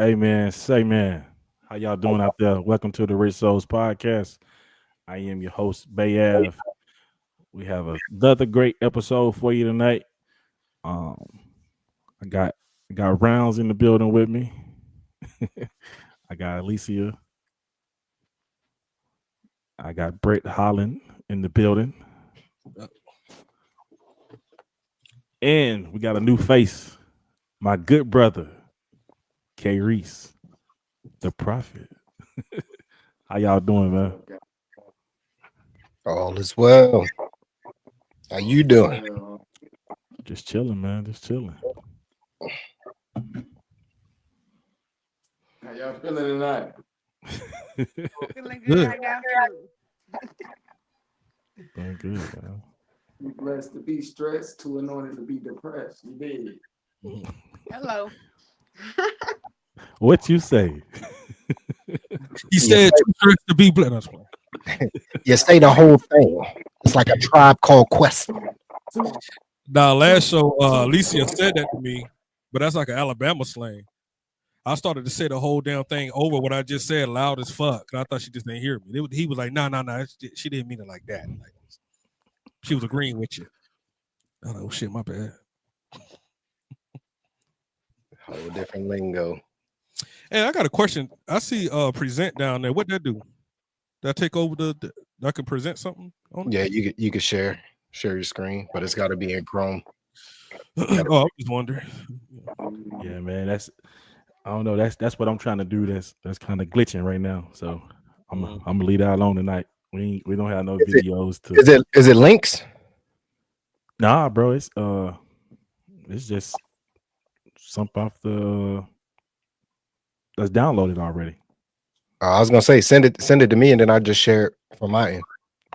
Amen. Say man. How y'all doing out there? Welcome to the Rich Souls Podcast. I am your host, Bayav. We have another great episode for you tonight. Um, I got Rounds in the building with me. I got Alicia. I got Brett Holland in the building. And we got a new face. My good brother, K Reese, the prophet. How y'all doing, man? All is well. How you doing? Just chilling, man. Just chilling. How y'all feeling tonight? Feeling good. Good. How y'all feeling? Doing good, man. You blessed to be stressed, too anointed to be depressed. You did. Hello. What you say? He said too stressed to be blessed. You say the whole thing. It's like a tribe called Quest. Now, last show, Alicia said that to me, but that's like an Alabama slang. I started to say the whole damn thing over what I just said loud as fuck. I thought she just didn't hear me. He was like, no. She didn't mean it like that. Like, she was agreeing with you. I was like, oh shit, my bad. Whole different lingo. Hey, I got a question. I see present down there. What that do? Did I take over I can present something on it? Yeah, you could share your screen, but it's got to be in Chrome. Oh, I was just wondering. Yeah, man. I don't know. That's what I'm trying to do. That's kind of glitching right now. So I'm gonna leave that alone tonight. We don't have no videos to. Is it links? Nah, bro. It's just something off the that's downloaded already. I was gonna say send it to me, and then I just share it from my end.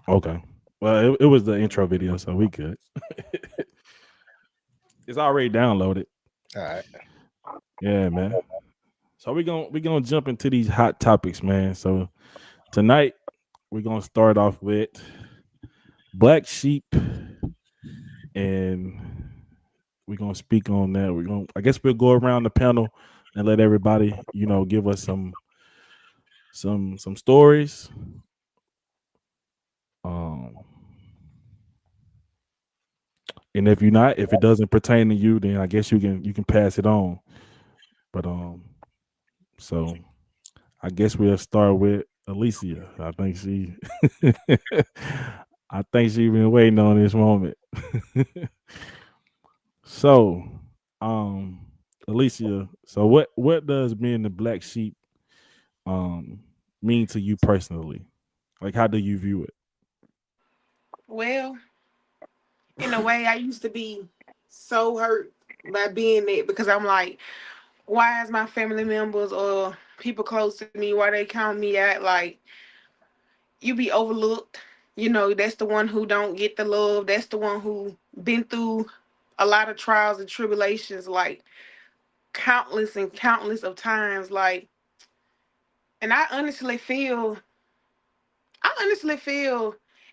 Okay. Well, it was the intro video, so we good. It's already downloaded. All right. Yeah, man. So we gonna jump into these hot topics, man. So tonight we're gonna start off with black sheep, and we're gonna speak on that. I guess we'll go around the panel and let everybody, give us some stories. And if if it doesn't pertain to you, then I guess you can pass it on. But so I guess we'll start with Alicia. I think she been waiting on this moment. So, Alicia, so what does being the black sheep mean to you personally? Like, how do you view it? Well, in a way, I used to be so hurt by being that because I'm like, why is my family members or people close to me, why they count me out? Like, you be overlooked. That's the one who don't get the love. That's the one who been through a lot of trials and tribulations, like countless and countless of times. Like, and I honestly feel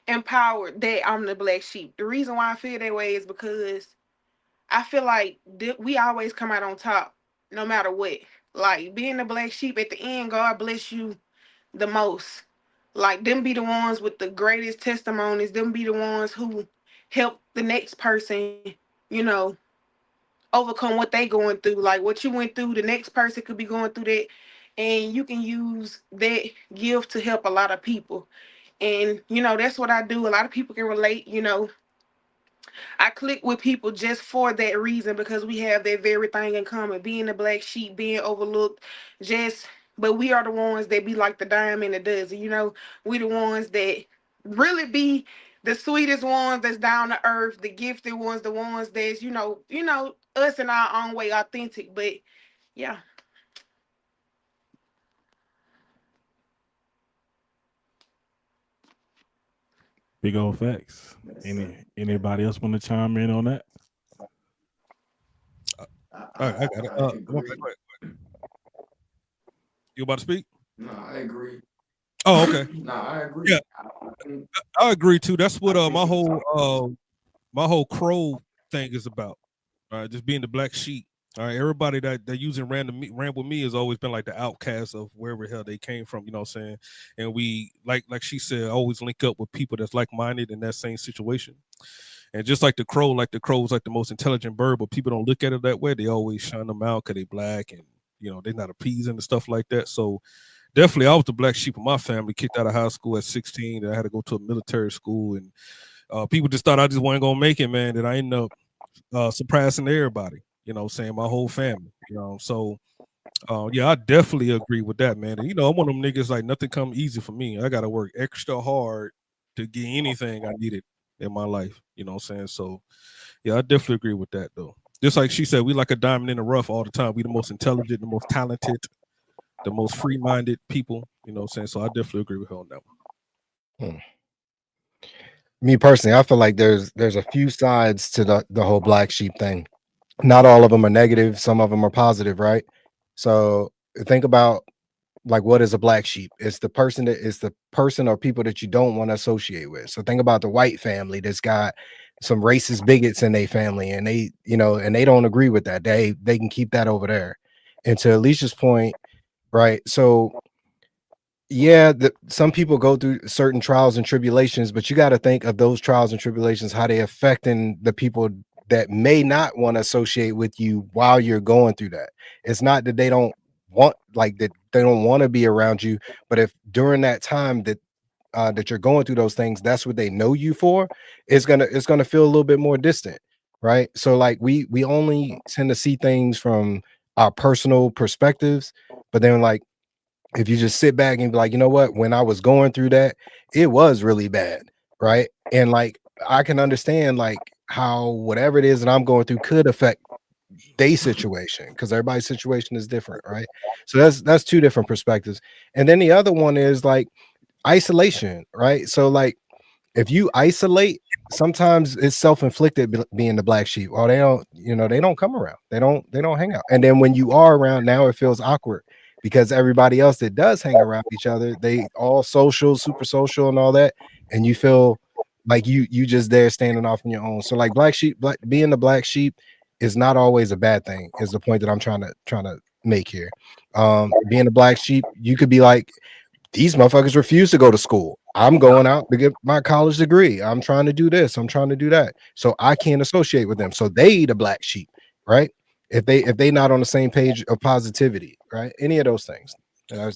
empowered that I'm the black sheep. The reason why I feel that way is because I feel like we always come out on top, no matter what. Like being the black sheep at the end, God bless you the most. Like them be the ones with the greatest testimonies. Them be the ones who help the next person, you know, overcome what they going through. Like what you went through, the next person could be going through that, and you can use that gift to help a lot of people. And that's what I do. A lot of people can relate. I click with people just for that reason because we have that very thing in common. Being the black sheep, being overlooked, but we are the ones that be like the dime in the dozen. We the ones that really be the sweetest ones that's down to earth, the gifted ones, the ones that's, us in our own way authentic. But yeah. Big old facts. Anybody else want to chime in on that? I got it. I agree. Go ahead. You about to speak? No, I agree. Oh, okay. No, I agree. Yeah. I- I agree too. That's what I think my it's- whole crow thing is about. Just being the black sheep. All right, everybody that using Ramble Me has always been like the outcast of wherever the hell they came from, you know what I'm saying? And we like she said, always link up with people that's like minded in that same situation. And just like the crow is like the most intelligent bird, but people don't look at it that way. They always shun them out because they black and they're not appeasing and stuff like that. So definitely I was the black sheep of my family, kicked out of high school at 16, and I had to go to a military school, and people just thought I just wasn't gonna make it, man. That I ended up surpassing everybody, saying my whole family, So yeah, I definitely agree with that, man. And I'm one of them niggas like nothing come easy for me. I gotta work extra hard to get anything I needed in my life. You know what I'm saying? So yeah, I definitely agree with that though. Just like she said, we like a diamond in the rough all the time. We the most intelligent, the most talented, the most free-minded people. You know what I'm saying? So I definitely agree with her on that one. Me personally, I feel like there's a few sides to the whole black sheep thing. Not all of them are negative, some of them are positive, right? So think about like what is a black sheep? It's the person or people that you don't want to associate with. So think about the white family that's got some racist bigots in their family, and they don't agree with that. They can keep that over there. And to Alicia's point, right? So yeah, some people go through certain trials and tribulations, but you got to think of those trials and tribulations, how they affecting the people that may not want to associate with you while you're going through that. It's not that they don't want that they don't want to be around you, but if during that time that you're going through those things, that's what they know you for, it's gonna feel a little bit more distant, right? So like we only tend to see things from our personal perspectives, but then like if you just sit back and be like, you know what, when I was going through that, it was really bad, right? And like I can understand like how whatever it is that I'm going through could affect their situation, because everybody's situation is different, right? So that's two different perspectives. And then the other one is like isolation, right? So like if you isolate, sometimes it's self-inflicted being the black sheep. Or they don't come around, they don't hang out, and then when you are around, now it feels awkward because everybody else that does hang around each other, they all social, super social and all that, and you feel like you just there standing off on your own. So like being the black sheep is not always a bad thing, is the point that I'm trying to make here. Being a black sheep, you could be like, these motherfuckers refuse to go to school. I'm going out to get my college degree. I'm trying to do this. I'm trying to do that. So I can't associate with them. So they the black sheep, right? If they not on the same page of positivity, right? Any of those things. And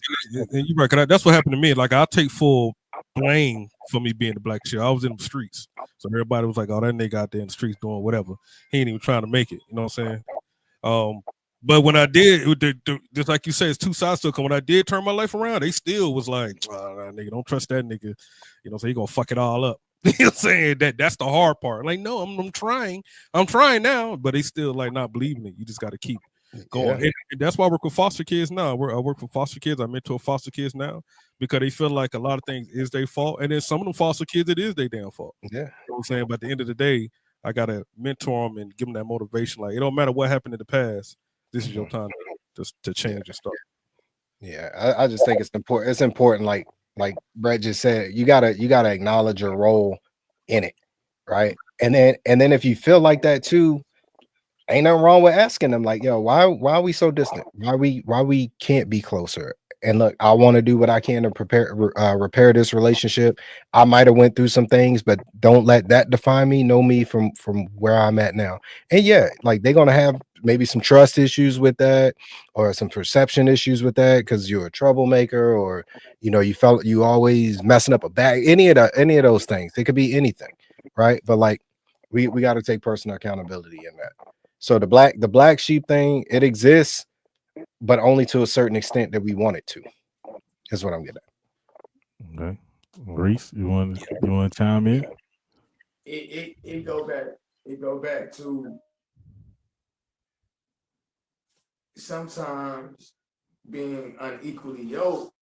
you right, 'cause that's what happened to me. Like I take full blame for me being the black sheep. I was in the streets, so everybody was like, "Oh, that nigga out there in the streets doing whatever. He ain't even trying to make it." You know what I'm saying? But when I did, just like you said, it's two sides to it. When I did turn my life around, they still was like, oh, nigga, don't trust that nigga. So he gonna fuck it all up. You know what I'm saying? That's the hard part. Like, no, I'm trying. I'm trying now, but they still like not believing it. You just got to keep going. Yeah. And that's why I work with foster kids now. I work with foster kids. I mentor foster kids now because they feel like a lot of things is their fault. And then some of them foster kids, it is their damn fault. Yeah. You know what I'm saying? But at the end of the day, I got to mentor them and give them that motivation. Like, it don't matter what happened in the past. This is your time to change your stuff. Yeah, I just think it's important. It's important, like Brett just said, you gotta acknowledge your role in it, right? And then if you feel like that too, ain't nothing wrong with asking them, like, yo, why are we so distant? Why we can't be closer? And look, I want to do what I can to repair this relationship. I might have went through some things, but don't let that define me. Know me from where I'm at now. And yeah, like they're gonna have maybe some trust issues with that, or some perception issues with that, because you're a troublemaker, or you felt you always messing up a bag. Any of those things. It could be anything, right? But like we got to take personal accountability in that. So the black sheep thing, it exists, but only to a certain extent that we want it to. Is what I'm getting at. Okay, Reese, you want to chime in? It go back to sometimes being unequally yoked.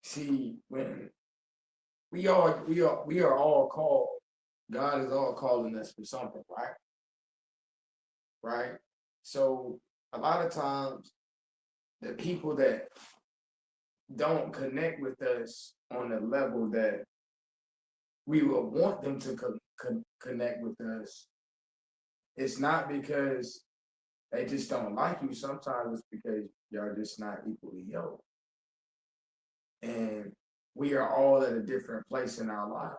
See, when we are all called, God is all calling us for something, right? Right. So a lot of times, the people that don't connect with us on the level that we will want them to connect with us, it's not because they just don't like you. Sometimes it's because y'all just not equally yoked. And we are all at a different place in our lives.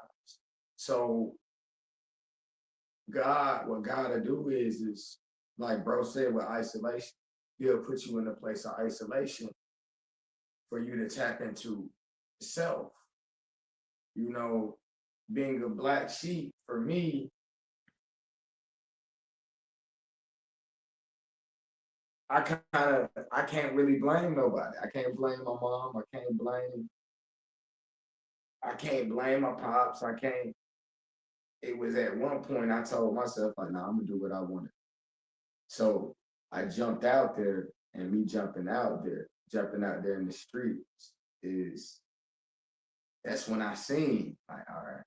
So what God will do is like bro said with isolation, he'll put you in a place of isolation for you to tap into self. You know, being a black sheep for me, I can't really blame nobody. I can't blame my mom. I can't blame my pops. It was at one point I told myself, like, nah, I'm gonna do what I wanted. So I jumped out there, and me jumping out there in the streets that's when I seen, like, all right,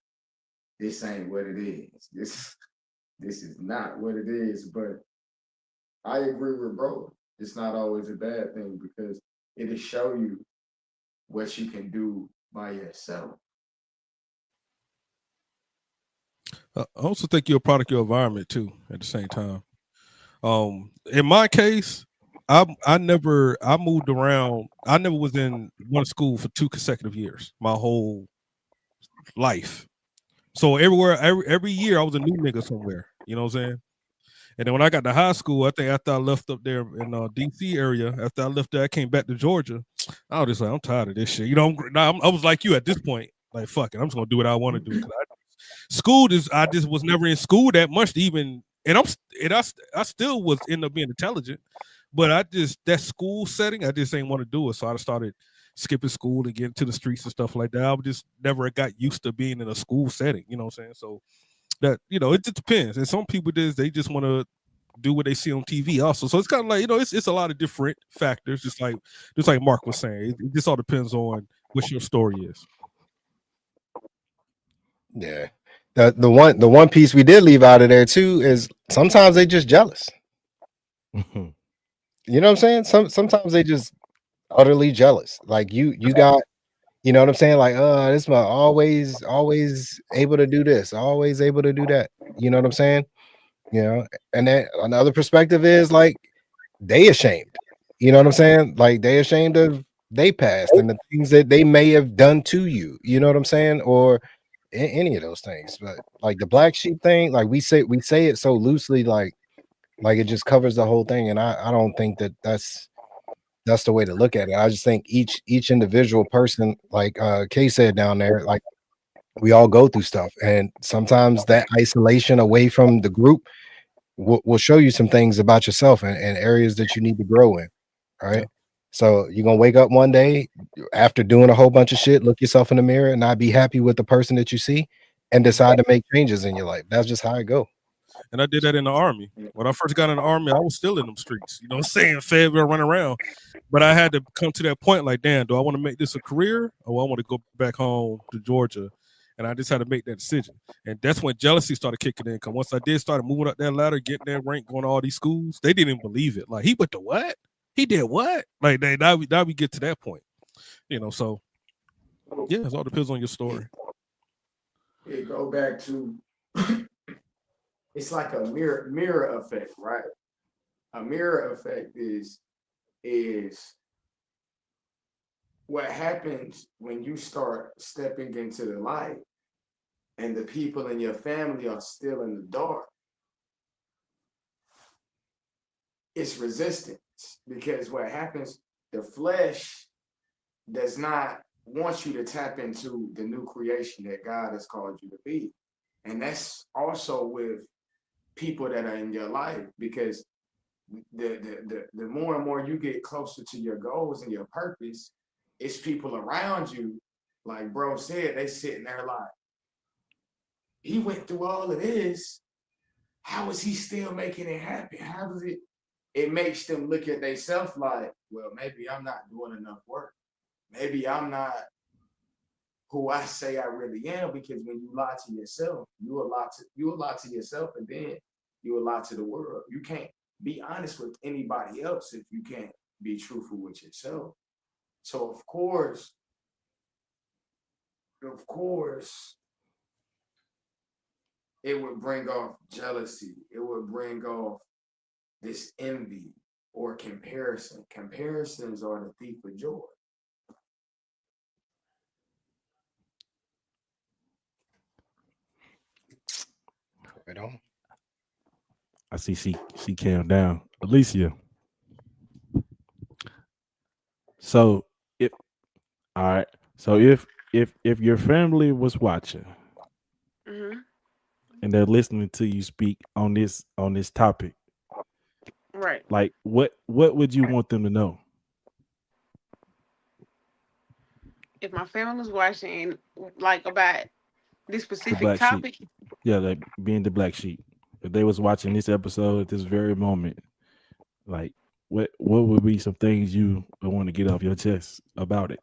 this ain't what it is. This is not what it is. But I agree with bro. It's not always a bad thing because it'll show you what you can do by yourself. I also think you're a product of your environment too. At the same time, in my case, I moved around. I never was in one school for 2 consecutive years. My whole life. So every year I was a new nigga somewhere. You know what I'm saying? And then when I got to high school, I think after I left up there in DC area, after I left there, I came back to Georgia. I was just like, I'm tired of this shit. You know, I was like you at this point. Like, fuck it, I'm just gonna do what I want to do. I just was never in school that much to even, and I still was end up being intelligent, but that school setting, I just ain't want to do it. So I started skipping school and getting to the streets and stuff like that. I just never got used to being in a school setting. You know what I'm saying? So that, it just depends. And some people they just want to do what they see on TV also. So it's kind of like, it's a lot of different factors, just like Mark was saying. It just all depends on what your story is. Yeah. The one piece we did leave out of there too is sometimes they just jealous. You know what I'm saying? Sometimes they just utterly jealous. Like you got, you know what I'm saying? Like, this one always able to do this, always able to do that. You know what I'm saying? And then another perspective is like they ashamed. You know what I'm saying? Like they ashamed of they past and the things that they may have done to you. You know what I'm saying? Or any of those things. But like the black sheep thing, like we say it so loosely, like it just covers the whole thing. And I don't think that's the way to look at it. I just think each individual person, like Kay said down there, like we all go through stuff, and sometimes that isolation away from the group will show you some things about yourself and areas that you need to grow in. All right. Yeah. So you're gonna wake up one day after doing a whole bunch of shit, look yourself in the mirror, and not be happy with the person that you see, and decide to make changes in your life. That's just how it go. And I did that in the Army. When I first got in the Army, I was still in them streets. You know what I'm saying? Fayetteville, running around. But I had to come to that point like, damn, do I want to make this a career or I want to go back home to Georgia? And I just had to make that decision. And that's when jealousy started kicking in. Because once I did start moving up that ladder, getting that rank, going to all these schools, they didn't even believe it. Like, he went to what? He did what? Like, now we get to that point. So, yeah, it all depends on your story. It go back to, it's like a mirror effect, right? A mirror effect is what happens when you start stepping into the light and the people in your family are still in the dark. It's resistance, because what happens, the flesh does not want you to tap into the new creation that God has called you to be. And that's also with people that are in your life, because the more and more you get closer to your goals and your purpose, it's people around you, like bro said, they sitting there like, he went through all of this. How is he still making it happen? How does it makes them look at themselves like, well, maybe I'm not doing enough work. Maybe I'm not who I say I really am, because when you lie to yourself, you a lie to yourself, and then you a lie to the world. You can't be honest with anybody else if you can't be truthful with yourself. So of course, it would bring off jealousy. It would bring off this envy or comparison. Comparisons are the thief of joy. Right on. I see she calmed down. Alicia. So if all right. So if your family was watching Hmm. and they're listening to you speak on this topic, Right. like what would you want them to know? If my family was watching, like about this The specific black sheep. topic, Yeah, like being the black sheep. If they was watching this episode at this very moment, like what would be some things you would want to get off your chest about it?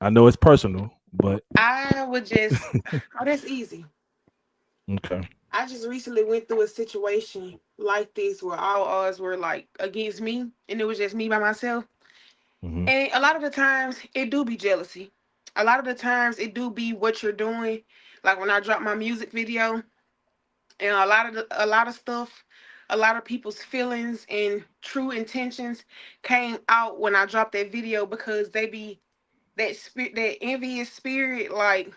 I know it's personal, but I would just, oh, that's easy. okay. I just recently went through a situation like this where all odds were like against me, and it was just me by myself. Mhm. And a lot of the times it do be jealousy. A lot of the times it do be what you're doing. Like when I dropped my music video, and a lot of stuff, a lot of people's feelings and true intentions came out when I dropped that video because they be that spirit, that envious spirit, like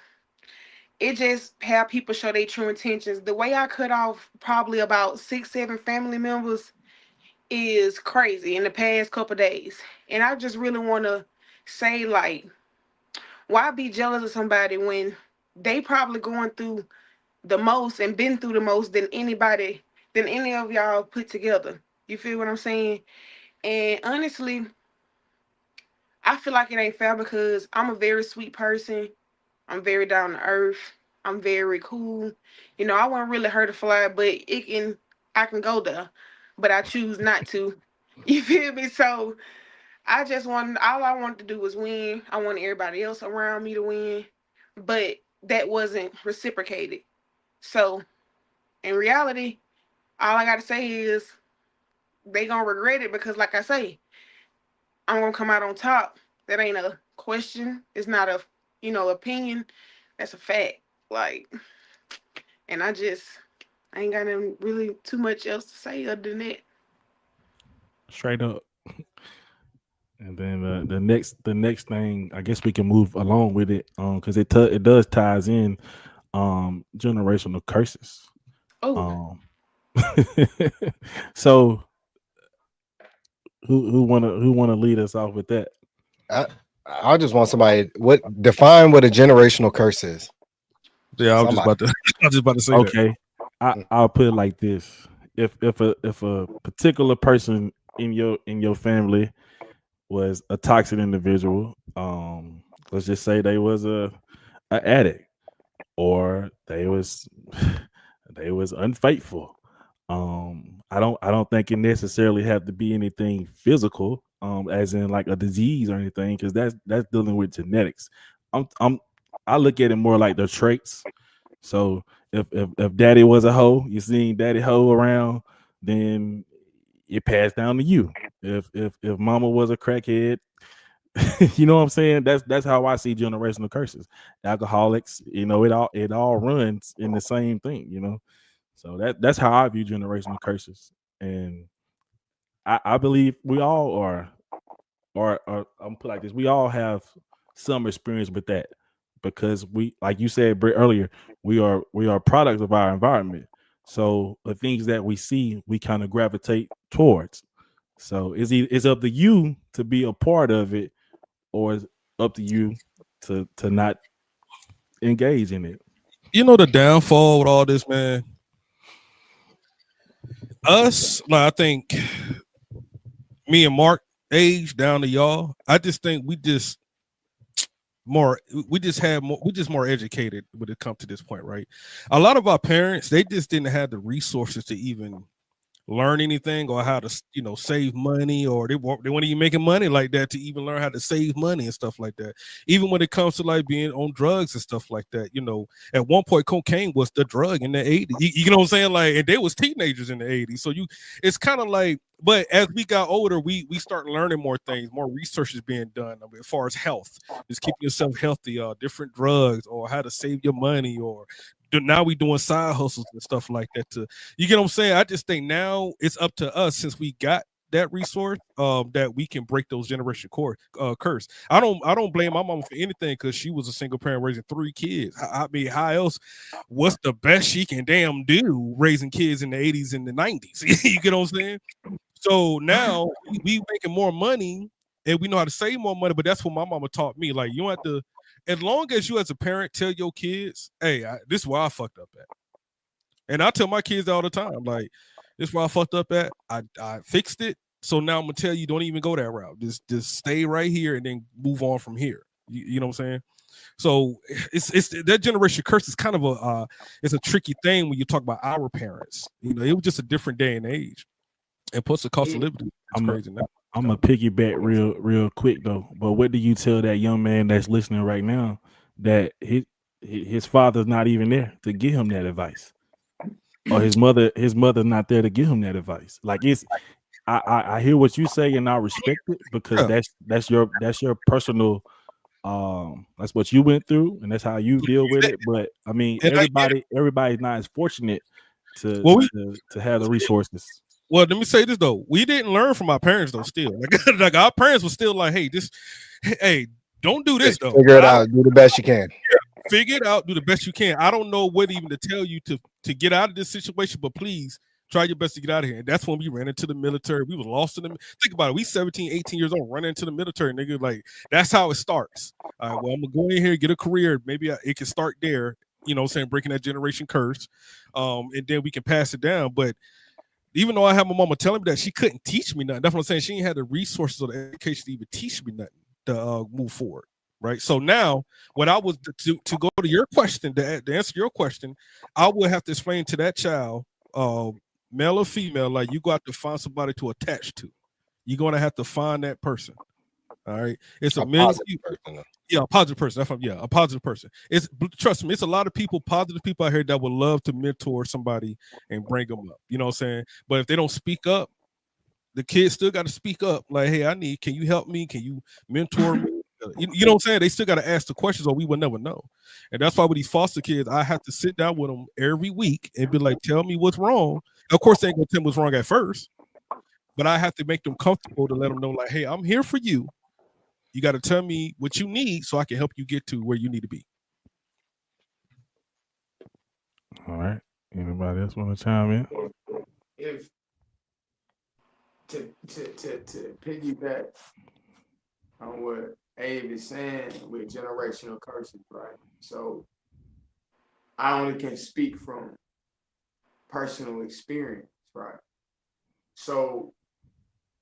it just have people show their true intentions. The way I cut off probably about 6, 7 family members is crazy in the past couple days. And I just really want to say, like, why be jealous of somebody when they probably going through the most and been through the most than any of y'all put together? You feel what I'm saying? And honestly, I feel like it ain't fair because I'm a very sweet person. I'm very down to earth. I'm very cool. You know, I wouldn't really hurt a fly, but I can go there, but I choose not to. You feel me? So all I wanted to do was win. I wanted everybody else around me to win, but that wasn't reciprocated. So in reality, all I gotta say is they gonna regret it because, like I say, I'm gonna come out on top. That ain't a question. It's not a opinion. That's a fact. Like, and I ain't got nothing really too much else to say other than that. Straight up. And then the next thing, I guess we can move along with it, because it does ties in, generational curses. Oh, So who wanna lead us off with that? I just want somebody define what a generational curse is. Yeah, I was just about to say that. Okay, I'll put it like this: if a particular person in your family was a toxic individual, let's just say they was a addict, or they was unfaithful. I don't think it necessarily have to be anything physical, as in like a disease or anything, because that's dealing with genetics. I look at it more like the traits. So if daddy was a hoe, you seen daddy hoe around, then it passed down to you. If mama was a crackhead, you know what I'm saying? That's how I see generational curses. Alcoholics, it all runs in the same thing. So that's how I view generational curses. And I believe we all are I'm put like this, we all have some experience with that, because we, like you said Britt, earlier, we are products of our environment. So the things that we see, we kind of gravitate towards. So it's up to you to be a part of it, or it's up to you to not engage in it. You know the downfall with all this, man. I think me and Mark age down to y'all. I just think we just more educated when it comes to this point, right? A lot of our parents, they just didn't have the resources to even learn anything, or how to save money, or they weren't even making money like that to even learn how to save money and stuff like that. Even when it comes to like being on drugs and stuff like that, at one point cocaine was the drug in the 80s. You know what I'm saying? Like, and they was teenagers in the 80s. So it's kind of like, but as we got older, we start learning more things, more research is being done. I mean, as far as health, just keeping yourself healthy, different drugs, or how to save your money, or now we doing side hustles and stuff like that. You get what I'm saying? I just think now it's up to us, since we got that resource, that we can break those curse. I don't blame my mama for anything, because she was a single parent raising 3 kids. I mean, how else? What's the best she can damn do raising kids in the 80s and the 90s? You get what I'm saying? So now we making more money and we know how to save more money. But that's what my mama taught me. Like, you don't have to, as long as you as a parent tell your kids, hey, this is where I fucked up at. And I tell my kids all the time, like, this is where I fucked up at. I fixed it. So now I'm gonna tell you, don't even go that route. Just stay right here and then move on from here. You know what I'm saying? So it's that generation curse is kind of it's a tricky thing when you talk about our parents. You know, it was just a different day and age. And plus the cost of living is crazy now. I'm gonna piggyback real quick though. But what do you tell that young man that's listening right now that his father's not even there to give him that advice, or his mother's not there to give him that advice? Like, I hear what you say and I respect it, because that's your personal, that's what you went through and that's how you deal with it. But I mean, everybody's not as fortunate to have the resources. Well, let me say this though. We didn't learn from our parents though. Still, like our parents were still like, hey, don't do this though. Figure it out. Do the best you can. Figure it out. Do the best you can. I don't know what even to tell you to get out of this situation, but please try your best to get out of here. And that's when we ran into the military. We was lost in the. Think about it. We 17, 18 years old, running into the military, nigga. Like, that's how it starts. All right, well, I'm gonna go in here, get a career. Maybe it can start there. You know what I'm saying? Breaking that generation curse, and then we can pass it down. But even though I had my mama telling me that she couldn't teach me nothing, that's what I'm saying. She ain't had the resources or the education to even teach me nothing to move forward, right? So now, when I was to go to your question, to answer your question, I would have to explain to that child, male or female, like, you got to find somebody to attach to. You're going to have to find that person. All right, it's a positive person. Yeah, a positive person. A positive person. Trust me, it's a lot of positive people out here that would love to mentor somebody and bring them up. You know what I'm saying? But if they don't speak up, the kids still got to speak up. Like, hey, can you help me? Can you mentor me? You know what I'm saying? They still got to ask the questions, or we will never know. And that's why with these foster kids, I have to sit down with them every week and be like, tell me what's wrong. Of course, they ain't gonna tell me what's wrong at first, but I have to make them comfortable to let them know, like, hey, I'm here for you. You got to tell me what you need so I can help you get to where you need to be. All right. Anybody else want to chime in? If to piggyback on what Abe is saying with generational curses, right? So I only can speak from personal experience, right? So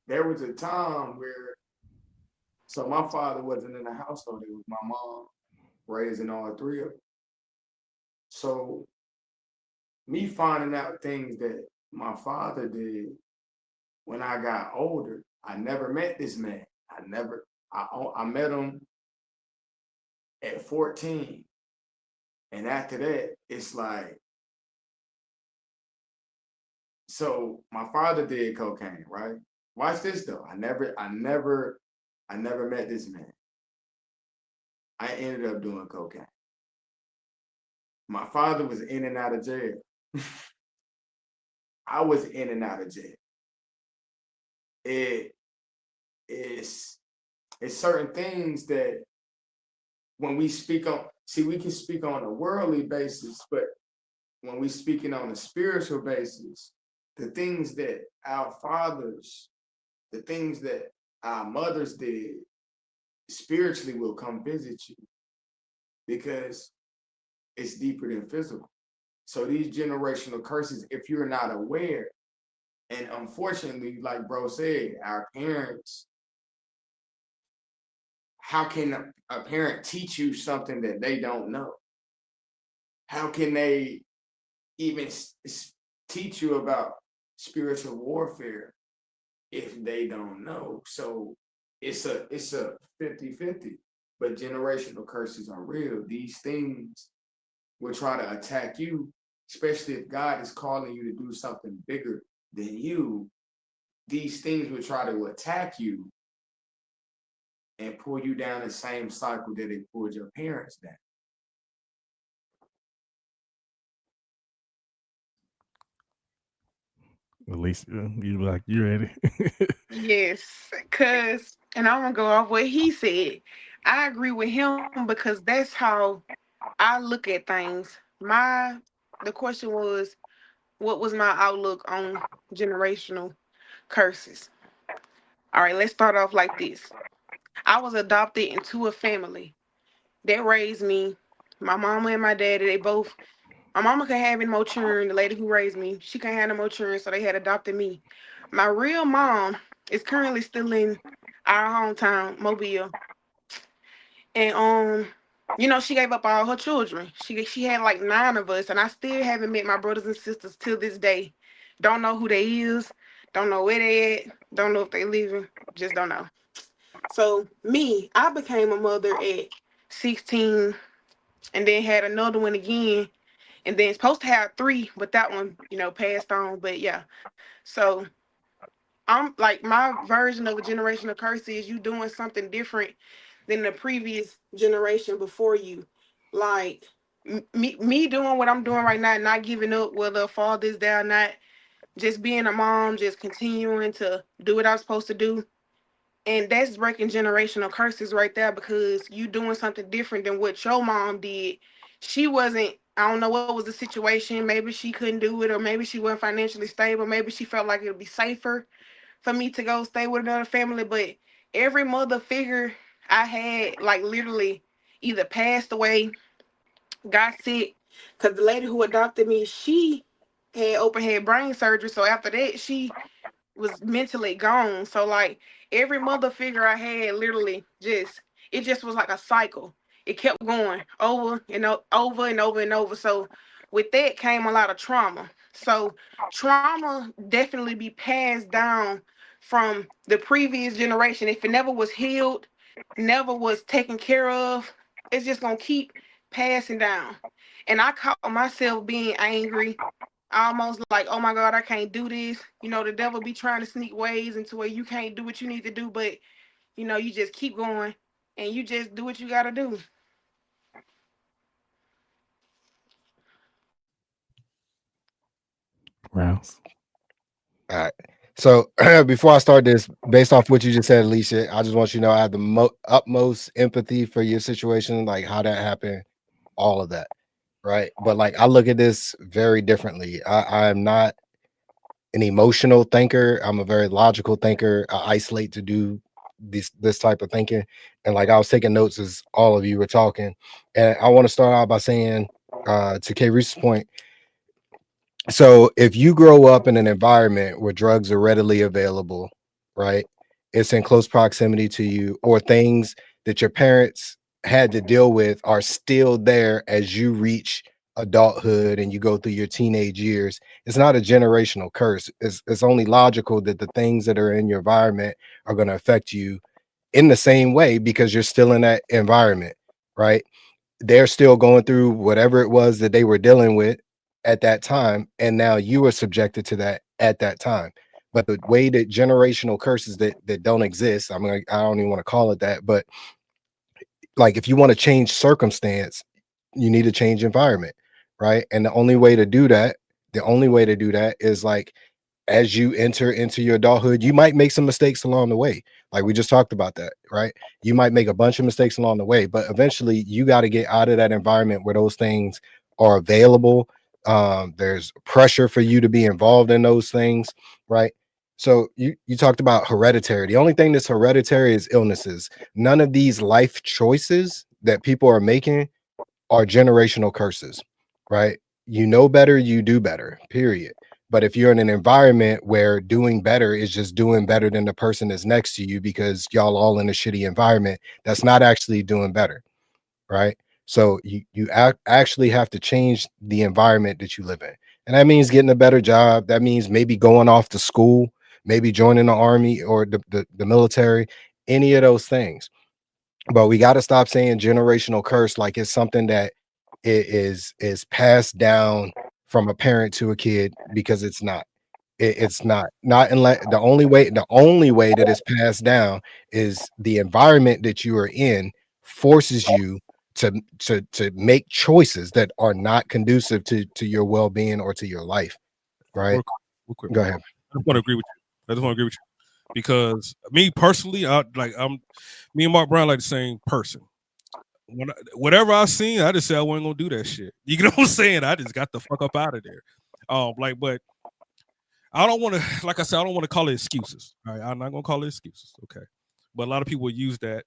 there was a time where, so my father wasn't in the household. It was my mom raising all 3 of them. So me finding out things that my father did when I got older, I never met this man. I met him at 14. And after that, it's like, so my father did cocaine, right? Watch this though. I never met this man. I ended up doing cocaine. My father was in and out of jail. I was in and out of jail. It's certain things that when we speak on, we can speak on a worldly basis, but when we speaking on a spiritual basis, the things that our fathers, the things that our mothers did, spiritually will come visit you, because it's deeper than physical. So these generational curses, if you're not aware, and unfortunately, like bro said, our parents, how can a parent teach you something that they don't know? How can they even teach you about spiritual warfare if they don't know? So it's a 50-50, but generational curses are real. These things will try to attack you, especially if God is calling you to do something bigger than you. These things will try to attack you and pull you down the same cycle that they pulled your parents down. At least you like you ready. Yes, and I'm gonna go off what he said. I agree with him because that's how I look at things. The question was, what was my outlook on generational curses? All right, let's start off like this. I was adopted into a family that raised me. My mama and my daddy, they both. My mama could have no more children. The lady who raised me, she can't have no more children, so they had adopted me. My real mom is currently still in our hometown, Mobile, and she gave up all her children. She had like 9 of us, and I still haven't met my brothers and sisters till this day. Don't know who they is. Don't know where they at. Don't know if they living. Just don't know. So me, I became a mother at 16, and then had another one again, and then supposed to have 3, but that one, passed on. But yeah, so I'm like, my version of a generational curse is you doing something different than the previous generation before you. Like me doing what I'm doing right now, not giving up, whether fall this down or not, just being a mom, just continuing to do what I'm supposed to do. And that's breaking generational curses right there, because you doing something different than what your mom did. She wasn't, I don't know what was the situation. Maybe she couldn't do it, or maybe she wasn't financially stable. Maybe she felt like it would be safer for me to go stay with another family. But every mother figure I had, like, literally either passed away, got sick, because the lady who adopted me, she had open head brain surgery. So after that, she was mentally gone. So like every mother figure I had, literally it just was like a cycle. It kept going over and over and over and over. So with that came a lot of trauma. So trauma definitely be passed down from the previous generation. If it never was healed, never was taken care of, it's just gonna keep passing down. And I caught myself being angry, almost like, oh my God, I can't do this. The devil be trying to sneak ways into where you can't do what you need to do, but you just keep going and you just do what you gotta do. Rounds. All right. So before I start this, based off what you just said, Alicia, I just want you to know I have the utmost empathy for your situation, like how that happened, all of that, right? But like I look at this very differently. I am not an emotional thinker. I'm a very logical thinker. I isolate to do this type of thinking. And like I was taking notes as all of you were talking. And I want to start out by saying, to K Reese's point, so if you grow up in an environment where drugs are readily available, right? It's in close proximity to you, or things that your parents had to deal with are still there as you reach adulthood and you go through your teenage years. It's not a generational curse. It's only logical that the things that are in your environment are going to affect you in the same way because you're still in that environment, right? They're still going through whatever it was that they were dealing with at that time, and now you are subjected to that at that time. But the way that generational curses that don't exist, I don't even want to call it that, but like if you want to change circumstance, you need to change environment, right? And the only way to do that is like as you enter into your adulthood, you might make some mistakes along the way. Like we just talked about that, right? You might make a bunch of mistakes along the way, but eventually you got to get out of that environment where those things are available. There's pressure for you to be involved in those things, right? So you talked about hereditary. The only thing that's hereditary is illnesses. None of these life choices that people are making are generational curses, right? You know better, you do better, period. But if you're in an environment where doing better is just doing better than the person that's next to you because y'all all in a shitty environment, that's not actually doing better, right? So you actually have to change the environment that you live in. And that means getting a better job. That means maybe going off to school, maybe joining the army or the military, any of those things. But we got to stop saying generational curse like it's something that is passed down from a parent to a kid, because it's not. It's not unless the only way that it's passed down is the environment that you are in forces you to make choices that are not conducive to your well-being or to your life, right? Real quick, Go ahead. just want to agree with you because me personally, me and Mark Brown like the same person. Whatever I seen, I just said I wasn't gonna do that shit. You know what I'm saying? I just got the fuck up out of there. But I don't want to, like I said, I don't want to call it excuses. All right, I'm not gonna call it excuses. Okay, but a lot of people use that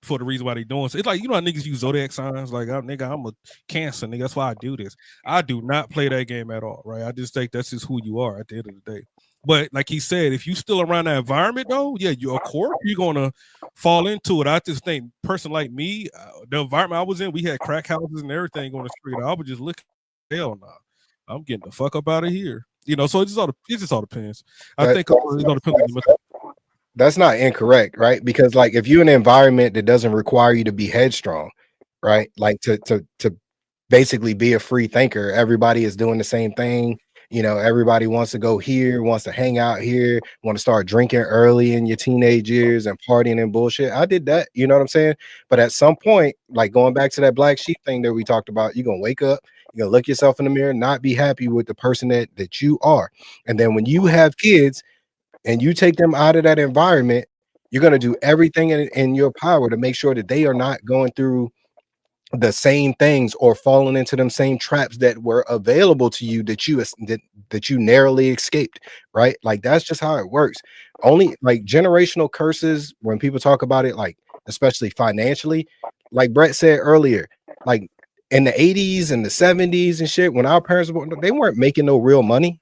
for the reason why they doing so. It's like, you know how niggas use zodiac signs, like, I'm a Cancer, nigga. That's why I do this. I do not play that game at all, right? I just think that's just who you are at the end of the day. But like he said, if you still around that environment though, yeah, of course you're gonna fall into it. I just think, person like me, the environment I was in, we had crack houses and everything on the street. I would just look, hell no, I'm getting the fuck up out of here. You know, so it just all depends. I think it all depends on the that's not incorrect, right? Because like if you're in an environment that doesn't require you to be headstrong, right? Like to basically be a free thinker, everybody is doing the same thing. You know, everybody wants to go here, wants to hang out here, want to start drinking early in your teenage years and partying and bullshit. I did that, you know what I'm saying? But at some point, like going back to that black sheep thing that we talked about, you're gonna wake up, you're gonna look yourself in the mirror, not be happy with the person that you are. And then when you have kids and you take them out of that environment, you're going to do everything in your power to make sure that they are not going through the same things or falling into them same traps that were available to you that you narrowly escaped, right? Like that's just how it works. Only like generational curses, when people talk about it, like especially financially, like Brett said earlier, like in the 80s and the 70s and shit, when our parents were, they weren't making no real money.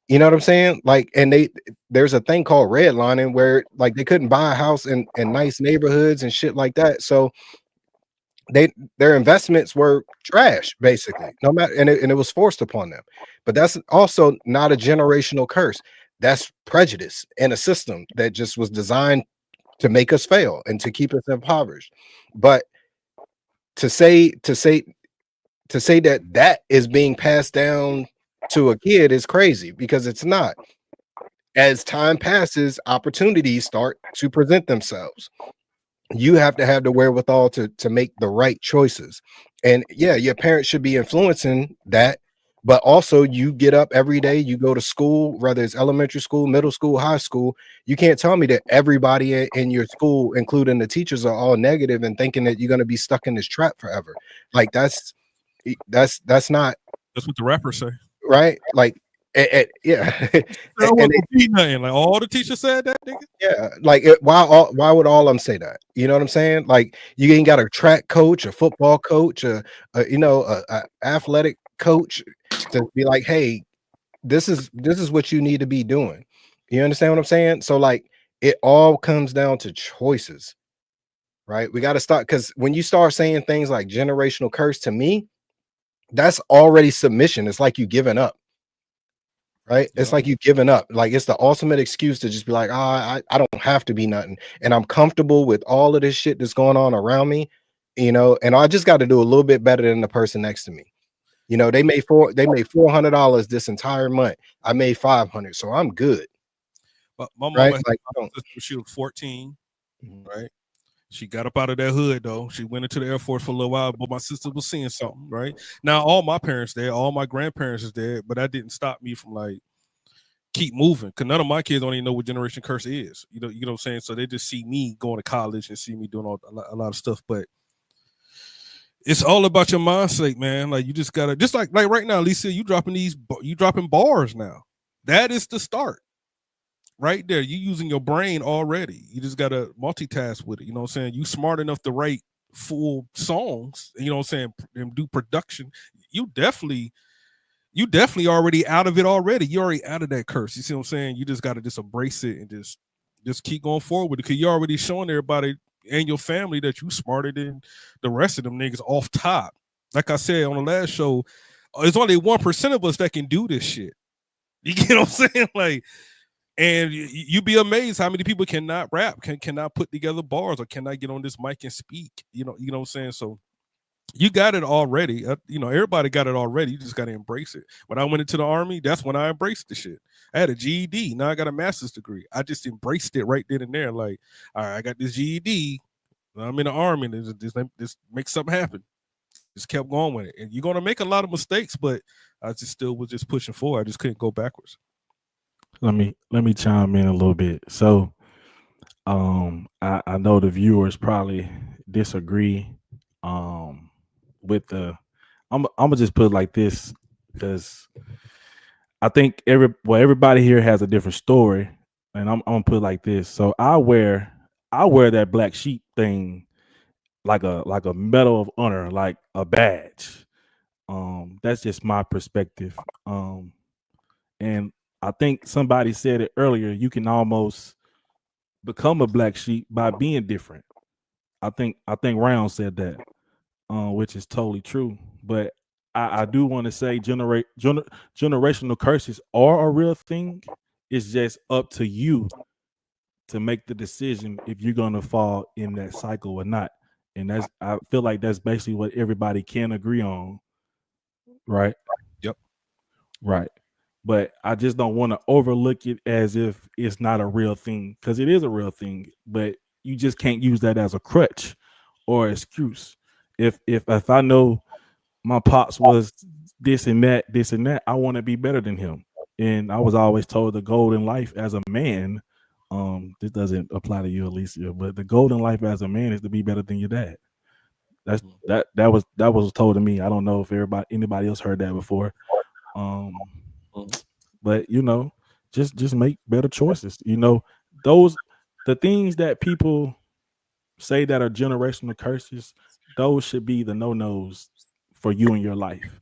You know what I'm saying? Like, and there's a thing called redlining where like they couldn't buy a house in nice neighborhoods and shit like that. So their investments were trash, basically. No matter, and it was forced upon them. But that's also not a generational curse. That's prejudice in a system that just was designed to make us fail and to keep us impoverished. But to say that is being passed down to a kid is crazy, because it's not. As time passes, opportunities start to present themselves. You have to have the wherewithal to make the right choices. And yeah, your parents should be influencing that, but also you get up every day, you go to school, whether it's elementary school, middle school, high school. You can't tell me that everybody in your school, including the teachers, are all negative and thinking that you're going to be stuck in this trap forever. Like that's not, that's what the rappers say. right? Like, yeah. Be nothing. Like all the teachers said that, nigga. Yeah, like why would all of them say that? You know what I'm saying? Like you ain't got a track coach, a football coach, a athletic coach to be like, hey, this is what you need to be doing. You understand what I'm saying? So like it all comes down to choices, right? We got to start, because when you start saying things like generational curse, to me, that's already submission. It's like you giving up. Right? It's like you giving up. Like it's the ultimate excuse to just be like, I don't have to be nothing. And I'm comfortable with all of this shit that's going on around me, you know, and I just got to do a little bit better than the person next to me. You know, they made $400 this entire month. I made $500, so I'm good. But my mom, right? Like, she was 14, right? She got up out of that hood though. She went into the Air Force for a little while, but my sister was seeing something, right? Now all my parents there, all my grandparents is there, but that didn't stop me from like keep moving, because none of my kids don't even know what generation curse is. You know what I'm saying? So they just see me going to college and see me doing a lot of stuff. But it's all about your mindset, man. Like you just gotta, just like right now, Lisa, you dropping bars now. That is the start. Right there, you using your brain already. You just gotta multitask with it. You know what I'm saying? You smart enough to write full songs, you know what I'm saying, and do production. You definitely already out of it already. You're already out of that curse. You see what I'm saying? You just gotta just embrace it and just keep going forward with it, because you're already showing everybody and your family that you smarter than the rest of them niggas off top. Like I said on the last show, there's only 1% of us that can do this shit. You get what I'm saying? Like, and you'd be amazed how many people cannot rap, cannot put together bars, or cannot get on this mic and speak. You know what I'm saying? So you got it already. Everybody got it already. You just got to embrace it. When I went into the Army, that's when I embraced the shit. I had a GED. Now I got a master's degree. I just embraced it right then and there. Like, all right, I got this GED. I'm in the Army. And just make something happen. Just kept going with it. And you're going to make a lot of mistakes, but I just still was just pushing forward. I just couldn't go backwards. let me chime in a little bit. So, I know the viewers probably disagree, with the. I'm gonna just put it like this because I think everybody here has a different story, and I'm gonna put it like this. So I wear that black sheep thing like a medal of honor, like a badge. That's just my perspective. And I think somebody said it earlier. You can almost become a black sheep by being different. I think Round said that, which is totally true. But I do want to say generational curses are a real thing. It's just up to you to make the decision if you're gonna fall in that cycle or not. And I feel like that's basically what everybody can agree on, right? Yep. Right. But I just don't want to overlook it as if it's not a real thing because it is a real thing. But you just can't use that as a crutch or excuse. If I know my pops was this and that, I want to be better than him. And I was always told the goal in life as a man, this doesn't apply to you, Alicia, but the goal in life as a man is to be better than your dad. That was told to me. I don't know if anybody else heard that before. Um, but just make better choices. Those the things that people say that are generational curses, those should be the no-nos for you in your life.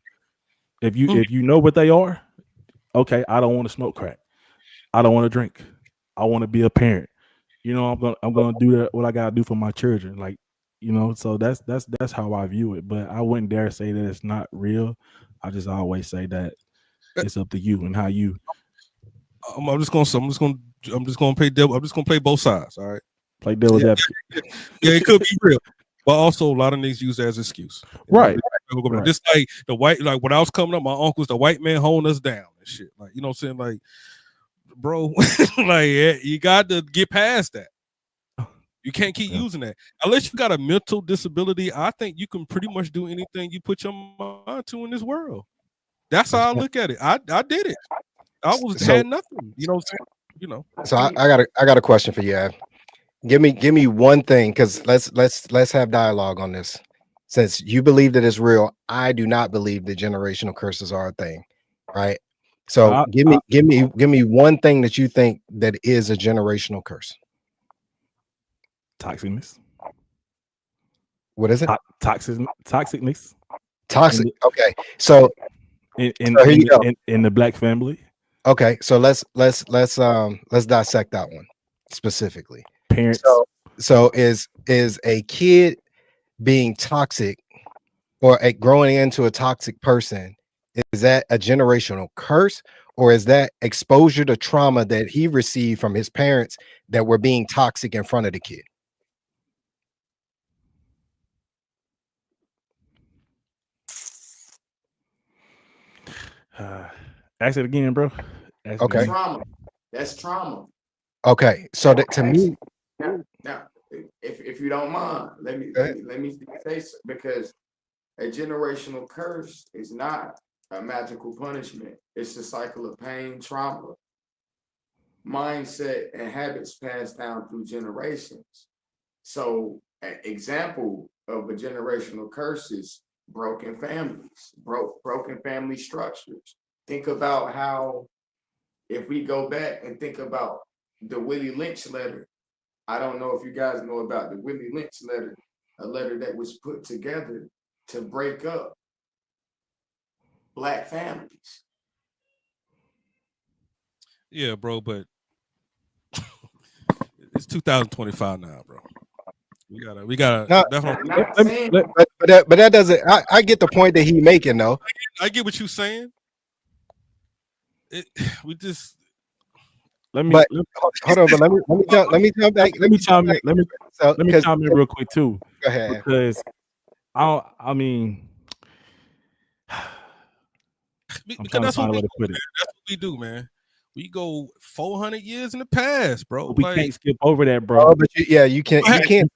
If you know what they are, okay, I don't want to smoke crack. I don't want to drink. I want to be a parent. I'm gonna do that what I gotta do for my children. Like, so that's how I view it. But I wouldn't dare say that it's not real. I just always say that it's up to you and how you I'm just gonna play both sides. All right. play devil's Yeah. advocate. Yeah, it could be real, but also a lot of niggas use it as an excuse. Right. Just like the white, like when I was coming up, my uncles, the white man holding us down and shit. Like, you know what I'm saying? Like, bro, like you got to get past that. You can't keep using that unless you got a mental disability. I think you can pretty much do anything you put your mind to in this world. That's how I look at it. I did it. I had nothing. You know what I'm saying? So I got a question for you, Ab. Give me one thing, because let's have dialogue on this. Since you believe that it's real, I do not believe that generational curses are a thing, right? So give me one thing that you think that is a generational curse. Toxicness. What is it? Toxicness. Toxic. Okay. So in the black family. Okay, so let's dissect that one specifically. Parents. So is a kid being toxic or growing into a toxic person, is that a generational curse, or is that exposure to trauma that he received from his parents that were being toxic in front of the kid? Ask it again, bro. Okay. Trauma. That's trauma. Okay, so that, to me, now, if you don't mind, let me say so, because a generational curse is not a magical punishment. It's a cycle of pain, trauma, mindset, and habits passed down through generations. So, an example of a generational curse is broken families, broken family structures. Think about how, if we go back and think about the Willie Lynch letter, I don't know if you guys know about the Willie Lynch letter, a letter that was put together to break up Black families. Yeah, bro, but it's 2025 now, bro. We gotta. No, but that doesn't. I get the point that he's making, though. I get what you're saying. We just. Hold on, but let me jump back. Let me chime in real quick too. Go ahead. Because I mean, because that's what we do, man. We go 400 years in the past, bro. But we Like, can't skip over that, bro. Oh, but you can't Go ahead. skip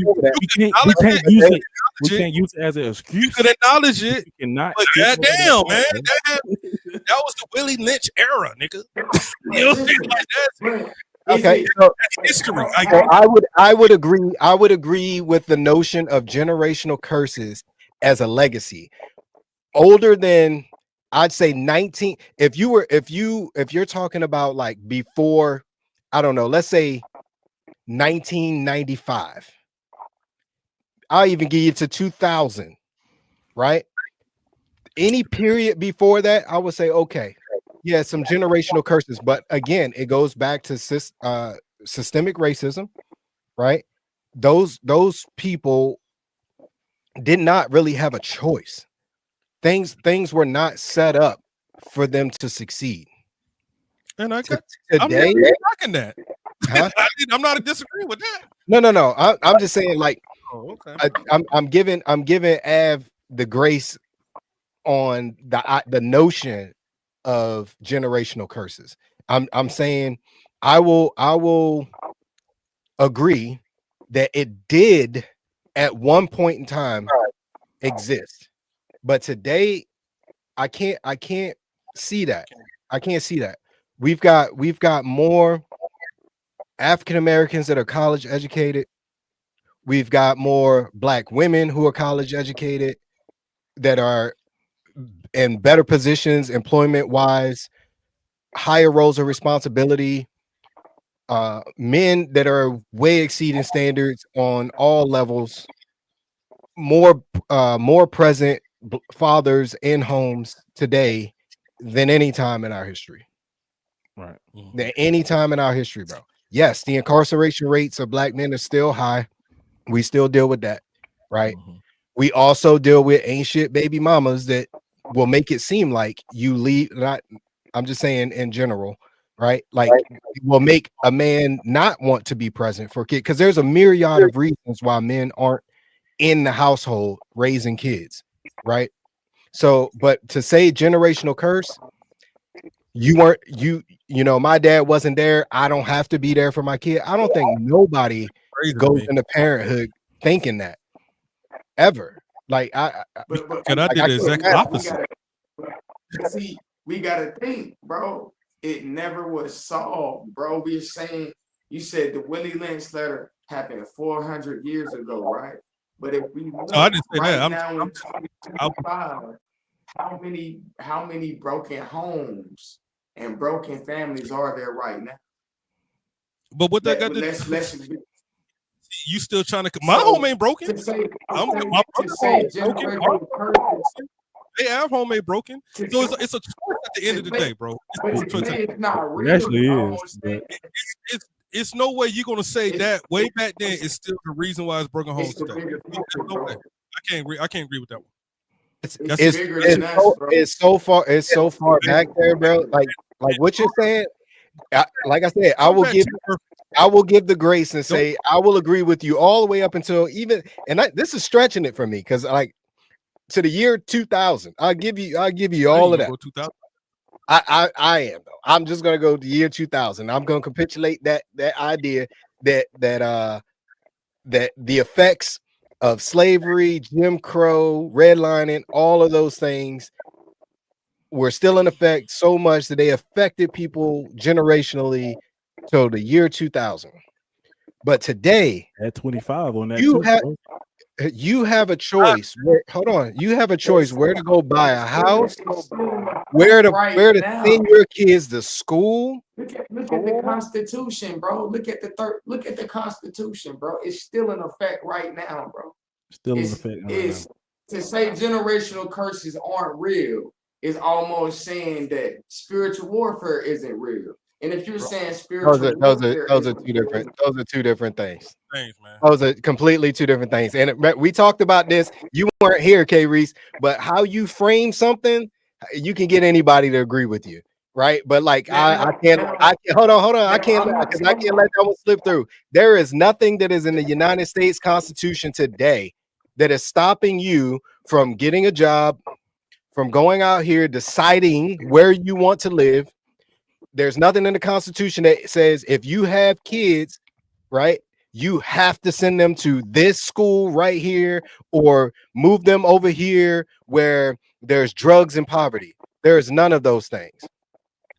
over that. We can't acknowledge use it. it. We can't use it as an You excuse. could acknowledge it. You cannot. But skip over goddamn, man, that, that was the Willie Lynch era, nigga. You know what I'm saying? Like, But Okay, is so that's history. so I would agree with the notion of generational curses as a legacy. Older than, I'd say 19. If you're talking about like before, I don't know, let's say 1995. I'll even give you to 2000, right? Any period before that, I would say, okay, yeah, some generational curses. But again, it goes back to systemic racism, right? Those people did not really have a choice. Things were not set up for them to succeed. And I got Today, I'm not knocking that. huh? I'm not disagreeing with that. No. I'm just saying, like, Oh, okay. I'm giving Av the grace on the notion of generational curses. I'm saying I will agree that it did at one point in time exist, but today I can't see that. I can't see that. We've got more African Americans that are college educated. We've got more Black women who are college educated that are in better positions employment wise, higher roles of responsibility, men that are way exceeding standards on all levels, more present fathers in homes today than any time in our history. Right. Than any time in our history, bro. Yes, the incarceration rates of Black men are still high. We still deal with that, right? We also deal with ancient baby mamas that will make it seem like you leave. Not, I'm just saying in general, right? Like, will make a man not want to be present for kids, because there's a myriad of reasons why men aren't in the household raising kids, right? So, but to say generational curse, you weren't, you know, my dad wasn't there, I don't have to be there for my kid. I don't think nobody Crazy to goes me. into parenthood thinking that ever. Like, but And I did the exact opposite. See, we gotta think, bro. It never was solved, bro. We're saying, you said the Willie Lynch letter happened 400 years ago, right? But if we look I didn't say right that. now in 2025, how many broken homes and broken families are there right now? But what that got to Let's you still trying to my So, home ain't broken. to say, My to brother's say home ain't broken. generational curses, They have home ain't broken. to So say- it's a choice at the end of the day, bro. but It's, to say it's not real. actually I is, almost but- think it's no way you're gonna say It's- that way back then is still the reason why it's broken homes it's the today. bigger picture, There's no bro. way. I can't agree with that one. It's That's bigger than us, bro. it's so far back there, bro. Like what you're saying. Like I said, I will give the grace and say I will agree with you all the way up until even, and this is stretching it for me, because like to the year 2000, I'll give you all of that. 2000. I am though. I'm just gonna go to year 2000. I'm gonna capitulate that idea that the effects of slavery, Jim Crow, redlining, all of those things were still in effect so much that they affected people generationally till the year 2000. But today, At 25 on that, You too, have- bro. you have a choice. Hold on, you have a choice where to go buy a house, where to send your kids to school. Look at the Constitution, bro. Look at the Constitution, bro. It's still in effect right now, bro. Still in It's, effect. right it's to say generational curses aren't real is almost saying that spiritual warfare isn't real. And if you're saying spiritual warfare, Those are two different things. Thanks, man. Those are completely two different things. And we talked about this. You weren't here, K. Reese, but how you frame something, you can get anybody to agree with you, right? But like I can't hold on. I can't let that one slip through. There is nothing that is in the United States Constitution today that is stopping you from getting a job, from going out here, deciding where you want to live, there's nothing in the Constitution that says if you have kids, right, you have to send them to this school right here or move them over here where there's drugs and poverty. There's none of those things.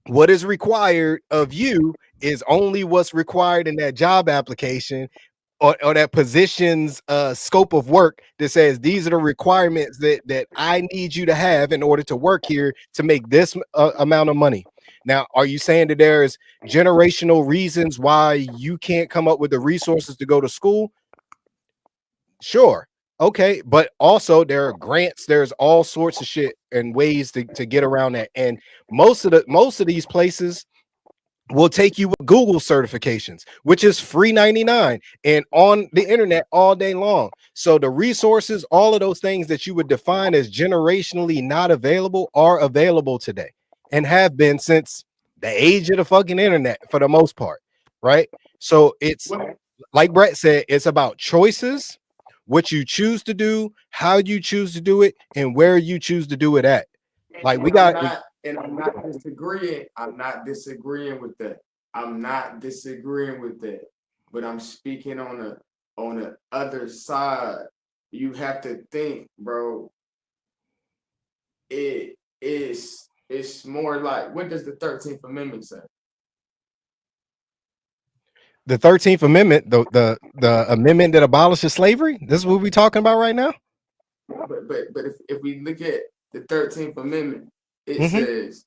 What is required of you is only what's required in that job application or that position's scope of work that says these are the requirements that I need you to have in order to work here to make this amount of money. Now, are you saying that there's generational reasons why you can't come up with the resources to go to school? Sure. Okay. But also there are grants, there's all sorts of shit and ways to get around that. And most of these places will take you with Google certifications, which is free 99 and on the internet all day long. So the resources, all of those things that you would define as generationally not available are available today and have been since the age of the fucking internet for the most part, right? So it's like Brett said, it's about choices, what you choose to do, how you choose to do it, and where you choose to do it at. Like we got, and I'm not disagreeing. I'm not disagreeing with that. I'm not disagreeing with that. But I'm speaking on the other side. You have to think, bro. It's more like, what does the 13th Amendment say? The 13th Amendment, the amendment that abolishes slavery. This is what we're talking about right now. But if we look at the 13th Amendment, it says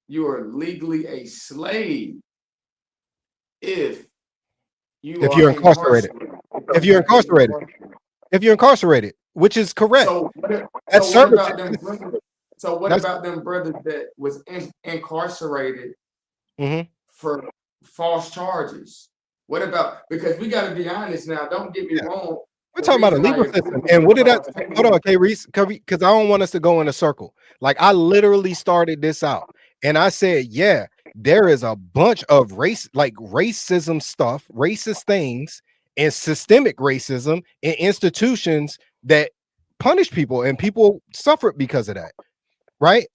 you are legally a slave if you're incarcerated. If you're incarcerated, which is correct. So what about them brothers that was incarcerated for false charges? What about, because we got to be honest now, don't get me wrong. We're talking about a legal system. And what did that, hold on, okay, Reese, because I don't want us to go in a circle. Like I literally started this out and I said, yeah, there is a bunch of racism stuff, racist things, and systemic racism in institutions that punish people and people suffer because of that, right?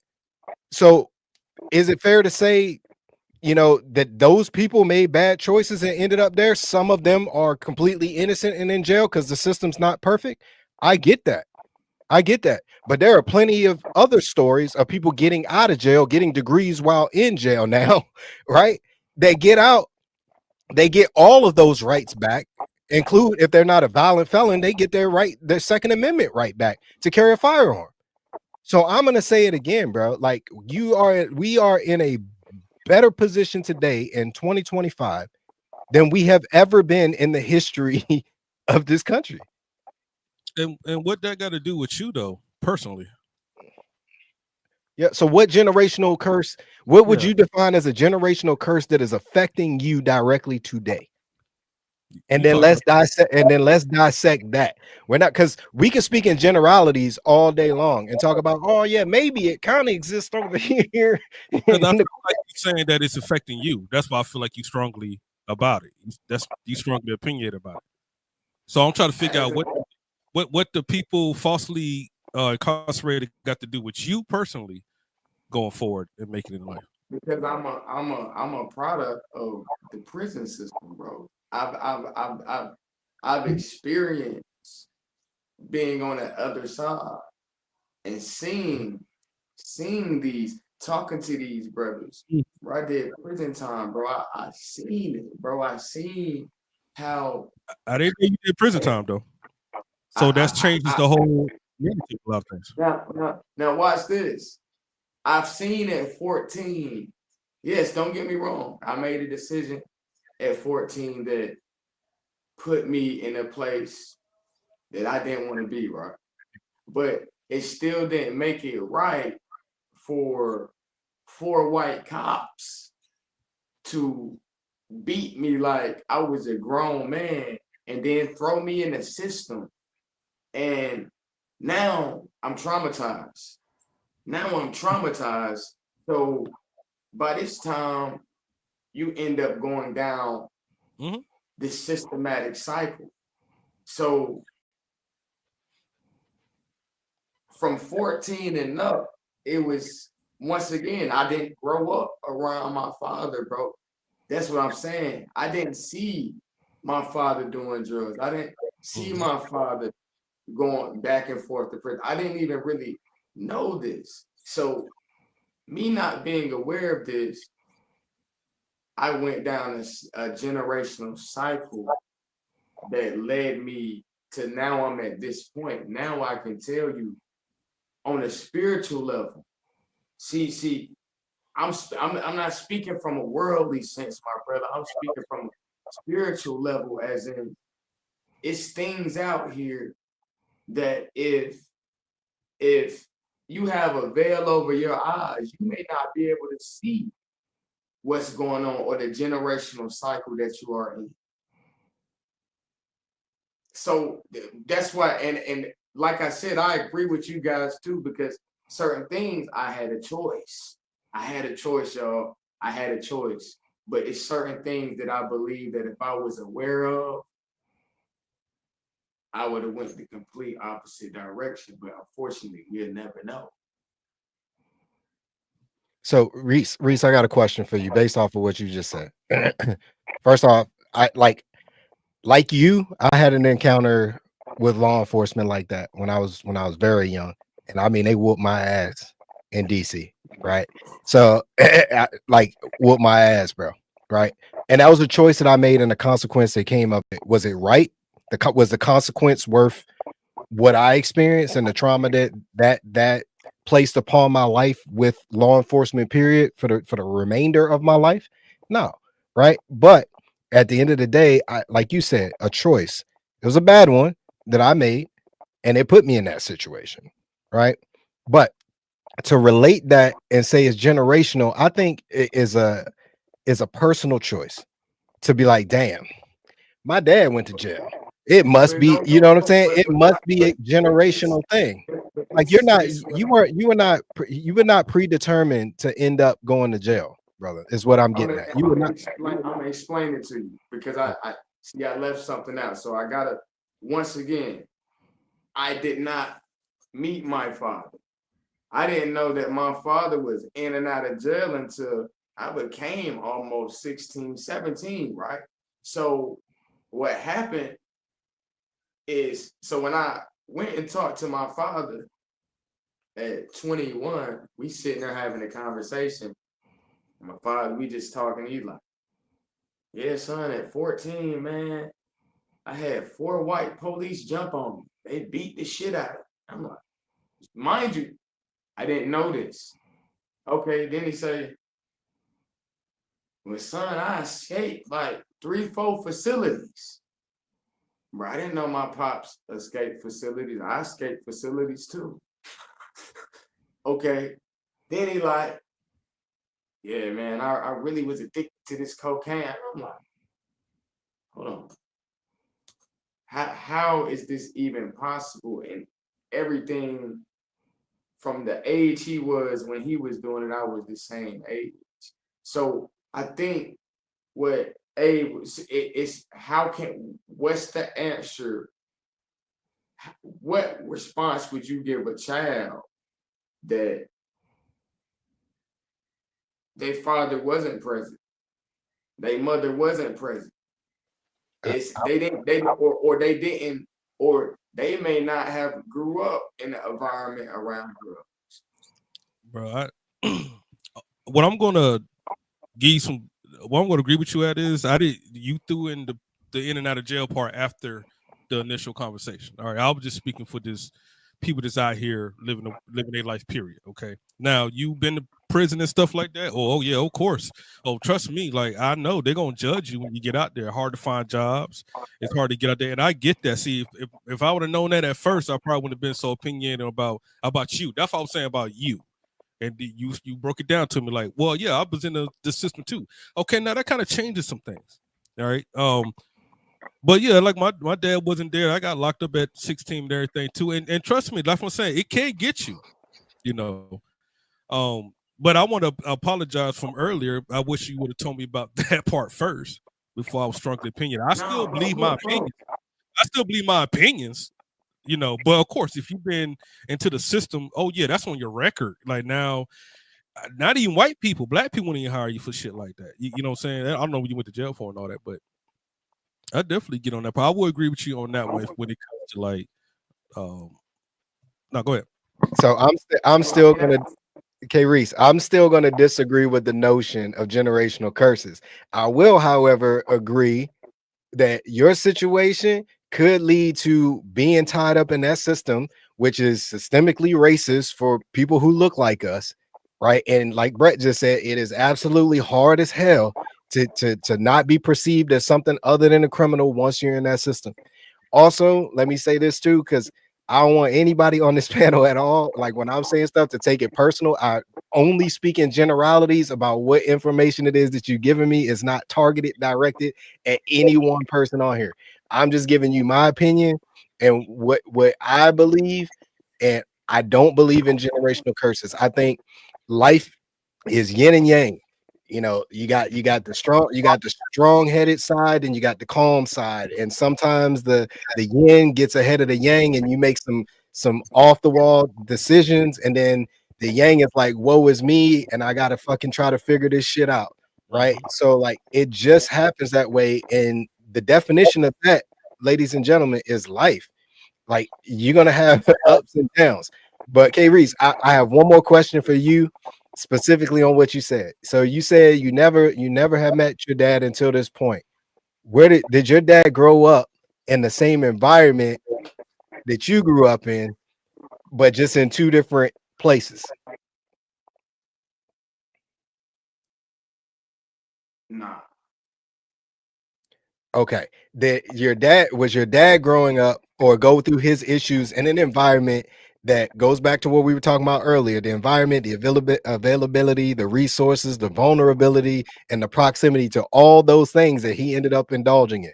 So is it fair to say, you know, that those people made bad choices and ended up there? Some of them are completely innocent and in jail because the system's not perfect. I get that. But there are plenty of other stories of people getting out of jail, getting degrees while in jail now, right? They get out, they get all of those rights back, include if they're not a violent felon, they get their Second Amendment right back to carry a firearm. So I'm gonna say it again, bro. Like we are in a better position today in 2025 than we have ever been in the history of this country. And what that got to do with you though, personally? Yeah. So what generational curse, what would you define as a generational curse that is affecting you directly today? And then let's dissect that. We're not, because we can speak in generalities all day long and talk about, oh yeah, maybe it kind of exists over here. I feel like you're saying that it's affecting you. That's why I feel like you strongly about it. You strongly opinionated about it. So I'm trying to figure out what the people falsely incarcerated got to do with you personally going forward and making it in life. Because I'm a product of the prison system, bro. I've experienced being on the other side and seeing these, talking to these brothers. Right there, prison time, bro. I seen it, bro. I seen how I didn't think you did prison time though. So that changes the whole narrative of a lot of things. Now watch this. I've seen at 14. Yes, don't get me wrong. I made a decision at 14 that put me in a place that I didn't want to be, right? But it still didn't make it right for 4 white cops to beat me like I was a grown man and then throw me in the system. And now I'm traumatized. So by this time, you end up going down this systematic cycle. So from 14 and up, it was once again, I didn't grow up around my father, bro. That's what I'm saying. I didn't see my father doing drugs. I didn't see my father going back and forth to prison. I didn't even really know this. So me not being aware of this, I went down a generational cycle that led me to now I'm at this point. Now I can tell you on a spiritual level. See, I'm not speaking from a worldly sense, my brother. I'm speaking from a spiritual level, as in it's things out here that if you have a veil over your eyes, you may not be able to see what's going on or the generational cycle that you are in. So that's why, and like I said, I agree with you guys too, because certain things I had a choice. I had a choice, y'all. I had a choice. But it's certain things that I believe that if I was aware of, I would have went the complete opposite direction. But unfortunately, you'll never know. So Reese, I got a question for you based off of what you just said. First off, I like you, I had an encounter with law enforcement like that when I was very young. And I mean, they whooped my ass in DC, right? So like whooped my ass, bro. Right. And that was a choice that I made, and the consequence that came of it. Was it right? Was the consequence worth what I experienced and the trauma that placed upon my life with law enforcement, period, for the remainder of my life? No, right? But at the end of the day, I, like you said, a choice. It was a bad one that I made, and it put me in that situation, right? But to relate that and say it's generational, I think it is a personal choice to be like, damn, my dad went to jail. It must be, you know what I'm saying? It must be a generational thing. Like you were not predetermined to end up going to jail, brother. Is what I'm getting at. You were not. I'm gonna explain it to you because I see I left something out. So I gotta once again, I did not meet my father. I didn't know that my father was in and out of jail until I became almost 16, 17, right? So what happened is, so when I went and talked to my father at 21, we sitting there having a conversation. And my father, we just talking. He's like, yeah, son, at 14, man, I had 4 white police jump on me. They beat the shit out of me. I'm like, mind you, I didn't know this. Okay, then he say, well, son, I escaped like 3-4 facilities. Bro, I didn't know my pops escaped facilities. I escaped facilities too. Okay. Then he like, yeah, man, I really was addicted to this cocaine. I'm like, hold on. How is this even possible? And everything from the age he was when he was doing it, I was the same age. So I think what it's what's the answer? What response would you give a child that their father wasn't present, their mother wasn't present? It's they didn't, or they may not have grew up in the environment around drugs. Bro, what I'm gonna give you some. What I'm gonna agree with you at is you threw in the in and out of jail part after the initial conversation. All right, I was just speaking for this people that's out here living their life. Period. Okay. Now you've been to prison and stuff like that. Oh yeah, of course. Oh, trust me. Like I know they're gonna judge you when you get out there. Hard to find jobs. It's hard to get out there, and I get that. See, if I would have known that at first, I probably wouldn't have been so opinionated about you. That's what I'm saying about you. And you broke it down to me like, well, yeah, I was in the system too. Okay, now that kind of changes some things. All right. But yeah, like my dad wasn't there. I got locked up at 16 and everything too. And trust me, like I'm saying, it can't get you, you know. But I want to apologize from earlier. I wish you would have told me about that part first before I was strong the opinion. I still believe my opinions. I still believe my opinions. You know, but of course, if you've been into the system, oh yeah, that's on your record. Like now, not even white people, black people wouldn't even hire you for shit like that. You know what I'm saying? I don't know what you went to jail for and all that, but I definitely get on that part. I will agree with you on that one when it comes to like, no, go ahead. So I'm still gonna K Reese, I'm still gonna disagree with the notion of generational curses. I will, however, agree that your situation could lead to being tied up in that system, which is systemically racist for people who look like us, right? And like Brett just said, it is absolutely hard as hell to not be perceived as something other than a criminal once you're in that system. Also, let me say this too, because I don't want anybody on this panel at all. Like when I'm saying stuff to take it personal, I only speak in generalities about what information it is that you're giving me. Is not targeted, directed at any one person on here. I'm just giving you my opinion and what I believe. And I don't believe in generational curses. I think life is yin and yang. You know, you got the strong-headed side and you got the calm side. And sometimes the yin gets ahead of the yang and you make some off the wall decisions, and then the yang is like, woe is me, and I gotta fucking try to figure this shit out. Right. So like it just happens that way. And the definition of that, ladies and gentlemen, is life. Like you're gonna have ups and downs. But K Reese, I have one more question for you, specifically on what you said. So you said you never have met your dad until this point. Where did your dad grow up in the same environment that you grew up in, but just in two different places? Nah. Okay. That your dad growing up or go through his issues in an environment that goes back to what we were talking about earlier, the environment, the availability, the resources, the vulnerability, and the proximity to all those things that he ended up indulging in.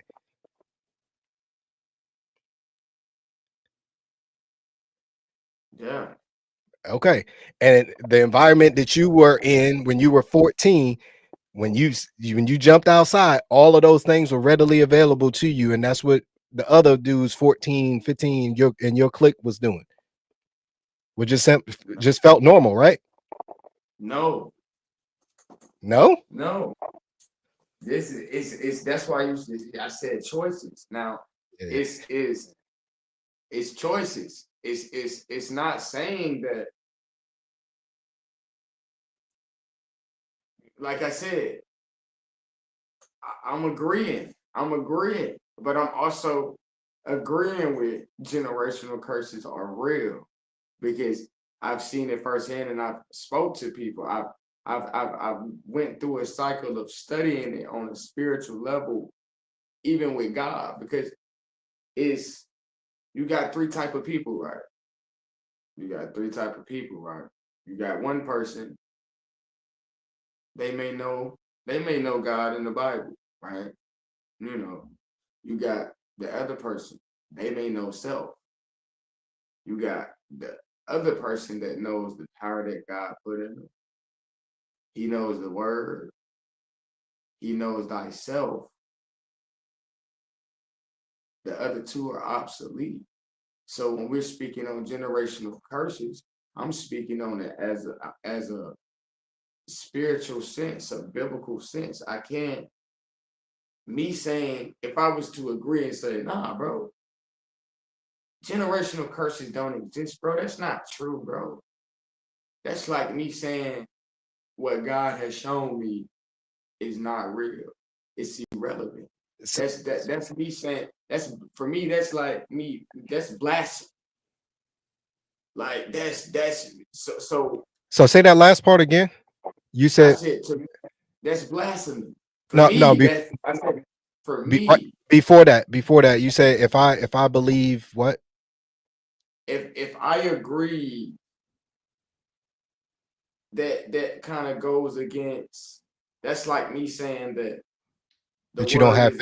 Yeah. Okay. And the environment that you were in when you were 14, when you jumped outside, all of those things were readily available to you, and that's what the other dudes 14, 15 your clique was doing. Which just felt normal, right? No. No? This is that's why I said choices. Now it's choices. It's not saying that, like I said, I'm agreeing, but I'm also agreeing with generational curses are real because I've seen it firsthand and I've spoke to people. I've went through a cycle of studying it on a spiritual level, even with God, because you got three type of people, right? You got one person, they may know God in the Bible, right? You know, you got the other person, they may know self. You got the other person that knows the power that God put in them. He knows the word. He knows thyself. The other two are obsolete. So when we're speaking on generational curses, I'm speaking on it as a spiritual sense, a biblical sense. I can't, me saying, if I was to agree and say, nah, bro, generational curses don't exist, bro, that's not true, bro. That's like me saying what God has shown me is not real. It's irrelevant. That's me saying, that's for me, that's like me, that's blasphemy. Like that's so say that last part again. You said that's blasphemy. I said for me. Before that, you said if I believe what? If I agree that kind of goes against, that's like me saying that you don't have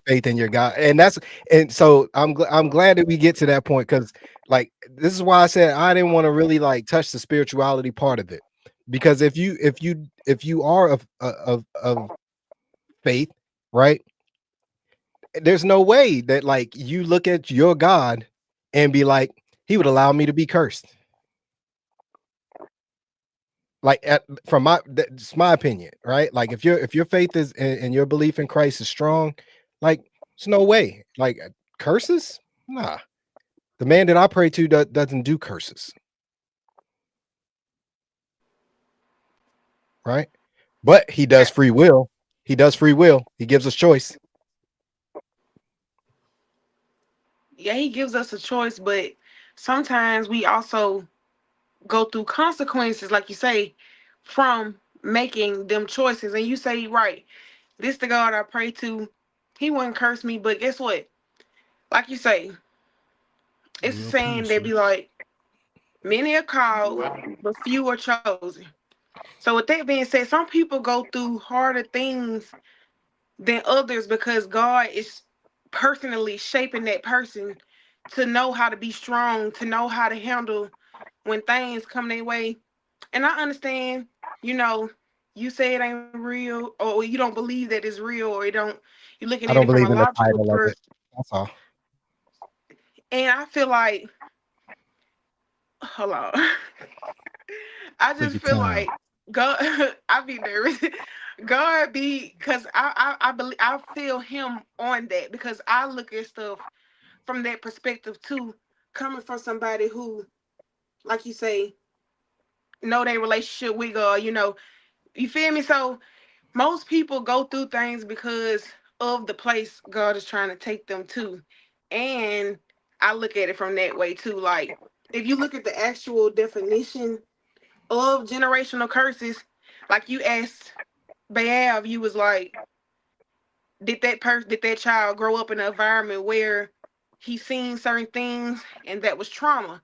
faith, in your God. And so I'm glad that we get to that point, because like this is why I said I didn't want to really like touch the spirituality part of it, because if you are of faith, right, there's no way that like you look at your God and be like, he would allow me to be cursed. Like from that's my opinion, right? Like if your faith is and your belief in Christ is strong, like there's no way. Like curses, nah. The man that I pray to doesn't do curses, right? But he does free will. He does free will. He gives us choice. Yeah, he gives us a choice, but sometimes we also go through consequences, like you say, from making them choices. And you say, right, this the God I pray to, he wouldn't curse me, but guess what? Like you say, it's a Real saying peace, that be like, many are called, but few are chosen. So with that being said, some people go through harder things than others because God is personally shaping that person to know how to be strong, to know how to handle when things come their way. And I understand, you know, you say it ain't real, or you don't believe that it's real, or you don't, you're looking I at don't it from a believe in the logical title of it. That's all. and I feel like, hold on. I Take just your feel time. like God, I be nervous. God be, cause I believe I feel him on that because I look at stuff from that perspective too, coming from somebody who, like you say, know their relationship with God. You feel me? So most people go through things because of the place God is trying to take them to, and I look at it from that way too. Like if you look at the actual definition of generational curses, like you asked Bayav, you was like, did that child grow up in an environment where he seen certain things and that was trauma?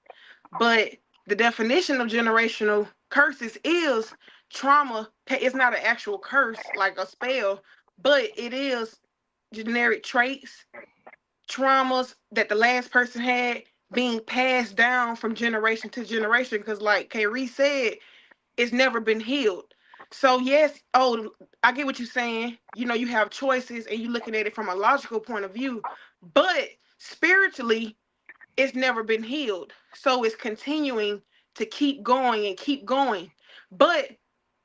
But the definition of generational curses is trauma. It's not an actual curse like a spell, but it is generic traits, traumas that the last person had being passed down from generation to generation. Because, like Kyrie said, it's never been healed. So yes, I get what you're saying. You have choices and you're looking at it from a logical point of view, but spiritually, it's never been healed. So it's continuing to keep going and keep going. But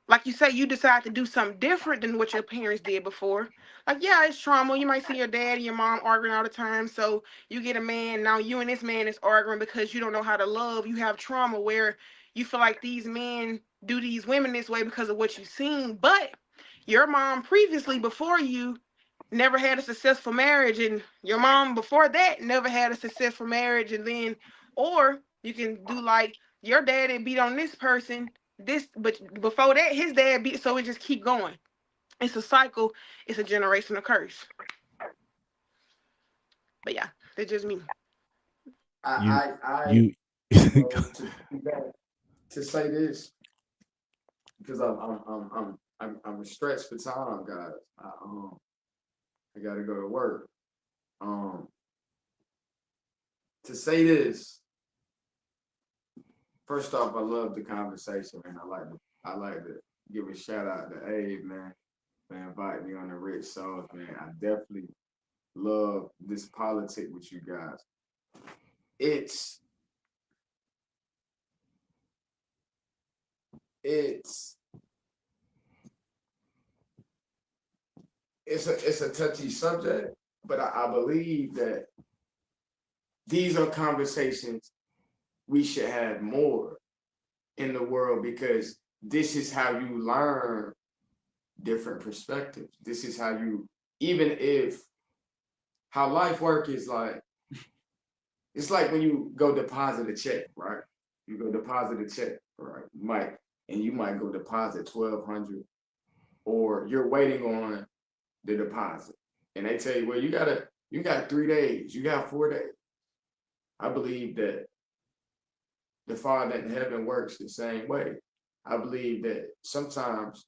like you say, you decide to do something different than what your parents did before. Like, yeah, it's trauma. You might see your dad and your mom arguing all the time. So you get a man, now you and this man is arguing because you don't know how to love. You have trauma where you feel like these men do these women this way because of what you've seen. But your mom previously, before you, never had a successful marriage, and your mom before that never had a successful marriage. And then, or you can do like your daddy beat on this person, but before that his dad beat, so it just keep going. It's a cycle. It's a generational curse. But yeah, that's just me. You I you to say this because I'm stretched for time, guys. I gotta go to work. Um, to say this, first off, I love the conversation, man. I like to give a shout out to Abe, man, for inviting me on the Rich Souls, man. I definitely love this politic with you guys. It's it's it's a touchy subject, but I believe that these are conversations we should have more in the world because this is how you learn different perspectives. This is how you, even if how life work is like, it's like when you go deposit a check, right? You go deposit a check, right? You might go deposit 1,200, or you're waiting on the deposit, and they tell you, well, you got 3 days, you got 4 days. I believe that the Father in heaven works the same way. I believe that sometimes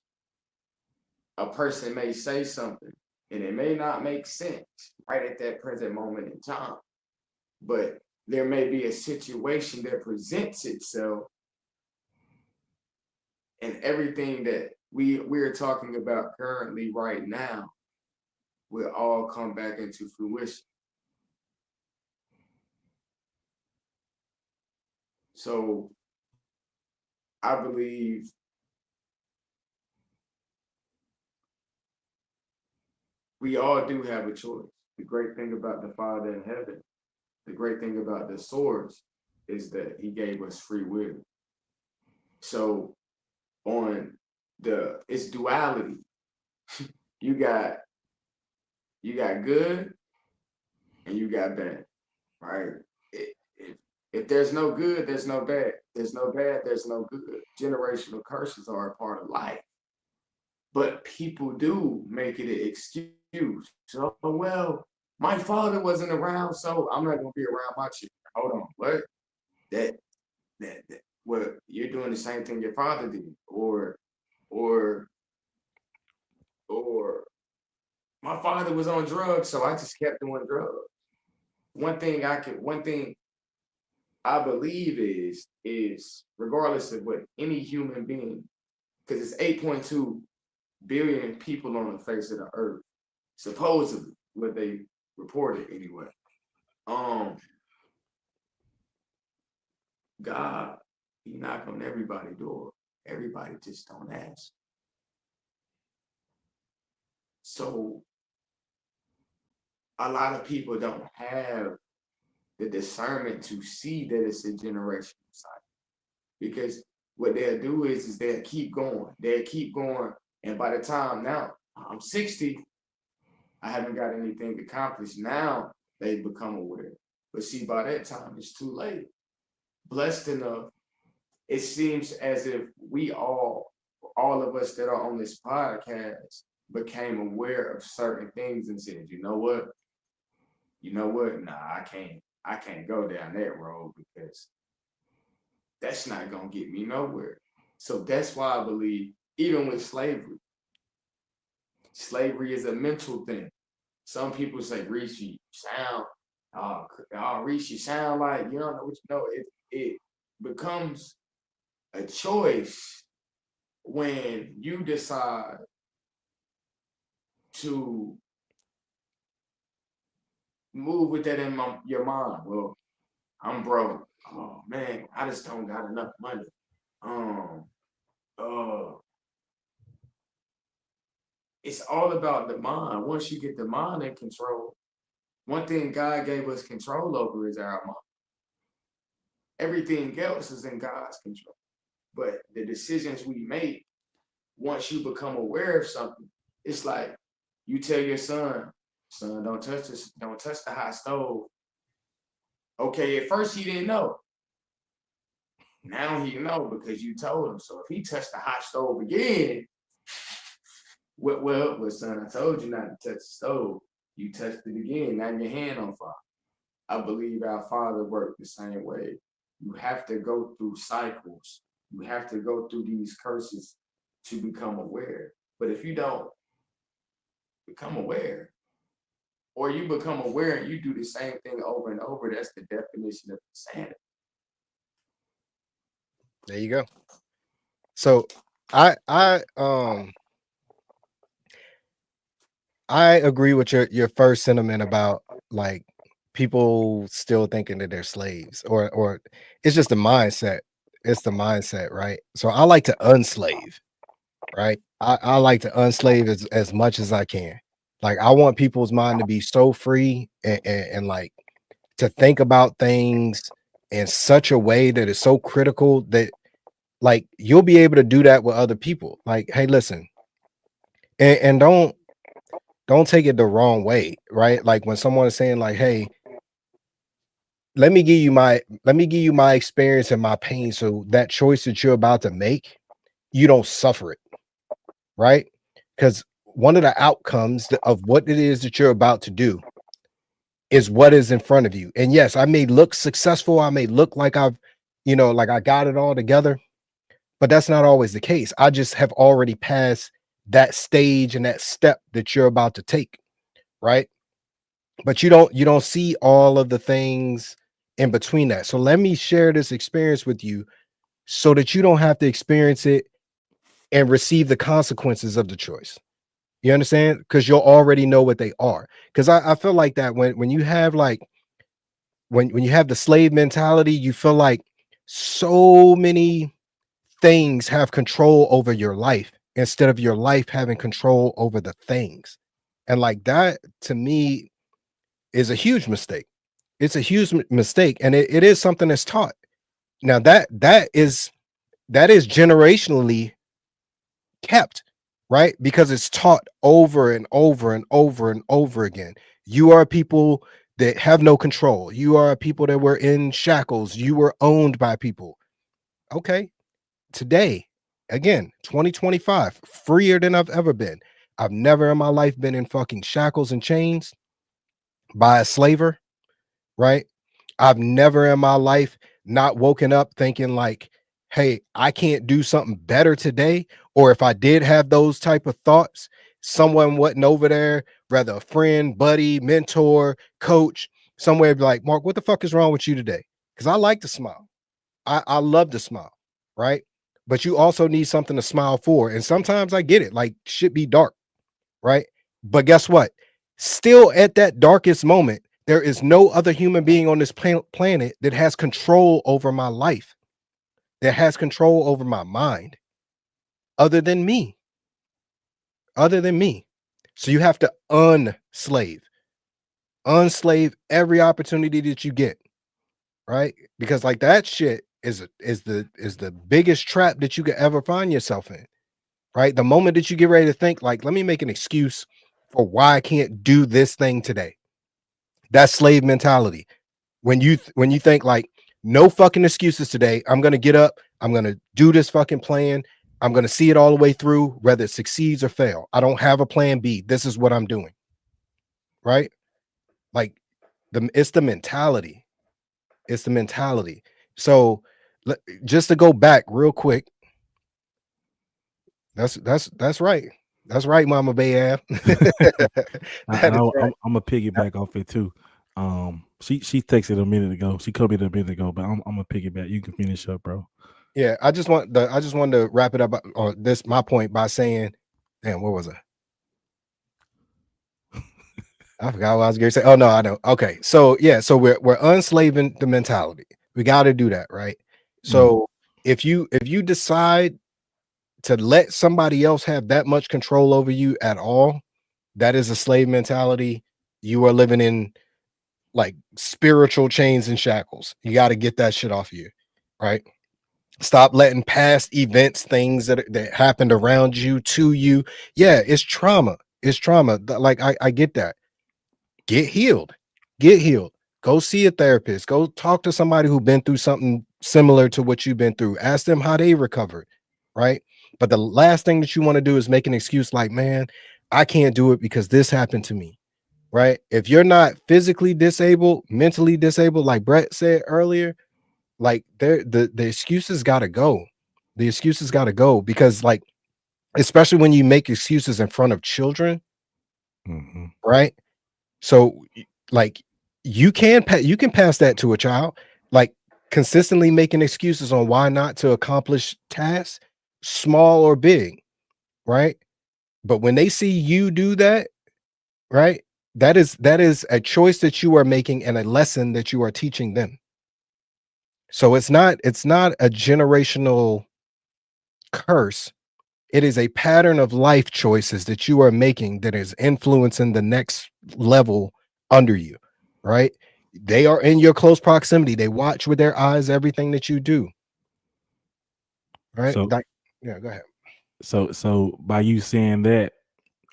a person may say something and it may not make sense right at that present moment in time, but there may be a situation that presents itself, and everything that we're talking about currently right now will all come back into fruition. So I believe we all do have a choice. The great thing about the Father in heaven, the great thing about the source is that he gave us free will. So on it's duality. you got good and you got bad, right? If there's no good, there's no bad. There's no bad, there's no good. Generational curses are a part of life. But people do make it an excuse. So, well, my father wasn't around, so I'm not gonna be around my children. Hold on, what? That well, you're doing the same thing your father did, or my father was on drugs, so I just kept doing drugs. One thing I believe is regardless of what any human being, because it's 8.2 billion people on the face of the earth, supposedly, what they reported anyway. God, he knock on everybody's door. Everybody just don't ask. So a lot of people don't have the discernment to see that it's a generational cycle. Because what they'll do is they'll keep going. And by the time now I'm 60, I haven't got anything accomplished. Now they become aware. But see, by that time, it's too late. Blessed enough, it seems as if we all of us that are on this podcast became aware of certain things and said, you know what? Nah, I can't go down that road because that's not gonna get me nowhere. So that's why I believe, even with slavery is a mental thing. Some people say, Reese, you sound, Reese, you sound like you don't know what you know. It becomes a choice when you decide to move with that in your mind. Well, I'm broke. Oh man, I just don't got enough money. It's all about the mind. Once you get the mind in control, one thing God gave us control over is our mind. Everything else is in God's control. But the decisions we make, once you become aware of something, it's like you tell your son, don't touch this, don't touch the hot stove. Okay, at first he didn't know. Now he know because you told him. So if he touched the hot stove again, well, son, I told you not to touch the stove. You touched it again, now your hand on fire. I believe our Father worked the same way. You have to go through cycles. You have to go through these curses to become aware. But if you don't become aware, or you become aware and you do the same thing over and over, that's the definition of insanity. There you go. So I agree with your first sentiment about like people still thinking that they're slaves, or it's just a mindset. It's the mindset, right? So I like to unslave, right? I like to unslave as much as I can. Like I want people's mind to be so free and like to think about things in such a way that is so critical that like you'll be able to do that with other people. Like, hey, listen, and don't take it the wrong way, right? Like when someone is saying like, hey, let me give you my experience and my pain so that choice that you're about to make, you don't suffer it, right? Because one of the outcomes of what it is that you're about to do is what is in front of you. And yes, I may look successful, I may look like I've, like I got it all together, but that's not always the case. I just have already passed that stage and that step that you're about to take, right? But you don't see all of the things in between that. So let me share this experience with you so that you don't have to experience it and receive the consequences of the choice. You understand? Because you'll already know what they are. Because I feel like that when you have like when you have the slave mentality, you feel like so many things have control over your life instead of your life having control over the things. And like that to me is a huge mistake. It's a huge mistake, and it is something that's taught. Now that is generationally kept, right? Because it's taught over and over and over and over again. You are people that have no control. You are people that were in shackles. You were owned by people. Okay. Today, again, 2025, freer than I've ever been. I've never in my life been in fucking shackles and chains by a slaver, right? I've never in my life not woken up thinking like, hey, I can't do something better today. Or if I did have those type of thoughts, someone wasn't over there, rather a friend, buddy, mentor, coach, somewhere be like, Mark, what the fuck is wrong with you today? Because I like to smile. I love to smile, right? But you also need something to smile for. And sometimes I get it, like shit be dark, right? But guess what? Still at that darkest moment, there is no other human being on this planet that has control over my life, that has control over my mind, other than me. Other than me. So you have to unslave every opportunity that you get, right? Because like that shit is the biggest trap that you could ever find yourself in, right? The moment that you get ready to think like, let me make an excuse for why I can't do this thing today. That's slave mentality. When you think like, no fucking excuses today, I'm gonna get up, I'm gonna do this fucking plan, I'm gonna see it all the way through, whether it succeeds or fail. I don't have a plan B. This is what I'm doing, right? Like it's the mentality. It's the mentality. So just to go back real quick, that's right. That's right, Mama Bayab. I'm gonna piggyback off it too. She texted a minute ago. She called me a minute ago, but I'm gonna piggyback. You can finish up, bro. Yeah, I just wanted to wrap it up on this my point by saying, damn, what was it? I forgot what I was going to say. Oh no, I know. Okay, so yeah, so we're unslaving the mentality. We got to do that, right? So if you decide to let somebody else have that much control over you at all, that is a slave mentality. You are living in like spiritual chains and shackles. You got to get that shit off you, right? Stop letting past events, things that happened around you, to you. Yeah, it's trauma. It's trauma. Like I get that. Get healed. Get healed. Go see a therapist. Go talk to somebody who's been through something similar to what you've been through. Ask them how they recovered, right? But the last thing that you want to do is make an excuse like, man, I can't do it because this happened to me, right? If you're not physically disabled, mentally disabled, like Brett said earlier, like the excuses got to go. The excuses got to go because like, especially when you make excuses in front of children, right? So like you can pass that to a child, like consistently making excuses on why not to accomplish tasks, small or big, right? But when they see you do that, right, that is a choice that you are making and a lesson that you are teaching them. So it's not a generational curse. It is a pattern of life choices that you are making that is influencing the next level under you, right? They are in your close proximity. They watch with their eyes everything that you do. Right? So, yeah, go ahead. So by you saying that,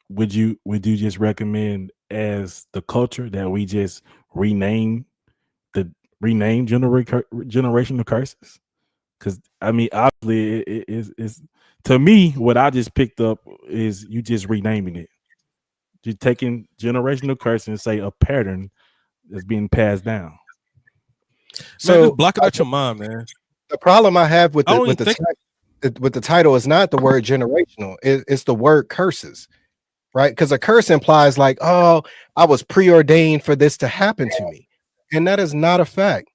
would you just recommend as the culture that we just rename generational curses? Because I mean, obviously, it is to me what I just picked up is you just renaming it. You're taking generational curse and say a pattern that's being passed down. So man, just block it out your mind, man. The problem I have with the title is not the word generational. It's the word curses, right? Because a curse implies like, oh, I was preordained for this to happen to me, and that is not a fact.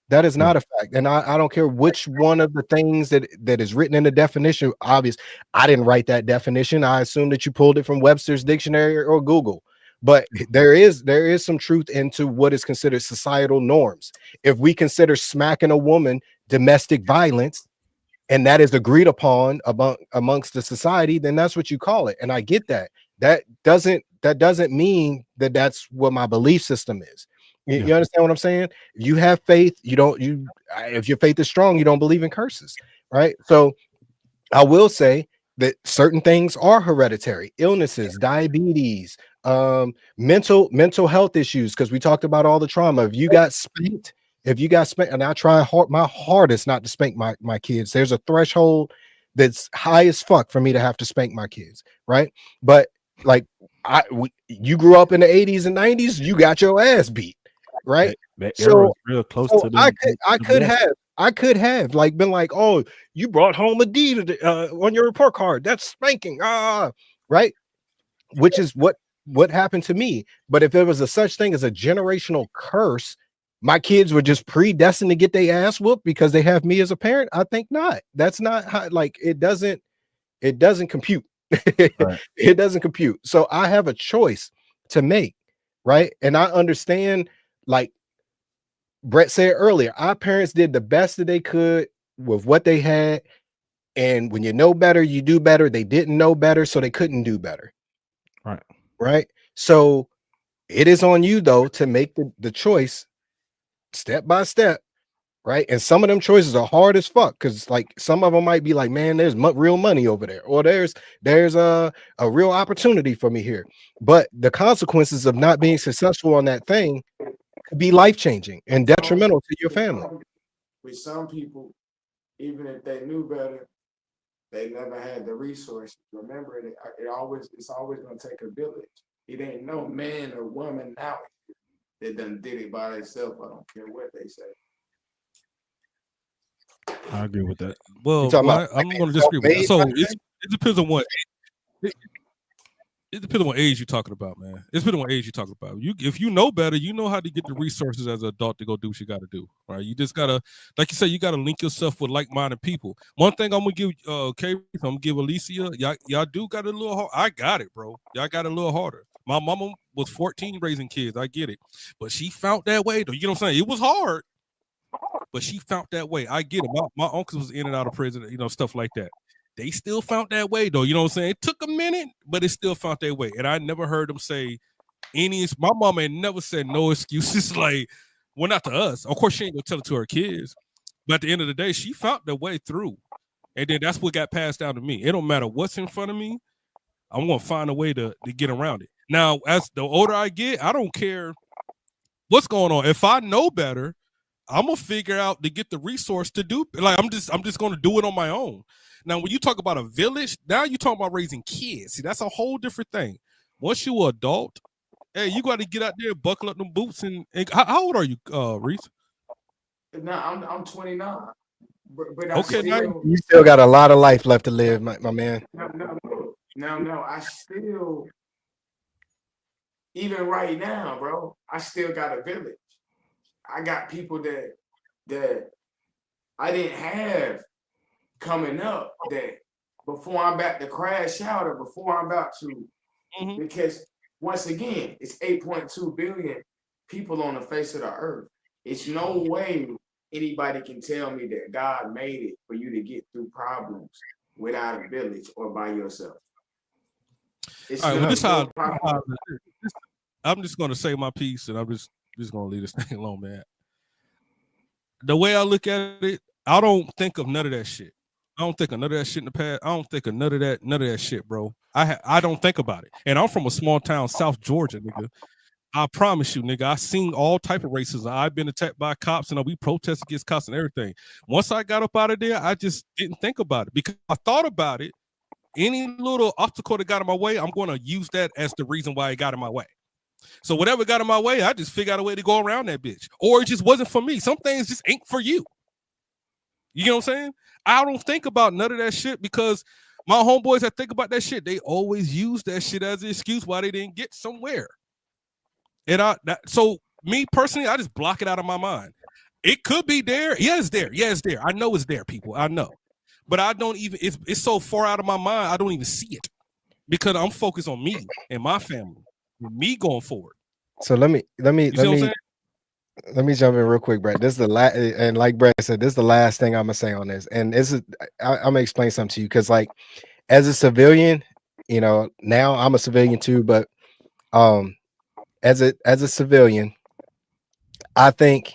That is not a fact. And I don't care which one of the things that is written in the definition. Obvious. I didn't write that definition. I assume that you pulled it from Webster's dictionary or Google. But there is some truth into what is considered societal norms. If we consider smacking a woman domestic violence, and that is agreed upon amongst the society, then that's what you call it. And I get that. That doesn't that doesn't mean that that's what my belief system is. You, Yeah. you understand what I'm saying? You have faith. If your faith is strong, you don't believe in curses, right? So I will say that certain things are hereditary: illnesses, diabetes, mental health issues. Because we talked about all the trauma. If you got spanked, and I try my hardest not to spank my kids. There's a threshold that's high as fuck for me to have to spank my kids, right? But like you grew up in the 80s and 90s, you got your ass beat, right? That era So, is real close so to the. I could have like been like, oh, you brought home a D on your report card. That's spanking, right? Which is what happened to me. But if there was a such thing as a generational curse, my kids were just predestined to get their ass whooped because they have me as a parent. I think not. That's not how. Like it doesn't compute. Right. It doesn't compute. So I have a choice to make, right? And I understand, like Brett said earlier, our parents did the best that they could with what they had. And when you know better, you do better. They didn't know better, so they couldn't do better. Right. Right. So it is on you, though, to make the choice step by step. Right. And some of them choices are hard as fuck, because like some of them might be like, man, there's real money over there, or there's a real opportunity for me here. But the consequences of not being successful on that thing could be life-changing and detrimental to your family. With some people, even if they knew better, they never had the resources. Remember, it's always gonna take a village. It ain't no man or woman out here that done did it by themselves. I don't care what they say. I agree with that. Well, talking about I'm going to disagree with that. self-made So it depends on what. It depends on what age you're talking about, man. It depends on what age you're talking about. If you know better, you know how to get the resources as an adult to go do what you got to do, right? You just gotta, like you said, you gotta link yourself with like-minded people. One thing I'm gonna give, I'm gonna give Alicia, y'all do got a little hard. I got it, bro. Y'all got a little harder. My mama was 14 raising kids. I get it, but she found that way though. You know what I'm saying? It was hard, but she found that way. I get it. My uncle was in and out of prison, stuff like that. They still found that way though. You know what I'm saying? It took a minute, but it still found that way. And I never heard them say my mama had never said no excuses. Like, well, not to us. Of course, she ain't gonna tell it to her kids. But at the end of the day, she found the way through. And then that's what got passed down to me. It don't matter what's in front of me. I'm gonna find a way to get around it. Now, as the older I get, I don't care what's going on. If I know better, I'm gonna figure out to get the resource to do. Like I'm just gonna do it on my own. Now, when you talk about a village, now you're talking about raising kids. See, that's a whole different thing. Once you're an adult, hey, you got to get out there, buckle up them boots, and how old are you, Reese? No, I'm 29. But Okay, you still got a lot of life left to live, my man. No, I still, even right now, bro, I still got a village. I got people that I didn't have coming up, that before I'm about to crash out or before I'm about to, because once again, it's 8.2 billion people on the face of the earth. It's no way anybody can tell me that God made it for you to get through problems without a village or by yourself. It's all right, I'm just going to say my piece, and I'm just going to leave this thing alone, man. The way I look at it, I don't think of none of that shit. I don't think of none of that shit in the past. I don't think of none of that shit, bro. I don't think about it. And I'm from a small town, South Georgia, nigga. I promise you, nigga, I seen all type of racism. I've been attacked by cops, and we protest against cops and everything. Once I got up out of there, I just didn't think about it, because I thought about it. Any little obstacle that got in my way, I'm going to use that as the reason why it got in my way. So whatever got in my way, I just figured out a way to go around that bitch. Or it just wasn't for me. Some things just ain't for you. You know what I'm saying? I don't think about none of that shit, because my homeboys that think about that shit, they always use that shit as an excuse why they didn't get somewhere. And so me personally, I just block it out of my mind. It could be there. Yeah, it's there. Yeah, it's there. I know it's there, people. I know. But I don't even, it's so far out of my mind, I don't even see it, because I'm focused on me and my family, me going forward. So let me jump in real quick, Brett. This is the last, and like Brett said, this is the last thing I'm gonna say on this. And this is, I'm gonna explain something to you, because like as a civilian, now I'm a civilian too, but As a civilian, I think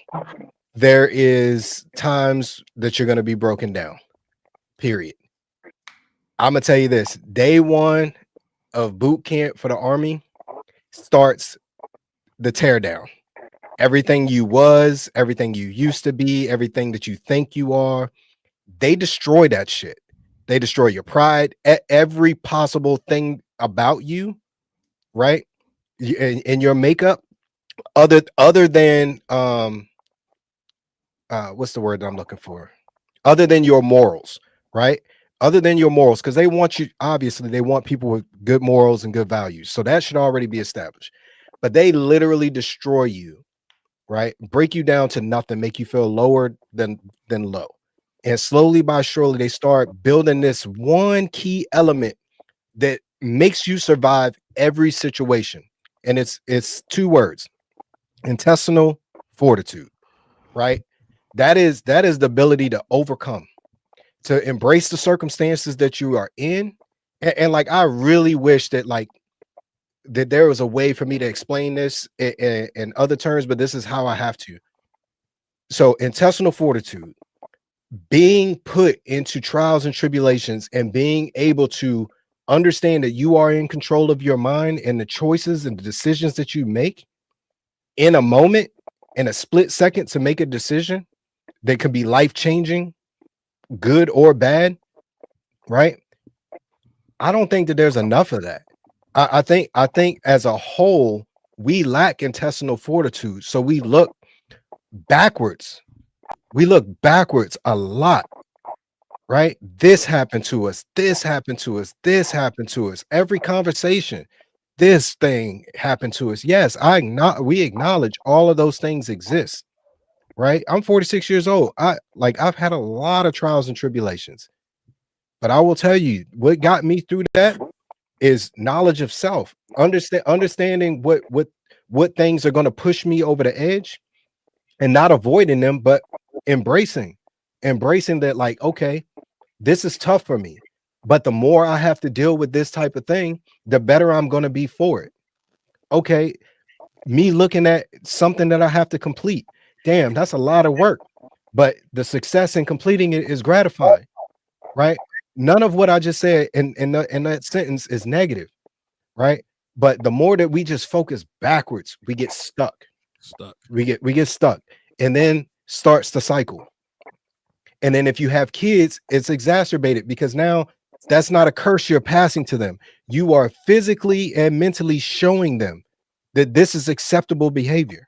there is times that you're going to be broken down. Period. I'm gonna tell you this: day one of boot camp for the Army starts the teardown. Everything you was, everything you used to be, everything that you think you are, they destroy that shit. They destroy your pride, every possible thing about you, right? In your makeup, other than what's the word that I'm looking for? Other than your morals, right? Other than your morals, because they want you, obviously, they want people with good morals and good values. So that should already be established. But they literally destroy you, right? Break you down to nothing, make you feel lower than low. And slowly by surely, they start building this one key element that makes you survive every situation. And it's two words: intestinal fortitude, right? That is the ability to overcome, to embrace the circumstances that you are in. And like, I really wish that that there was a way for me to explain this in other terms, but this is how I have to. So intestinal fortitude, being put into trials and tribulations and being able to understand that you are in control of your mind and the choices and the decisions that you make in a moment, in a split second, to make a decision that could be life-changing, good or bad, right? I don't think that there's enough of that. I think as a whole, we lack intestinal fortitude. So we look backwards. We look backwards a lot, right? This happened to us. This happened to us. This happened to us. Every conversation, this thing happened to us. Yes, we acknowledge all of those things exist, right? I'm 46 years old. I've had a lot of trials and tribulations, but I will tell you what got me through that is knowledge of self, understanding what things are going to push me over the edge, and not avoiding them, but embracing that, like, okay, this is tough for me, but the more I have to deal with this type of thing, the better I'm going to be for it. Okay, me looking at something that I have to complete, damn, that's a lot of work, but the success in completing it is gratifying, right? None of what I just said in that sentence is negative, right? But the more that we just focus backwards, we get stuck. We get stuck, and then starts the cycle. And then if you have kids, it's exacerbated, because now that's not a curse you're passing to them. You are physically and mentally showing them that this is acceptable behavior.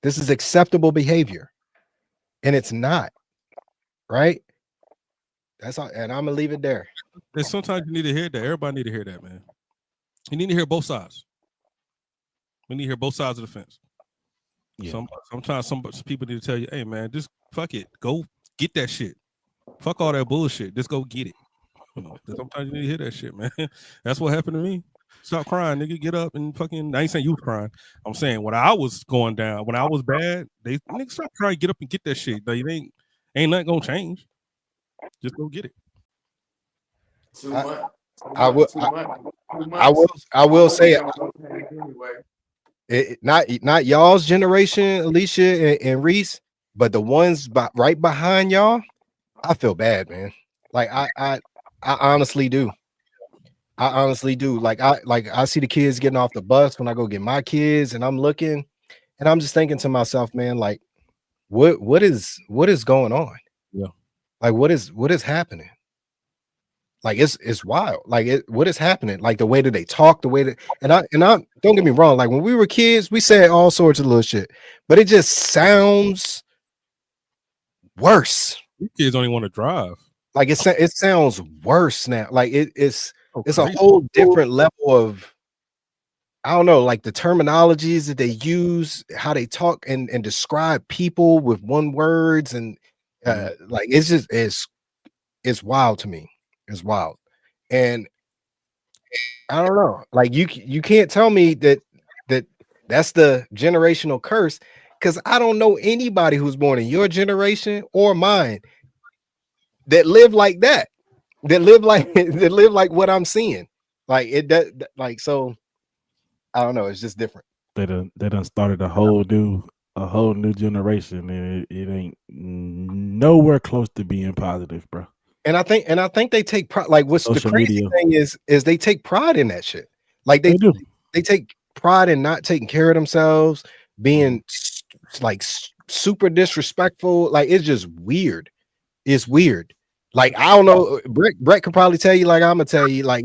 This is acceptable behavior, and it's not, right? That's all, and I'm gonna leave it there. And sometimes you need to hear that. Everybody need to hear that, man. You need to hear both sides. We need to hear both sides of the fence. Yeah. Sometimes some people need to tell you, hey man, just fuck it. Go get that shit. Fuck all that bullshit. Just go get it. Sometimes you need to hear that shit, man. That's what happened to me. Stop crying, nigga. Get up and fucking. I ain't saying you was crying. I'm saying when I was going down, when I was bad, they nigga stop crying, get up and get that shit. Like, ain't nothing gonna change. Just go get it. I will say it, not y'all's generation, Alicia and Reese, but the ones right behind y'all. I feel bad, man. Like I honestly do. I honestly do. Like I see the kids getting off the bus when I go get my kids, and I'm looking, and I'm just thinking to myself, man, like what is going on? Yeah. Like what is happening? Like it's wild. Like what is happening? Like the way that they talk, the way that, and I don't get me wrong. Like when we were kids, we said all sorts of little shit, but it just sounds worse. You kids don't even want to drive. Like it sounds worse now. Like it's a whole different level of, I don't know, like the terminologies that they use, how they talk and describe people with one words, and like it's just it's wild to me. It's wild. And I don't know, like you can't tell me that's the generational curse, because I don't know anybody who's born in your generation or mine that live like that, that live like what I'm seeing. Like it does, like, so I don't know. It's just different. They done started a whole new generation, and it ain't nowhere close to being positive, bro. And I think they take pride. Like, what's the Social crazy media. thing is they take pride in that shit. Like They do. they take pride in not taking care of themselves, being like super disrespectful. Like, it's just weird. It's weird. Like, I don't know. Brett could probably tell you. Like, I'm gonna tell you. Like,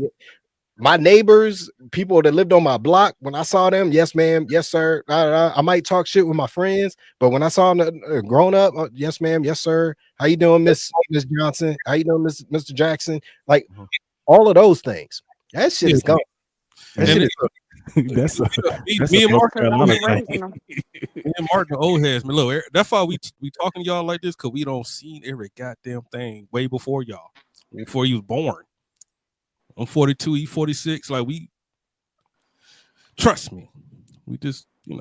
my neighbors, people that lived on my block, when I saw them, yes, ma'am, yes, sir. I might talk shit with my friends, but when I saw them grown up, yes, ma'am, yes, sir. How you doing, Miss Johnson? How you doing, Mr. Jackson? Like, all of those things. That shit is gone. That And shit is That's a, that's me a and North Mark, Carolina I'm thing. raising them. me and Mark the old heads, man. Look, that's why we talking to y'all like this, because we don't see every goddamn thing way before y'all, before you was born. I'm 42, he 46. Like, we trust me. We just, Yeah,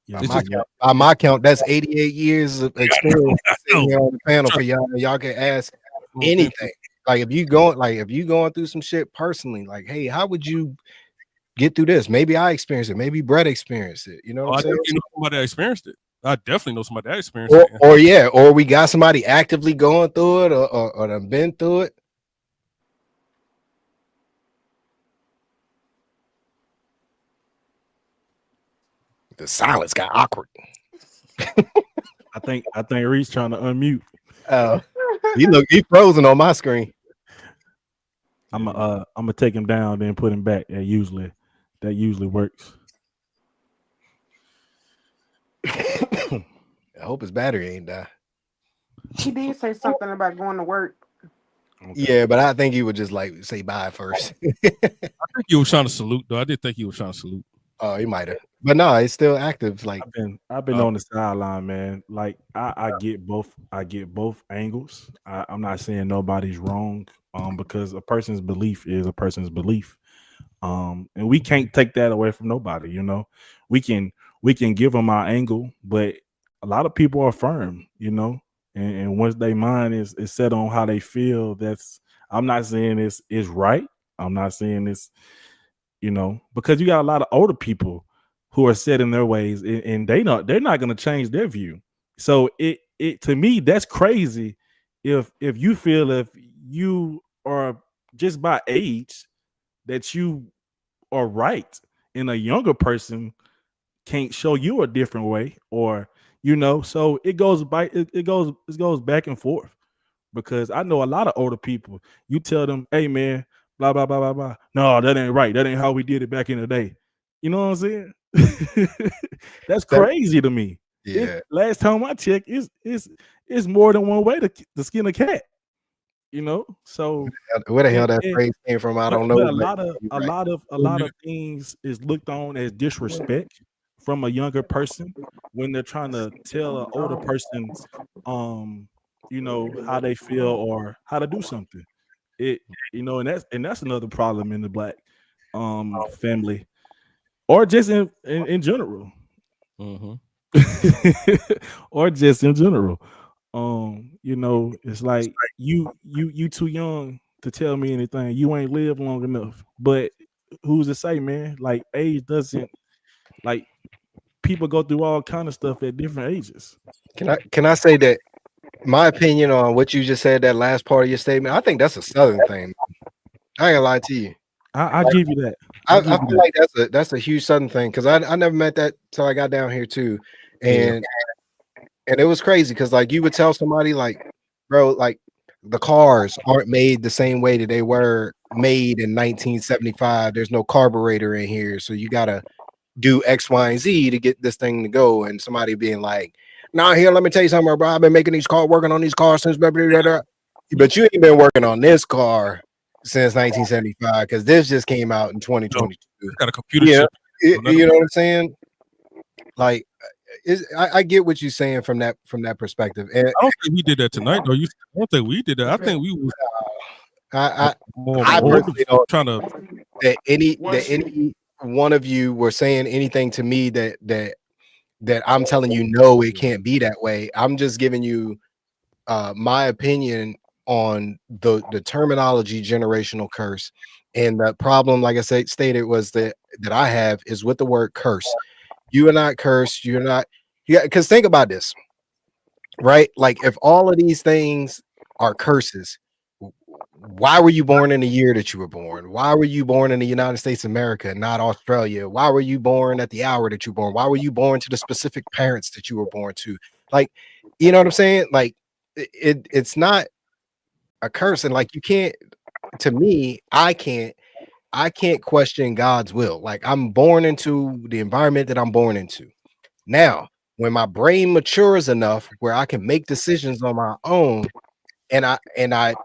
It's by just- my count, that's 88 years of experience sitting here on the panel for y'all. Y'all can ask anything. Like, if you going through some shit personally, like, hey, how would you get through this? Maybe I experienced it. Maybe Brett experienced it. You know Oh, what I I'm saying? definitely know somebody that experienced it. I definitely know somebody that experienced it. Or we got somebody actively going through it, or done been through it. The silence got awkward. I think Reed's trying to unmute. He frozen on my screen. I'm gonna take him down, then put him back. That usually works. I hope his battery ain't die. He did say something about going to work. Okay. Yeah, but I think he would just like say bye first. I think he was trying to salute, though. I did think he was trying to salute. Oh, he might have, but no, it's still active. Like, I've been on the sideline, man. Like, I get both angles. I'm not saying nobody's wrong, because a person's belief is a person's belief. And we can't take that away from nobody, you know. We can give them our angle, but a lot of people are firm, you know, and once their mind is set on how they feel, I'm not saying it's right. I'm not saying it's, you know, because you got a lot of older people who are set in their ways, and they're not going to change their view. So it to me, that's crazy. If you feel, if you are just by age that you are right, and a younger person can't show you a different way, or, you know, so it goes back and forth. Because I know a lot of older people, you tell them, hey man, blah blah blah blah blah. No, that ain't right. That ain't how we did it back in the day. You know what I'm saying? That's crazy to me. yeah, Last time I checked, it's more than one way to skin a cat. You know, so where the hell that phrase came from, I don't know. but a lot of things is looked on as disrespect from a younger person when they're trying to tell an older person, you know, how they feel or how to do something. It, you know, and that's another problem in the black family, or just in general. Mm-hmm. Or just in general. You know, it's like you too young to tell me anything. You ain't lived long enough. But who's to say, man? Like, age doesn't, like, people go through all kind of stuff at different ages. Can I say that my opinion on what you just said, that last part of your statement, I think that's a Southern thing. I ain't gonna lie to you. I give you that. I feel like that's a huge Southern thing, because I never met that till I got down here too, and it was crazy because, like, you would tell somebody, like, bro, like, the cars aren't made the same way that they were made in 1975. There's no carburetor in here, so you gotta do X, Y, and Z to get this thing to go. And somebody being like, "Nah, here, let me tell you something, bro. I've been working on these cars since blah, blah, blah, blah." But you ain't been working on this car since 1975, because this just came out in 2022. Got a computer Yeah, chip. you know what I'm saying? Like, I get what you're saying from that perspective, and I don't think we did that tonight, though. I don't think we did that. I think we was I more personally don't trying to. that any one of you were saying anything to me that I'm telling you, no, it can't be that way. I'm just giving you my opinion on the terminology generational curse, And the problem, like I said, stated was that I have is with the word curse. You are not cursed. You're not. Yeah, because think about this, right? Like if all of these things are curses, why were you born in the year that you were born? Why were you born in the United States of America, not Australia? Why were you born at the hour that you were born? Why were you born to the specific parents that you were born to? Like, you know what I'm saying? Like, it's not a curse, and like you can't. To me, I can't question God's will. Like I'm born into the environment that I'm born into. Now, when my brain matures enough where I can make decisions on my own, and I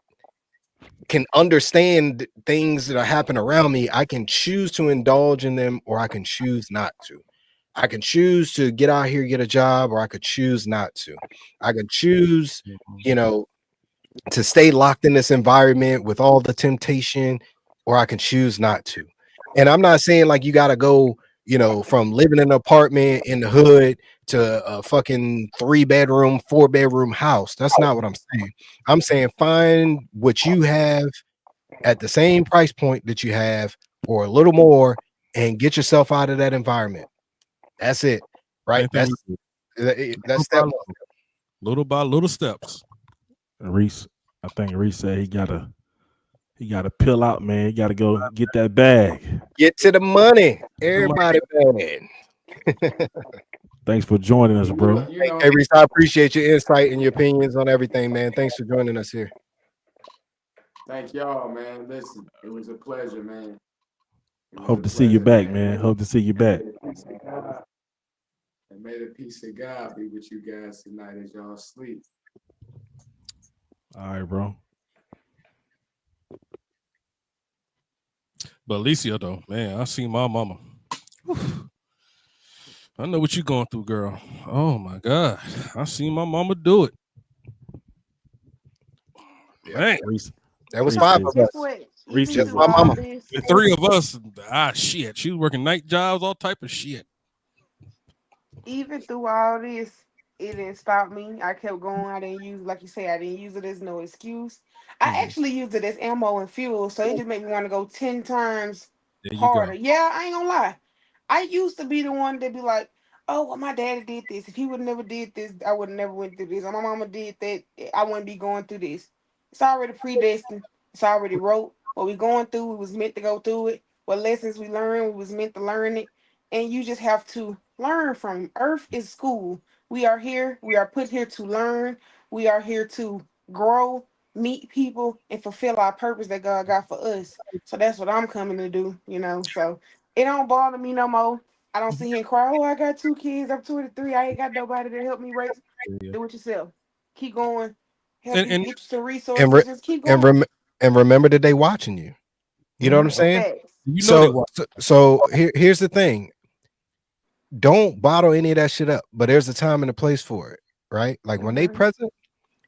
can understand things that are happening around me, I can choose to indulge in them or I can choose not to. I can choose to get out here, get a job, or I could choose not to. I could choose, you know, to stay locked in this environment with all the temptation, or I can choose not to. And I'm not saying like you got to go, from living in an apartment in the hood to a fucking 3-bedroom, 4-bedroom house. That's not what I'm saying. I'm saying find what you have at the same price point that you have, or a little more, and get yourself out of that environment. That's it, right? Same thing That's step one. little by little steps. Reese, I think Reese said he gotta pill out, man. He gotta go get that bag. Get to the money, everybody, man. Thanks for joining us, bro. Hey, Reese, I appreciate your insight and your opinions on everything, man. Thanks for joining us here. Thank y'all, man. Listen, it was a pleasure, man. Hope to see you back, man. Hope to see you back. And may the peace of God be with you guys tonight as y'all sleep. All right, bro. But Alicia, though, man, I seen my mama. Whew. I know what you're going through, girl. Oh my God, I seen my mama do it. Man, Reese, That was Reese 5 is- of Guess us. what? Reese Even is through my all mama. this, the 3 of us, shit. She was working night jobs, all type of shit. even through all this, it didn't stop me. I kept going. I didn't use, like you say, I didn't use it as no excuse. I Mhm. actually used it as ammo and fuel, so it just made me want to go 10 times There you harder. go. Yeah, I ain't gonna lie. I used to be the one that be like, oh, well, my daddy did this. If he would never did this, I would never went through this. Or my mama did that, I wouldn't be going through this. It's already predestined. It's already wrote. What we going through, we was meant to go through it. What lessons we learned, we was meant to learn it. And you just have to learn from. Earth is school. We are here. We are put here to learn. We are here to grow, meet people, and fulfill our purpose that God got for us. So that's what I'm coming to do. So it don't bother me no more. I don't sit here and cry, oh, I got 2 kids, I'm 23, I ain't got nobody to help me raise. Yeah. Do it yourself. Keep going. Help you And get you some And resources. re- Just keep and going. remember that they watching you. You know what I'm saying? Facts. you know they So here's the thing. Don't bottle any of that shit up, but there's a time and a place for it, right? Like when they Mhm. present,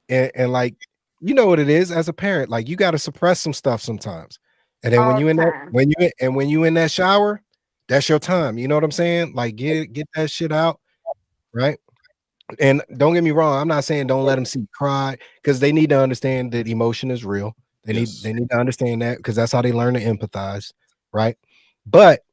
and like you know what it is as a parent, like you got to suppress some stuff sometimes. And then when All you the in that time. when you in that shower, that's your time. You know what I'm saying? Like get that shit out, right? And don't get me wrong, I'm not saying don't let them see you cry, because they need to understand that emotion is real. Yes. They need to understand that, because that's how they learn to empathize, right? But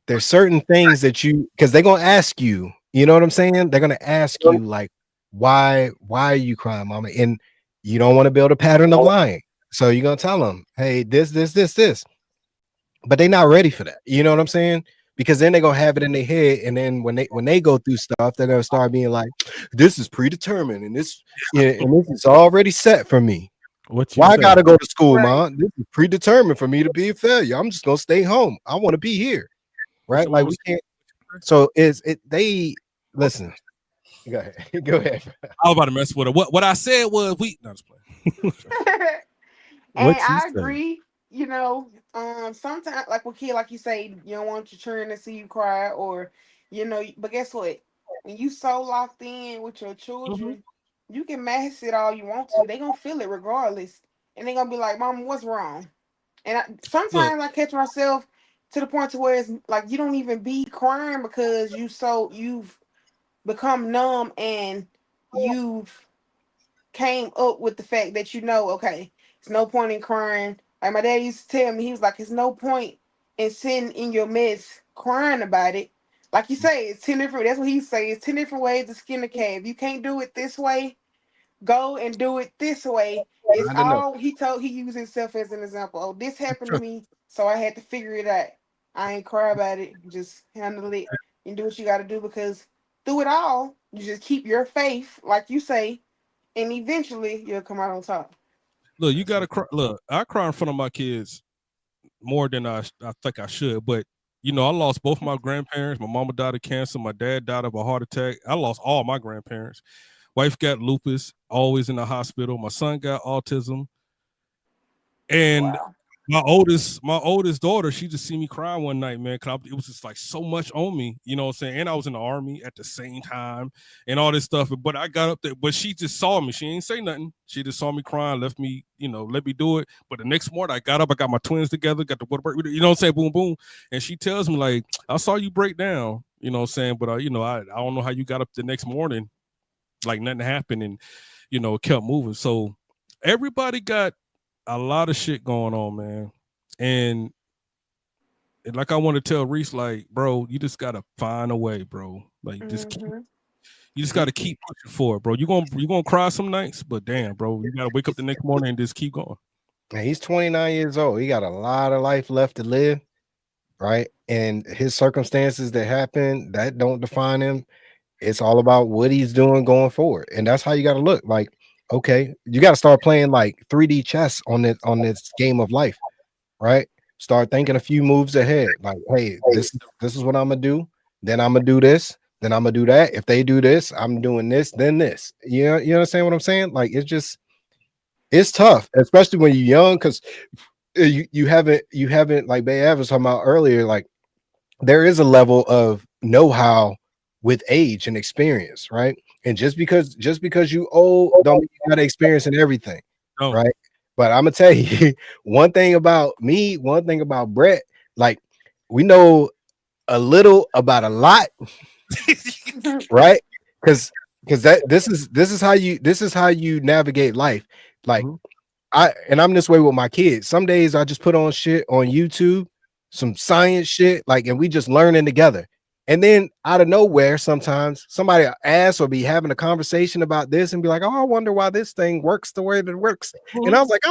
there's certain things that because they're gonna ask you, you know what I'm saying? They're gonna ask you like, why are you crying, mama? And you don't want to build a pattern of lying. So you're gonna tell them, hey, this. But they're not ready for that. You know what I'm saying? Because then they're gonna have it in their head, and then when they go through stuff, they're gonna start being like, this is predetermined, and this is already set for me. What you Why I say? gotta go to school, Right. mom? This is predetermined for me to be a failure. I'm just gonna stay home. I want to be here. Right? your Like mama we can't. So they listen. Go ahead. Go ahead. I was about to mess with her. What I said was no, just playing. And What she I say? agree, sometimes like with kid, like you say, you don't want your children to see you cry, or but guess what? When you so locked in with your children, you can mask it all you want to. They gonna feel it regardless. And they gonna be like, Mom, what's wrong? And Look, sometimes I catch myself to the point to where it's like you don't even be crying because you've become numb, and you've came up with the fact that okay, it's no point in crying. Like my dad used to tell me, he was like, "There's no point in sitting in your mess crying about it." Like you say, it's 10 different. That's what he say. It's 10 different ways to skin a cat. If you can't do it this way, go and do it this way. It's I don't know. all he used himself as an example. Oh, this happened to me, so I had to figure it out. I ain't cry about it. Just handle it and do what you got to do, because through it all, you just keep your faith, like you say, and eventually you'll come out on top. Look, you gotta cry. Look, I cry in front of my kids more than I think I should. But you know, I lost both my grandparents. My mama died of cancer. My dad died of a heart attack. I lost all my grandparents. Wife got lupus, always in the hospital. My son got autism. And Wow. my oldest daughter, she just see me cry one night, man. Cause it was just like so much on me, you know what I'm saying? And I was in the army at the same time and all this stuff. But I got up there, but she just saw me. She ain't say nothing. She just saw me crying, left me, let me do it. But the next morning I got up, I got my twins together, got the water, you know what I'm saying? Boom, boom. And she tells me, like, I saw you break down, you know what I'm saying? But I don't know how you got up the next morning, like nothing happened, and it kept moving. So everybody got a lot of shit going on, man. And like I want to tell Reese, like, bro, you just gotta find a way, bro. Like, you just gotta keep pushing forward, bro. You're gonna cry some nights, but damn, bro, you gotta wake up the next morning and just keep going. Man, he's 29 years old. He got a lot of life left to live, right? And his circumstances that happen, that don't define him. It's all about what he's doing going forward. And that's how you got to look. Like, okay, you got to start playing like 3D chess on this game of life, right? Start thinking a few moves ahead. Like, hey, this is what I'm gonna do. Then I'm gonna do this. Then I'm gonna do that. If they do this, I'm doing this, then this. You understand what I'm saying? Like, it's tough, especially when you're young, because you haven't like Bay Ave was talking about earlier, like there is a level of know-how with age and experience, right? And just because you old, don't mean you got experience in everything, No. right? But I'm gonna tell you one thing about me, one thing about Brett, like we know a little about a lot, right? Because this is how you navigate life. Like I'm this way with my kids. Some days I just put on shit on YouTube, some science shit, like, and we just learning together. And then out of nowhere, sometimes somebody asks or be having a conversation about this and be like, "Oh, I wonder why this thing works the way that it works." And I was like,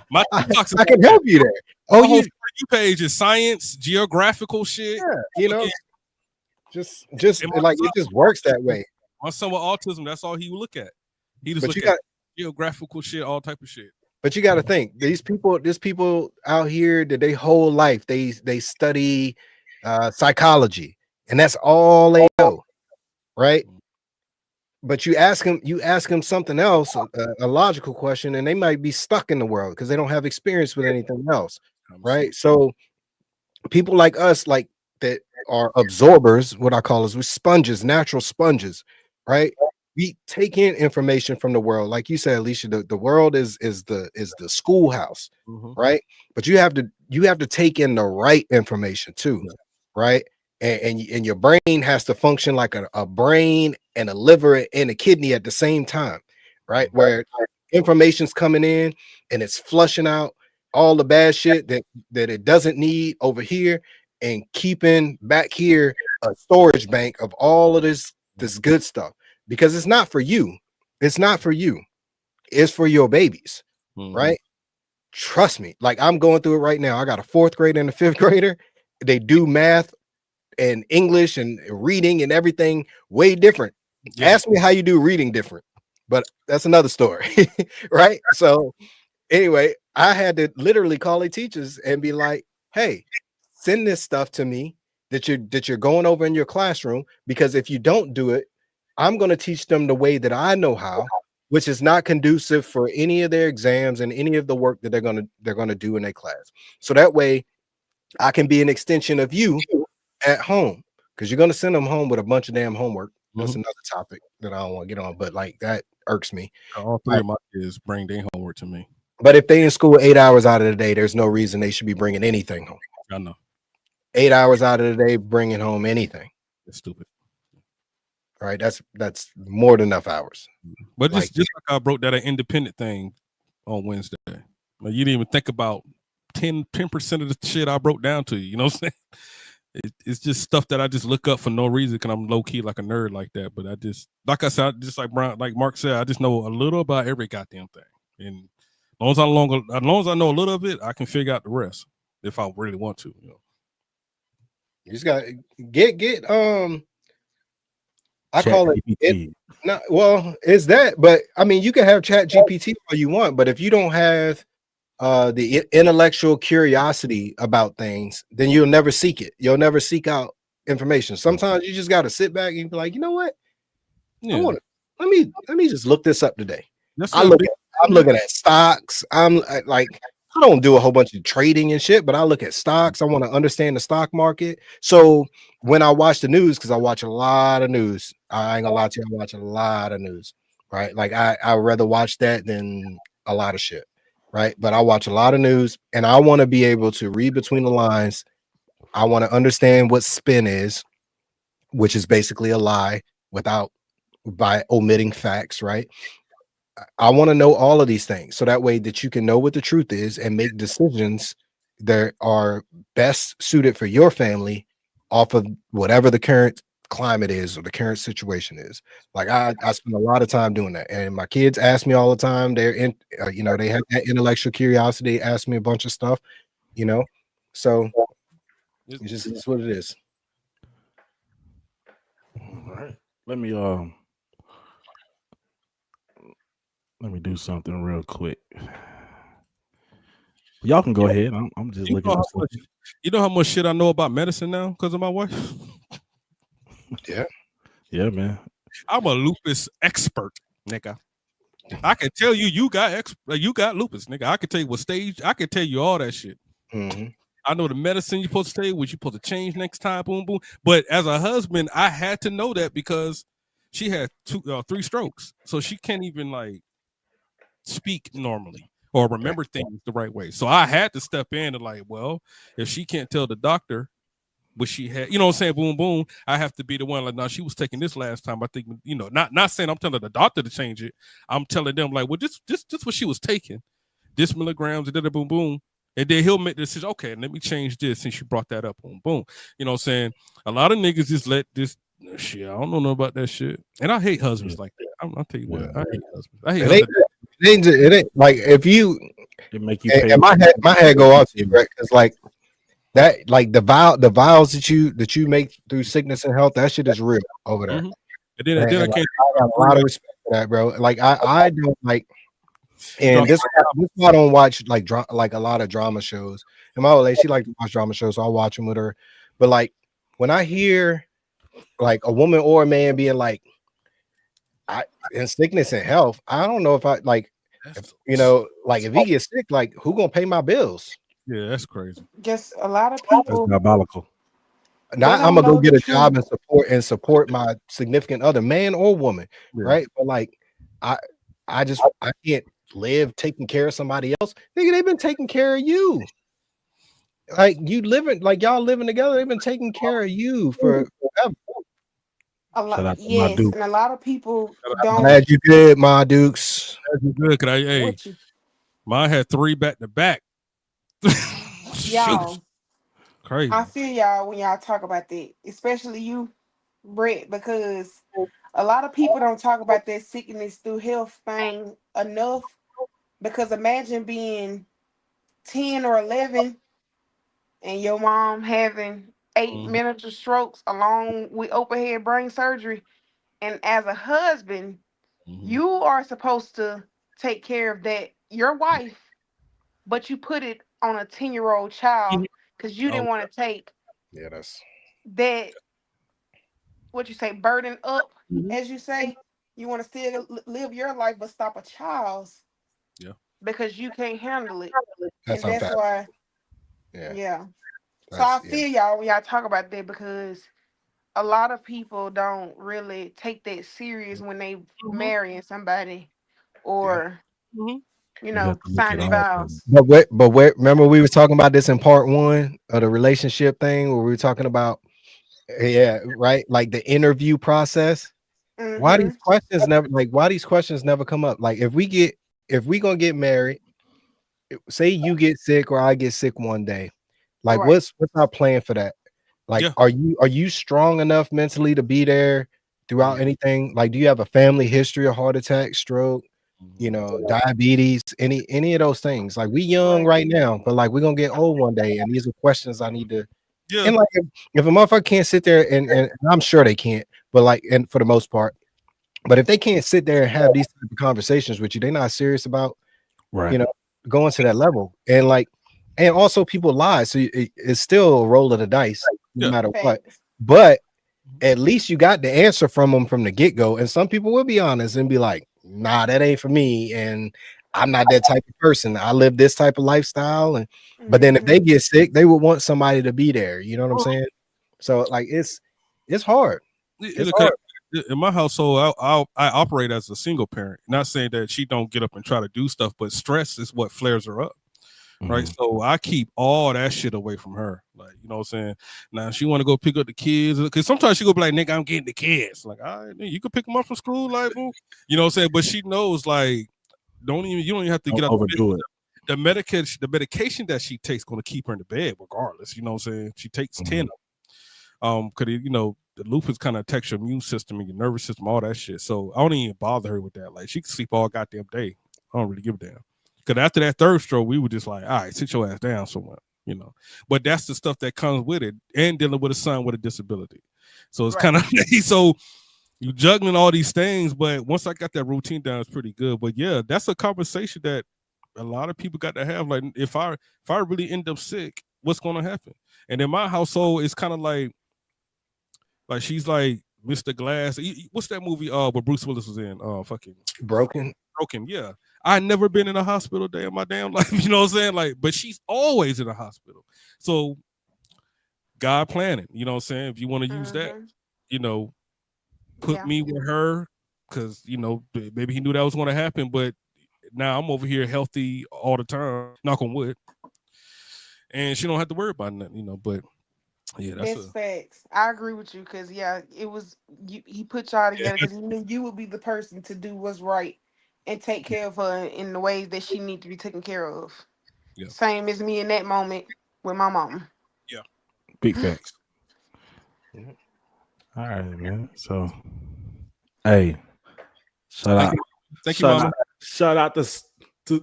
My I can help you there. Oh, whole page is science, geographical shit. Yeah, just like it just works that way. My son with autism, that's all he would look at. He just look at geographical shit, all type of shit. But you got to think, there's people out here that they whole life they study psychology, and that's all they know, right? But you ask them something else, a logical question, and they might be stuck in the world because they don't have experience with anything else, right? So people like us, like that are absorbers, what I call is we're sponges, natural sponges, right? We take in information from the world, like you said, Alicia. The world is the schoolhouse, right? But you have to take in the right information too, right? And your brain has to function like a brain and a liver and a kidney at the same time, right? Where information's coming in and it's flushing out all the bad shit that it doesn't need over here, and keeping back here a storage bank of all of this good stuff. Because it's not for you. It's not for you. It's for your babies, right? Trust me. Like, I'm going through it right now. I got a 4th grader and a 5th grader. They do math and English and reading and everything way different. Yeah. Ask me how you do reading different, but that's another story, right? So anyway, I had to literally call the teachers and be like, "Hey, send this stuff to me that you're going over in your classroom, because if you don't do it, I'm going to teach them the way that I know how, which is not conducive for any of their exams and any of the work that they're going to do in their class. So that way I can be an extension of you at home, because you're going to send them home with a bunch of damn homework." That's another topic that I don't want to get on, but like that irks me. All 3 of my kids bring their homework to me. But if they in school 8 hours out of the day, there's no reason they should be bringing anything home. I know. 8 hours out of the day, bringing home anything. It's stupid. All right, that's more than enough hours. But just like I broke that an independent thing, on Wednesday. Like, you didn't even think about 10% of the shit I broke down to you. You know what I'm saying? It's just stuff that I just look up for no reason because I'm low key like a nerd like that. But I just, like I said, just like Mark said, I just know a little about every goddamn thing. And as long as I know a little of it, I can figure out the rest if I really want to. You know? You just got get I call it no, well, it's that, but I mean, you can have Chat GPT all you want, but if you don't have the intellectual curiosity about things, then you'll never seek it. You'll never seek out information. Sometimes you just got to sit back and be like, you know what? Yeah. I want to let me just look this up today. That's I'm looking at stocks. I'm like, I don't do a whole bunch of trading and shit, but I look at stocks. I want to understand the stock market. So when I watch the news, because I watch a lot of news, I ain't gonna lie to you, I watch a lot of news, right? Like I'd rather watch that than a lot of shit, right? But I watch a lot of news and I want to be able to read between the lines. I want to understand what spin is, which is basically a lie by omitting facts, right? I want to know all of these things so that way that you can know what the truth is and make decisions that are best suited for your family off of whatever the current climate is or the current situation is. Like I spend a lot of time doing that, and my kids ask me all the time. They're in, they have that intellectual curiosity, ask me a bunch of stuff, so it's what it is. All right, let me do something real quick. Y'all can go ahead. I'm just looking at something. You know how much shit I know about medicine now because of my wife? Yeah, man. I'm a lupus expert, nigga. I can tell you got lupus, nigga. I can tell you what stage. I can tell you all that shit. Mm-hmm. I know the medicine you're supposed to take, what you're supposed to change next time, boom, boom. But as a husband, I had to know that because she had 3 strokes, so she can't even like speak normally or remember things the right way. So I had to step in and like, well, if she can't tell the doctor what she had, you know what I'm saying, boom, boom, I have to be the one like, no, she was taking this last time. I think, not saying I'm telling the doctor to change it. I'm telling them like, well, just what she was taking, this milligrams, and then boom, boom. And then he'll make the decision, okay, let me change this since you brought that up, boom, boom. You know what I'm saying? A lot of niggas just let this shit, I don't know about that shit. And I hate husbands like that. I'll tell you what, I hate husbands. I hate husbands. It ain't like if you make you pay. And my head go off to you, right? Because like that, like the vials that you make through sickness and health, that shit is real over there. Mm-hmm. And then I got a lot of respect for that, bro. Like I don't like, and this I don't watch like a lot of drama shows. And my old lady, she like to watch drama shows, so I'll watch them with her. But like when I hear like a woman or a man being like, in sickness and health, I don't know if I like, if he gets sick, like who gonna pay my bills? Yeah, that's crazy. Just a lot of people. That's diabolical. Now I'm gonna go get a job and support my significant other, man or woman, right? But like, I can't live taking care of somebody else. Nigga, they've been taking care of you. Like y'all living together. They've been taking care of you for forever. Yes, and a lot of people don't. Glad you did, my Dukes. Good. Mine had 3 back to back. Y'all, crazy. I feel y'all when y'all talk about that, especially you, Brett, because a lot of people don't talk about that sickness through health thing enough. Because imagine being 10 or 11 and your mom having 8 miniature strokes along with open head brain surgery. And as a husband, you are supposed to take care of that, your wife, but you put it on a 10-year-old child because you didn't want to take that, what you say, burden up, as you say. You want to still live your life, but stop a child's. Yeah. Because you can't handle it. That's why. Yeah. So I feel y'all when y'all talk about that because a lot of people don't really take that serious when they marrying somebody or signing vows. But remember we was talking about this in part 1 of the relationship thing where we were talking about like the interview process. Why these questions never come up? Like if we get if we gonna get married, say you get sick or I get sick one day, like Right. what's our plan for that? Like, Yeah. are you strong enough mentally to be there throughout anything? Like, do you have a family history of heart attack, stroke, you know, diabetes, any of those things? Like, we young right now, but like we're gonna get old one day, and these are questions I need to. Yeah. And like, if a motherfucker can't sit there and I'm sure they can't, but like, and for the most part, but if they can't sit there and have these type of conversations with you, they're not serious about, Right. you know, going to that level. And like, and also people lie, so it's still a roll of the dice, no Yeah. matter what. Facts. But at least you got the answer from them from the get-go. And some people will be honest and be like, nah, that ain't for me, and I'm not that type of person. I live this type of lifestyle. And but then if they get sick, they would want somebody to be there. You know what I'm saying? So like it's hard. It's Look, hard. in my household, I operate as a single parent. Not saying that she don't get up and try to do stuff, but stress is what flares her up. Right. Mhm. So I keep all that shit away from her. Like, you know what I'm saying? Now she want to go pick up the kids, because sometimes she go be like, nigga, I'm getting the kids. Like, all right, you can pick them up from school, like, boo. You know what I'm saying? But she knows, like, you don't even have to Don't get out overdo it. the medication that she takes going to keep her in the bed regardless. You know what I'm saying? She takes 10 of them. Because you know, the lupus kind of attacks your immune system and your nervous system, all that shit. So I don't even bother her with that. Like, she can sleep all goddamn day. I don't really give a damn. Because after that third stroke, we were just like, all right, sit your ass down somewhere, you know. But that's the stuff that comes with it, and dealing with a son with a disability. So it's kind of so you juggling all these things. But once I got that routine down, it's pretty good. But yeah, that's a conversation that a lot of people got to have. Like, if I really end up sick, what's going to happen? And in my household, it's kind of like she's like Mr. Glass. What's that movie? Where Bruce Willis was in? Fucking Broken. Yeah. I never been in a hospital day in my damn life. You know what I'm saying? Like, but she's always in a hospital. So God planning, you know what I'm saying? If you want to use that, you know, put me with her, because, you know, maybe he knew that was going to happen, but now I'm over here healthy all the time, knock on wood. And she don't have to worry about nothing, you know, but yeah, that's facts. I agree with you, because it was he put y'all together because he knew you would be the person to do what's right and take care of her in the ways that she needs to be taken care of. Yeah. Same as me in that moment with my mom. Yeah. Big facts. All right, man. So, hey, shout out. Shout out to I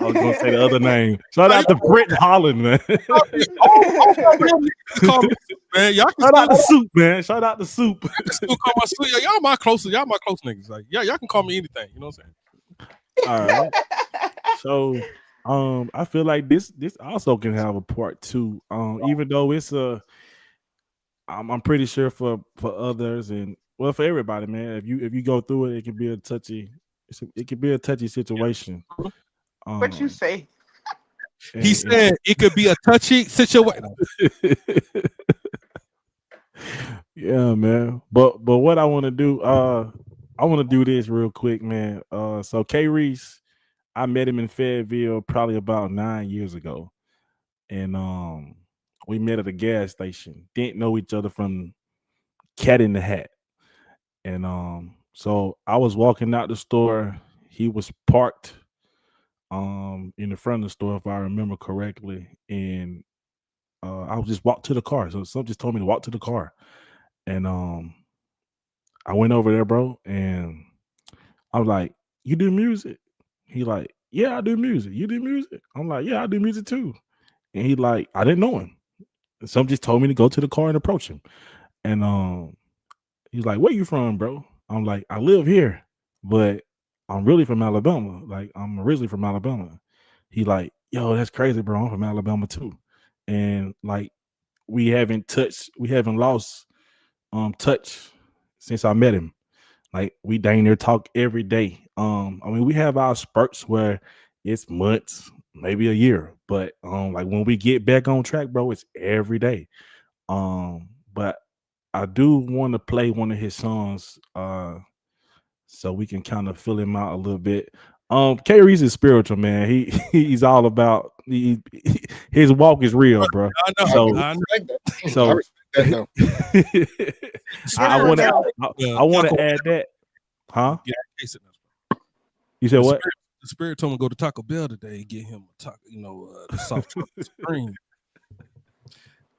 was gonna say the other name. Shout out to Britt Holland, man. Man, y'all can shout out to Soup, man. Shout out to Soup. Still call my Soup. Y'all my close niggas. Like, y'all can call me anything. You know what I'm All saying? right. So, I feel like this also can have a part 2. Even though it's I'm pretty sure for others and well for everybody, man. If you go through it, it can be a touchy. It could be a touchy situation. What you say? He said it could be a touchy situation. Yeah, man. But what I want to do, I want to do this real quick, man. So K Reese, I met him in Fayetteville probably about 9 years ago, and we met at a gas station. Didn't know each other from Cat in the Hat, and so I was walking out the store. He was parked in the front of the store, if I remember correctly, and I was just walked to the car. So someone just told me to walk to the car, and I went over there, bro, and I was like, "You do music?" He like, "Yeah, I do music." "You do music?" I'm like, "Yeah, I do music too." And he like, I didn't know him. And some just told me to go to the car and approach him. And he's like, "Where you from, bro?" I'm like, "I live here, but I'm really from Alabama. Like, I'm originally from Alabama." He like, "Yo, that's crazy, bro. I'm from Alabama too." And like, we haven't lost touch since I met him. Like, we dang near talk every day. I mean, we have our spurts where it's months, maybe a year, but like when we get back on track, bro, it's every day. But I do want to play one of his songs so we can kind of fill him out a little bit. K Reese is spiritual, man. He's all about his walk is real, bro. I know. So I respect so that, though. I want to add that, huh? Yeah, You said what? The spirit told me to go to Taco Bell today and get him a taco, the soft chocolate supreme.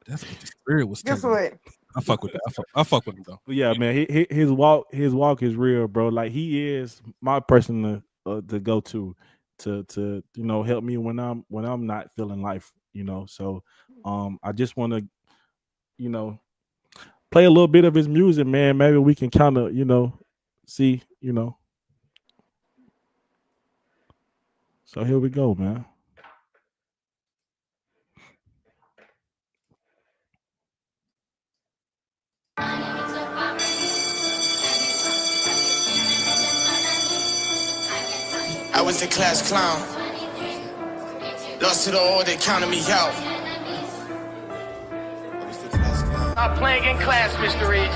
That's what the spirit was Guess telling me. what? I fuck with that. I fuck with him though. But yeah, man, his walk is real, bro. Like he is my person to go to help me when I'm not feeling life, So I just want to play a little bit of his music, man. Maybe we can kind of see, So here we go, man. I was the class clown. Lost it all, they counted me out. Stop playing in class, Mr. Reese.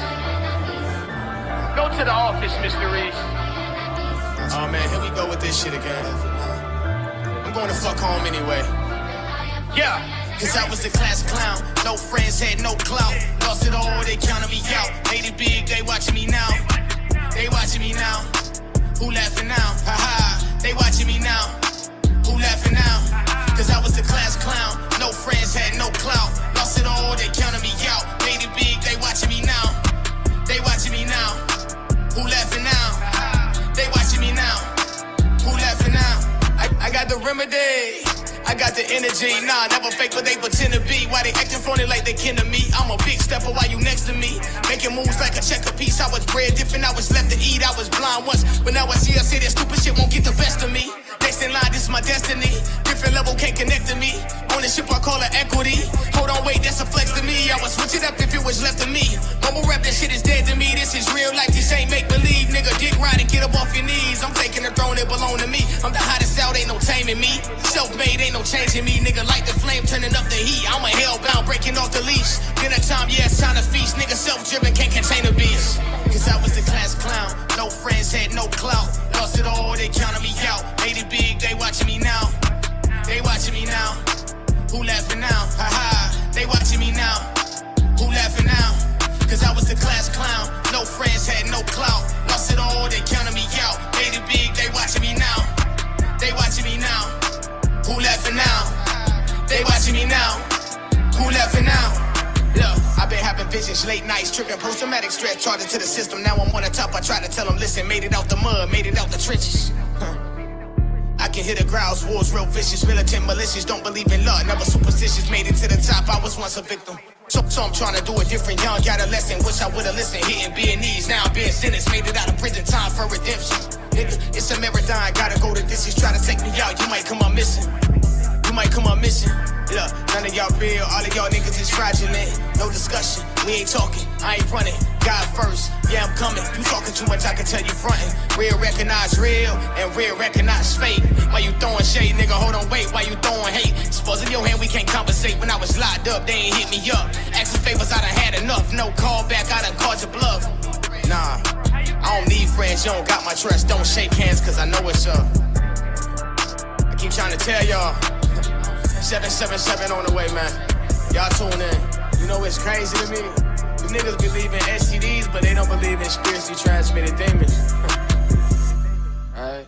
Go to the office, Mr. Reese. Oh man, here we go with this shit again. I'm going to fuck home anyway. Yeah. Cause I was the class clown. No friends, had no clout. Lost it all, they counted me out. Made it big, they watching me now. They watching me now. Who laughing now? Haha. They watching me now. Who laughing now? Cause I was the class clown. No friends, had no clout. Lost it all, they counted me out. Made it big, they watching me now. They watching me now. Who laughing now? They watching me now. Who laughing now? I got the remedy. I got the energy, nah, never fake, but they pretend to be. Why they acting phony like they kin to me? I'm a big stepper, why you next to me? Making moves like a checker piece. I was bred different, I was left to eat. I was blind once, but now I see I say that stupid shit won't get the best of me. Next in line, this is my destiny. Different level can't connect to me. Ownership, I call it equity. Hold on, wait, that's a flex to me. I would switch it up if it was left to me. Mumble rap, that shit is dead to me. This is real life, this ain't make believe. Nigga, dick ride and get up off your knees. I'm taking the throne, it belong to me. I'm the hottest out, ain't no taming me. Self-made, ain't no changing me. Nigga, light the flame, turning up the heat. I'm a hellbound, breaking off the leash. Dinner time, yeah, it's time to feast. Nigga, self-driven, can't contain a beast. Cause I was the class clown. No friends, had no clout. Lost it all, they counted me out. Made it big, they watching me now. They watching me now. Who laughing now? Haha, they watching me now. Who laughing now? Cause I was the class clown. No friends, had no clout. Lost it all, they counted me out. Made it big, they watching me now. They watching me now. Who laughing now? They watching me now. Who laughing now? Look, I've been having visions, late nights, tripping, post-traumatic stress, charging to the system. Now I'm on the top, I try to tell them, listen, made it out the mud, made it out the trenches. I can hear the growls, wars real vicious, militant malicious, don't believe in luck, never superstitious, made it to the top, I was once a victim. So I'm trying to do it different, young adolescent, wish I would've listened, hitting B&Es, now I'm being sentenced, made it out of prison, time for redemption. Nigga, it's a marathon, gotta go the distance, try to take me out, you might come up missing. You might come up missing. Look, none of y'all real, all of y'all niggas is fraudulent. No discussion, we ain't talking, I ain't running. God first, yeah, I'm coming. You talking too much, I can tell you frontin'. Real recognize real, and real recognize fake. Why you throwing shade, nigga, hold on, wait. Why you throwing hate? Suppose in your hand we can't compensate. When I was locked up, they ain't hit me up. Asking favors, I done had enough. No call back, I done called your bluff. Nah, I don't need friends, you don't got my trust. Don't shake hands, cause I know it's up. I keep trying to tell y'all. 777 on the way, man. Y'all tune in. You know what's crazy to me? You niggas believe in STDs, but they don't believe in spiritually transmitted demons. Alright.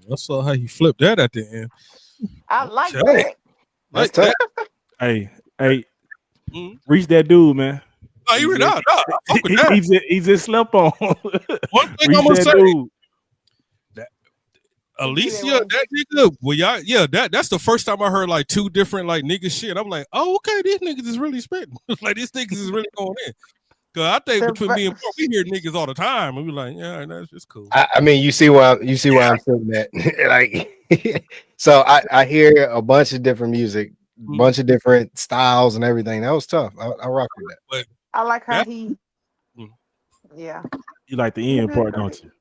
I saw how you flipped that at the end. I like Check. that. Like tough. that. Hey, Mhm. reach that dude, man. No, you read out. No, I fuck with that. He just slept on. One thing Reach I'm gonna that say, dude. Alicia, that nigga, well, y'all, yeah, that's the first time I heard like two different like nigga shit. I'm like, oh, okay, these niggas is really spitting. Like these niggas is really going in. Cause I think The between ver- me and Bro, we hear niggas all the time, and we like, yeah, that's just cool. I mean, you see why I'm saying that. Like, so I hear a bunch of different music, bunch of different styles and everything. That was tough. I rock with that. I like how Yeah. he. Mm. Yeah, You like the end part, don't you?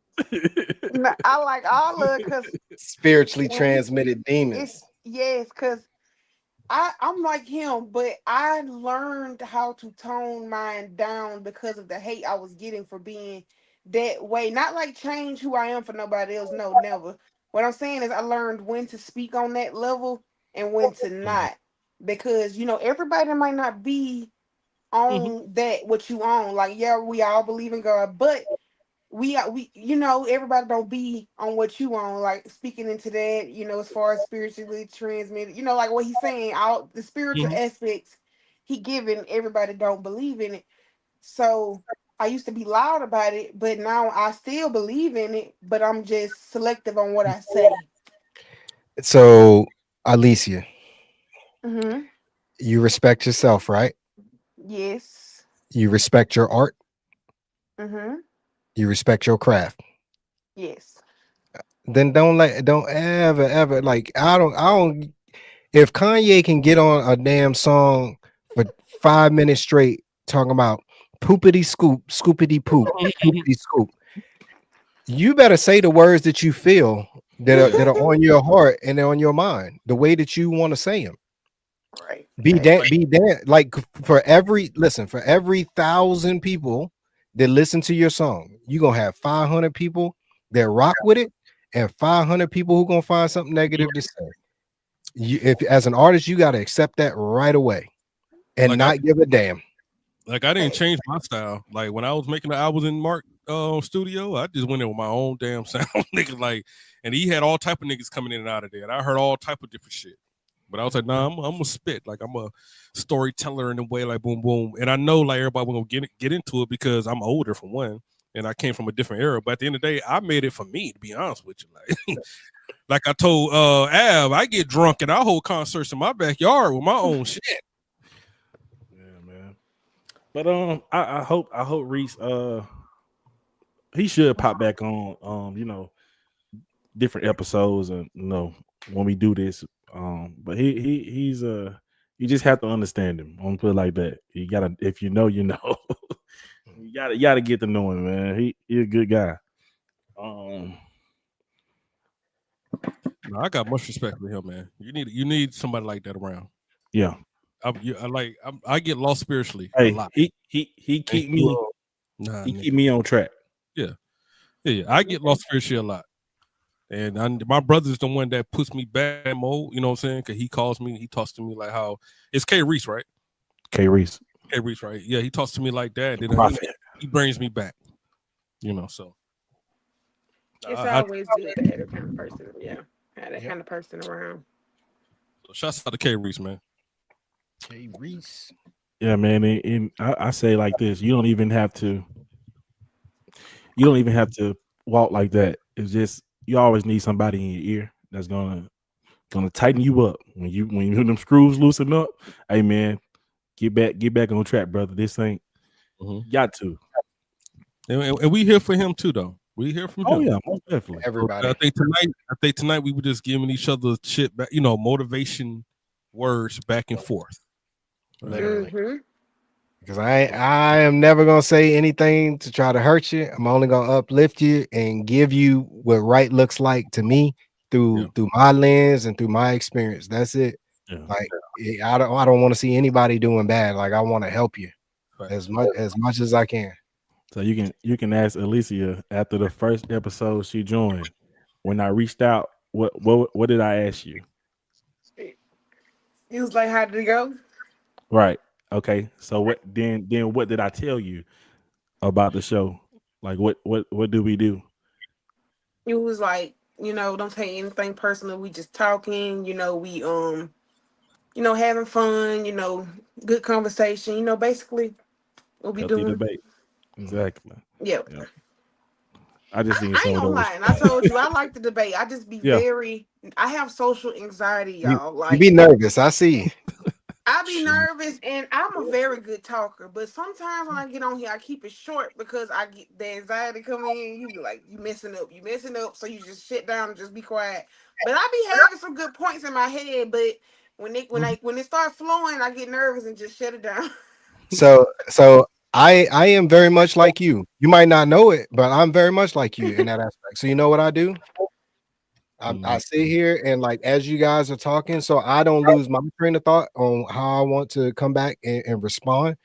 No, I like all of it because Spiritually Well, transmitted demons. it's yes, because I'm like him, but I learned how to tone mine down because of the hate I was getting for being that way. Not like change who I am for nobody else. No, never. What I'm saying is I learned when to speak on that level and when to not. Because everybody might not be on that what you own. Like, yeah, we all believe in God, but we you know, everybody don't be on what you on, like speaking into that, you know, as far as spiritually transmitted, you know, like what he's saying, all the spiritual Mhm. aspects he giving, everybody don't believe in it. So I used to be loud about it, but now I still believe in it, but I'm just selective on what I say. So, Alicia, Mm-hmm. you respect yourself, right? Yes. You respect your art. Mm-hmm. You respect your craft. Yes. Then don't ever like I don't if Kanye can get on a damn song for 5 minutes straight talking about poopity scoop, scoopity poop, poopity scoop, you better say the words that you feel that are on your heart and they're on your mind, the way that you want to say them. Right. Be damn like for every listen, for every 1,000 people that listen to your song, you're gonna have 500 people that rock with it and 500 people who gonna find something negative to say. If as an artist, you got to accept that right away and Like I not give a damn. I didn't change my style. Like when I was making the albums in Mark studio, I just went in with my own damn sound, niggas. Like, and he had all type of niggas coming in and out of there, and I heard all type of different shit. But I was like, nah, I'm a spit. Like I'm a storyteller in a way, like boom, boom. And I know like everybody gonna get into it because I'm older for one, and I came from a different era. But at the end of the day, I made it for me, to be honest with you. Like, like I told Av, I get drunk and I hold concerts in my backyard with my own shit. Yeah, man. But I hope Reese he should pop back on you know, different episodes and you know when we do this. But he's you just have to understand him. I'm gonna put it like that. You gotta, if you know, you know. You gotta get to know him, man. He a good guy. Um No, I got much respect for him, man. You need somebody like that around. yeah. I get lost spiritually a Hey, lot. he keep me Nah, he nigga. keep me on track. Yeah. I get lost spiritually a lot. And my brother's the one that puts me back in mode, you know what I'm saying? Because he calls me, he talks to me like how it's K Reese, right? K Reese. K Reese, right? Yeah, he talks to me like that. Then Prophet. he brings me back, you know. So It's I always good to have that kind of person. Yeah. Have that kind of person around. so shouts out to K Reese, man. Hey Reese. Yeah, man. And I say like this: you don't even have to walk like that. It's just you always need somebody in your ear that's gonna tighten you up when them screws loosen up. Hey, man, get back on track, brother. This ain't got to. And we here for him too, though. We hear from him. Oh yeah, most definitely. Everybody. I think tonight we were just giving each other shit back, you know, motivation words back and forth. Literally. Mm-hmm. Because I am never gonna say anything to try to hurt you. I'm only gonna uplift you and give you what right looks like to me through my lens and through my experience. That's it. Yeah. Like I don't want to see anybody doing bad. Like I want to help you as much as I can. So you can ask Alicia after the first episode she joined. When I reached out, what did I ask you? He was like, "How did it go?" Right. Okay. So what then what did I tell you about the show? Like what do we do? It was like, you know, don't take anything personal. We just talking. You know, we you know, having fun. You know, good conversation. You know, basically what we Healthy doing. debate. Exactly. Yep. Yeah. I just I need some ain't of gonna those. lie, and I told you I like the debate. I just be Yeah. I have social anxiety, You y'all. Like be nervous. I see. I be nervous, and I'm a very good talker. But sometimes when I get on here, I keep it short because I get the anxiety come in. You be like, you messing up. So you just sit down and just be quiet. But I be having some good points in my head. But when it starts flowing, I get nervous and just shut it down. So I am very much like you. You might not know it, but I'm very much like you in that aspect. So you know what I do? I sit here and like as you guys are talking, so I don't lose my train of thought on how I want to come back and respond.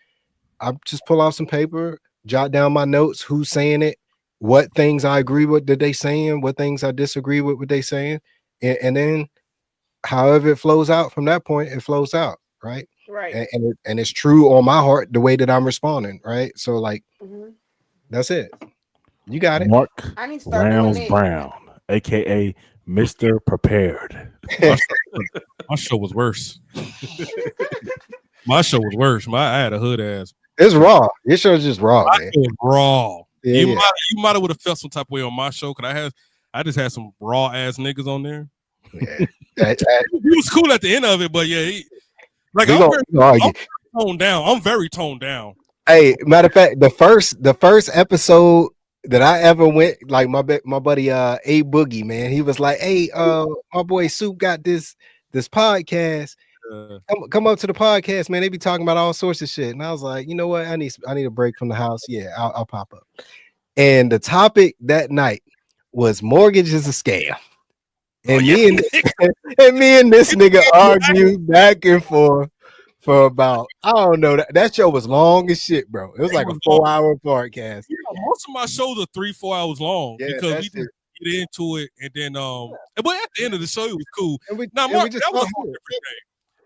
I just pull out some paper, jot down my notes, who's saying it, what things I agree with that they saying, what things I disagree with what they saying, and then however it flows out from that point, it flows out, right? Right. And it's true on my heart the way that I'm responding, right? So like that's it. You got it. Mark I need to start doing Rounds that. Brown, aka Mr. Prepared. My show was worse. My show was worse. I had a hood ass. It's raw. Your show's just raw, My man. show was raw. Yeah, you yeah. might have would have felt some type of way on my show because I just had some raw ass niggas on there. Yeah. He was cool at the end of it, but yeah, We I'm gonna argue. very toned down. I'm very toned down. Hey, matter of fact, the first episode that I ever went, like my buddy A Boogie, man, he was like, "Hey, my boy Soup got this podcast. Come up to the podcast, man. They be talking about all sorts of shit." And I was like, you know what? I need a break from the house. Yeah, I'll pop up. And the topic that night was mortgage is a scam. And me and this nigga argued back and forth for about, I don't know, that show was long as shit, bro. It was like a 4-hour podcast. Yeah, most of my shows are 3-4 hours long because we just get into it, and then but at the end of the show it was cool. Mark, that was a whole different thing.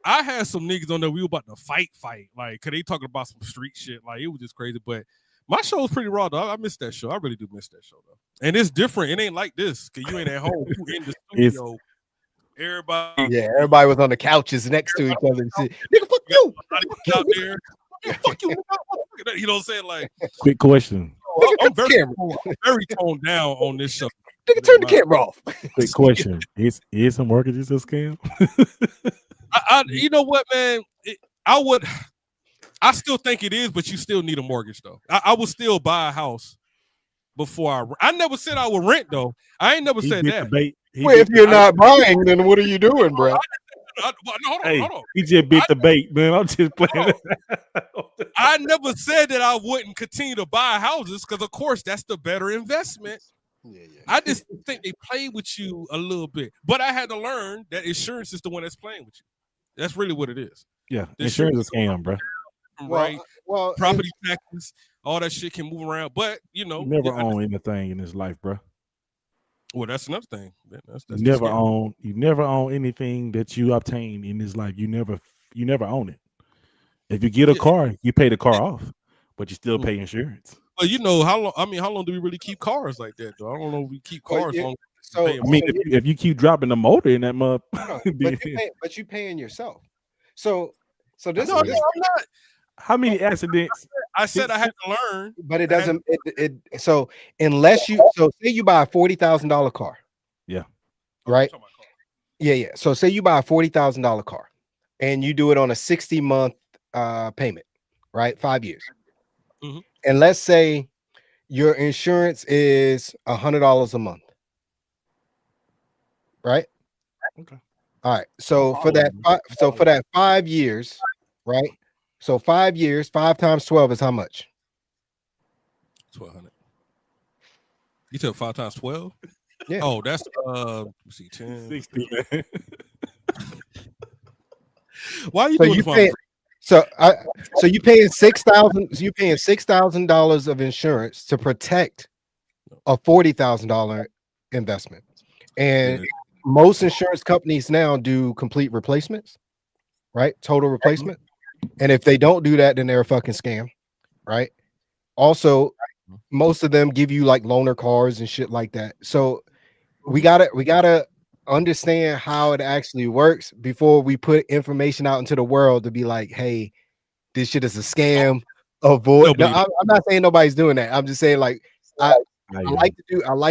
I had some niggas on there. We were about to fight, like, cause they talking about some street shit. Like, it was just crazy. But my show was pretty raw, though. I miss that show. I really do miss that show, though. And it's different. It ain't like this, cause you ain't at home. You in the studio. Everybody was on the couches next to each other and shit. Nigga, fuck you. Out there. Fuck you. You know what I'm saying? Like, quick question. I'm very toned down on this show. Nigga, turn the camera off. Quick question. Is some mortgages a scam? You know what, man? I still think it is, but you still need a mortgage, though. I would still buy a house before I never said I would rent, though. I ain't never said that. Well, if you're not buying, then what are you doing, bro? Hold on. He just bit the bait, man. I'm just playing. I never said that I wouldn't continue to buy houses because, of course, that's the better investment. Yeah. I just think they play with you a little bit. But I had to learn that insurance is the one that's playing with you. That's really what it is. Yeah, insurance is a scam, bro. Right. Well, property taxes, all that shit can move around. But, you never own anything in this life, bro. Well, that's another thing. You never own anything that you obtain in this life. You never own it. If you get a car, you pay the car off, but you still pay insurance. Well, how long do we really keep cars like that, though? I don't know if we keep cars long. So I mean, if you keep dropping the motor in that mug, but you paying yourself. So this. No, I'm not. How many accidents? I said I had to learn, but it doesn't. So unless you, say you buy a $40,000 car, yeah, right, yeah. So say you buy a $40,000 car, and you do it on a 60-month payment, right, 5 years, and let's say your insurance is $100 a month, right? Okay. All right. So for that 5 years, right? So 5 years, 5 times 12 is how much? 1,200. You took 5 times 12? Yeah. Oh, that's 10, 60, man. Why are you doing paying? So you paying $6,000. So you paying $6,000 of insurance to protect a $40,000 investment, and most insurance companies now do complete replacements, right? Total replacement. And if they don't do that, then they're a fucking scam, right? Also, most of them give you like loaner cars and shit like that. So we gotta understand how it actually works before we put information out into the world to be like, hey, this shit is a scam. Avoid. No, I'm not saying nobody's doing that. I'm just saying, like, I like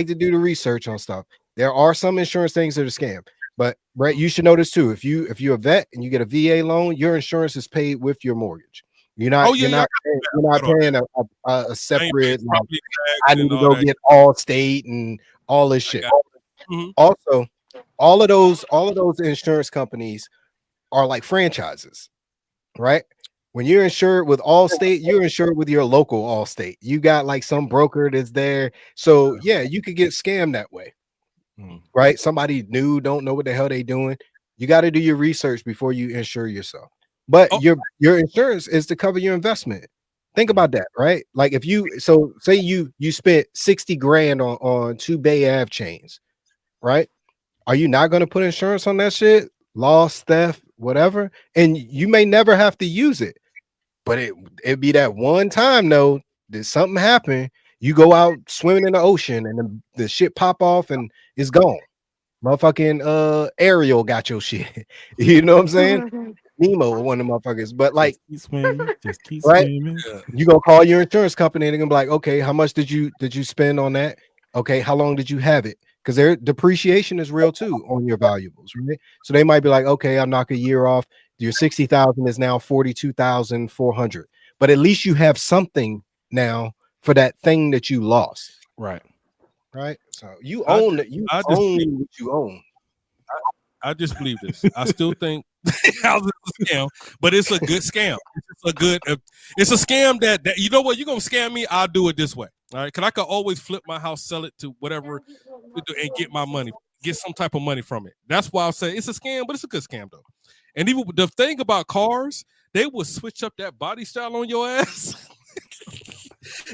to do the research on stuff. There are some insurance things that are scam. But Brett, you should know this too. If you're a vet and you get a VA loan, your insurance is paid with your mortgage. You're not paying a separate. Like, I need to go get Allstate and all this shit. Also, all of those insurance companies are like franchises, right? When you're insured with Allstate, you're insured with your local Allstate. You got like some broker that's there, so yeah, you could get scammed that way. Right? Somebody new don't know what the hell they doing. You got to do your research before you insure yourself. But your insurance is to cover your investment. Think about that, right? Like if say you spent 60 grand on 2 Bay Ave chains, right? Are you not going to put insurance on that shit? Loss, theft, whatever, and you may never have to use it. But it'd be that one time though that something happened You go out swimming in the ocean and the shit pop off and it's gone. Motherfucking Ariel got your shit. You know what I'm saying? Nemo or one of the motherfuckers. But like, keep swimming, just keep right? swimming. You gonna call your insurance company and they're gonna be like, okay, how much did you spend on that? Okay, how long did you have it? Because their depreciation is real too on your valuables, right? So they might be like, okay, I'll knock a year off. Your 60,000 is now 42,400. But at least you have something now for that thing that you lost, Right. right? So you I own just- it. You I just- own what you own. I just believe this. I still think houses is a scam, but it's a good scam. It's a scam that you know what, you're gonna scam me. I'll do it this way. All right, because I could always flip my house, sell it to whatever, and get my money, get some type of money from it. That's why I'll say it's a scam, but it's a good scam though. And even the thing about cars, they will switch up that body style on your ass,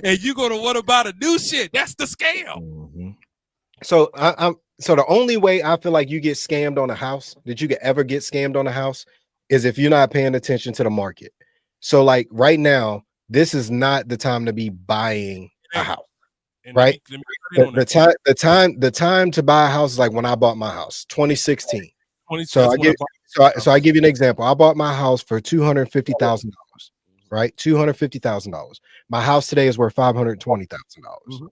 and you're gonna want to buy the new shit. That's the scam. Mhm. So so the only way I feel like you get scammed on a house, that you could ever get scammed on a house, is if you're not paying attention to the market. So like right now, this is not the time to be buying a house. And Right. let me cut in on that. The time to buy a house is like when I bought my house, 2016. 20 So that's I when get bought- so I give you an example. I bought my house for $250,000, right? $250,000. My house today is worth $520,000.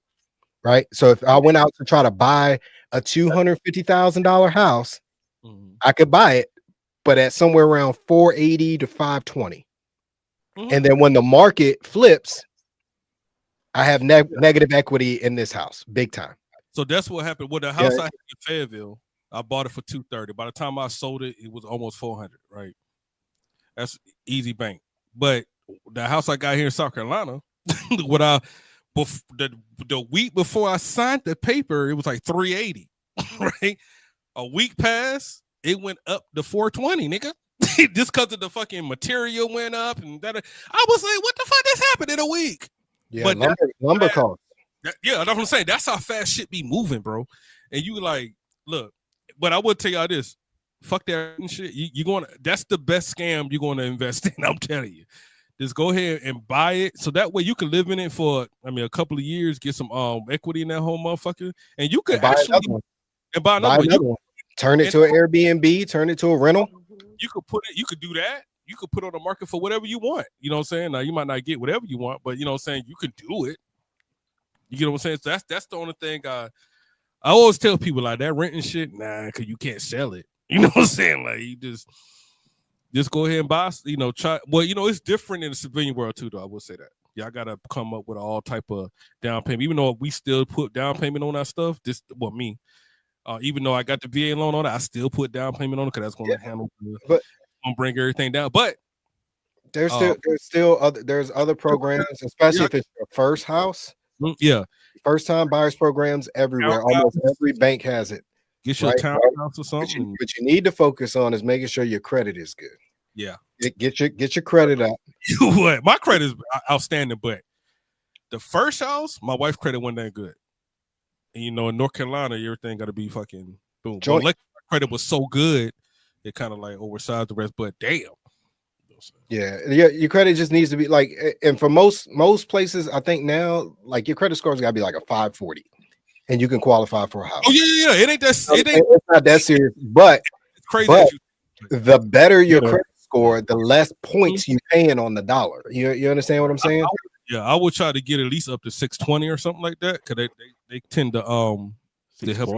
Right. So if I went out to try to buy a $250,000 house, Mhm. I could buy it, but at somewhere around 480 to 520. Mhm. And then when the market flips, I have negative equity in this house, big time. So that's what happened with the house I had in Fayetteville. I bought it for $230. By the time I sold it, it was almost $400. Right, that's easy bank. But the house I got here in South Carolina, the week before I signed the paper, it was like 380. Right, a week passed, it went up to 420, nigga. Just because of the fucking material went up and that. I was like, what the fuck just happened in a week? Yeah, But lumber cost. Yeah, that's what I'm saying. That's how fast shit be moving, bro. And you like, look, but I would tell y'all this: fuck that shit. You going? That's the best scam you're going to invest in. I'm telling you. Just go ahead and buy it, so that way you can live in it for, a couple of years, get some equity in that whole motherfucker, and you could Buy actually another one. buy another Buy one. another one. Turn it to an Airbnb. Turn it to a rental. You could put it. You could do that. You could put it on the market for whatever you want. You know what I'm saying? Now you might not get whatever you want, but you know what I'm saying. You can do it. You get what I'm saying? So that's the only thing I always tell people, like, that renting shit, nah, because you can't sell it. You know what I'm saying? Like, you just go ahead and buy, try. Well, it's different in the civilian world too, though. I will say that. Y'all gotta come up with all type of down payment, even though we still put down payment on that stuff. Me. Even though I got the VA loan on it, I still put down payment on it because that's going to handle, bring everything down. But There's other programs, especially if it's your first house. Yeah, first time buyers programs everywhere. Almost every bank has it. Get your townhouse or something. What you need to focus on is making sure your credit is good. Yeah, get your credit up. What? My credit is outstanding, but the first house, my wife's credit wasn't that good. And in North Carolina, everything got to be fucking boom. But my credit was so good, it kind of like oversized the rest. But damn. Yeah, your credit just needs to be like, and for most places, I think now, like, your credit score's got to be like a 540, and you can qualify for a house. Oh yeah, it ain't that. It's not that serious, but it's crazy. But the better your credit score, the less points you paying on the dollar. You understand what I'm saying? I would try to get at least up to 620 or something like that, because they tend to help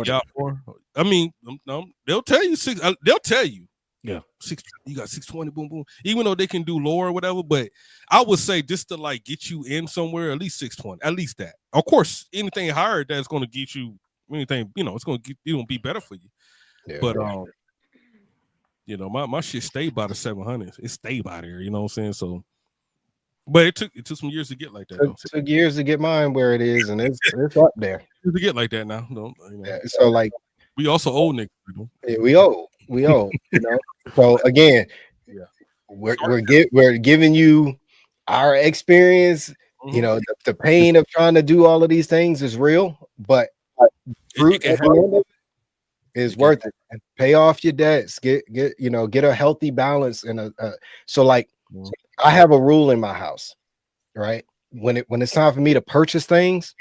you out more. I mean, they'll tell you they'll tell you. Yeah, you got 620, boom, boom. Even though they can do lower or whatever, but I would say just to like get you in somewhere, at least 620, at least that. Of course, anything higher that's going to get you anything, it's going to be better for you. Yeah, but my shit stayed by the 700s. It stayed by there. You know what I'm saying? So, but it took some years to get like that. It took years to get mine where it is, and it's up there. To get like that now. Yeah, so like we also owe niggas. Yeah, we owe. So again, we're giving you our experience. The pain of trying to do all of these things is real, but fruit at the end of it is worth it. And pay off your debts. Get a healthy balance and so like I have a rule in my house, right? when it's time for me to purchase things,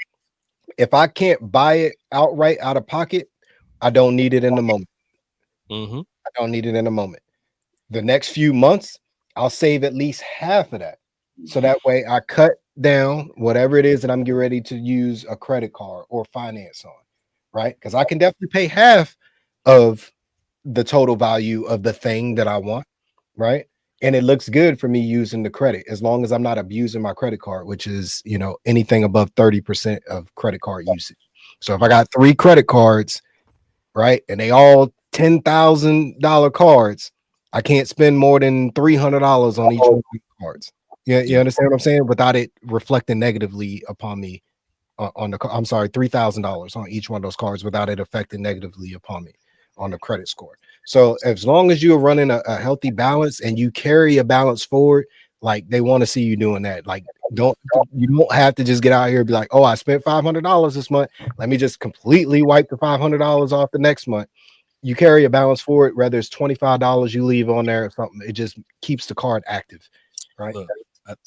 if I can't buy it outright out of pocket, I don't need it in the moment. Mm-hmm. I don't need it in a moment. The next few months, I'll save at least half of that. So that way I cut down whatever it is that I'm getting ready to use a credit card or finance on, right? Because I can definitely pay half of the total value of the thing that I want, right? And it looks good for me using the credit as long as I'm not abusing my credit card, which is, you know, anything above 30% of credit card usage. So if I got 3 credit cards, right, and they all $10,000 cards, I can't spend more than $300 on each one of these cards. Yeah, you understand what I'm saying? Without it reflecting negatively upon me on the. I'm sorry, $3,000 on each one of those cards without it affecting negatively upon me on the credit score. So as long as you're running a healthy balance and you carry a balance forward, like they want to see you doing that. Like you don't have to just get out here and be like, oh, I spent $500 this month. Let me just completely wipe the $500 off the next month. You carry a balance forward, whether it's $25 you leave on there or something. It just keeps the card active, right? Look,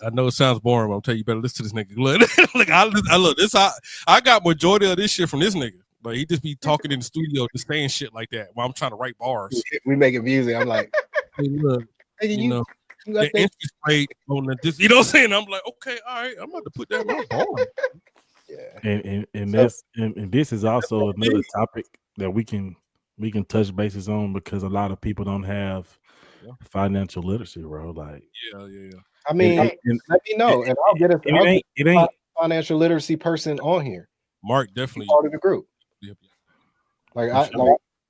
I know it sounds boring, but I'm telling you, better listen to this nigga. Look, I look this. I got majority of this shit from this nigga. But he just be talking in the studio, just saying shit like that while I'm trying to write bars. We making music. I'm like, hey, look, you know, you the interest rate on the, you know what I'm saying? I'm like, okay, all right, I'm about to put that in my bar. Yeah. And this is also another topic that we can touch bases on because a lot of people don't have financial literacy, bro. Like, yeah. I mean, let me know, and I'll get it ain't financial literacy person on here. Mark definitely part of the group. Yep. Like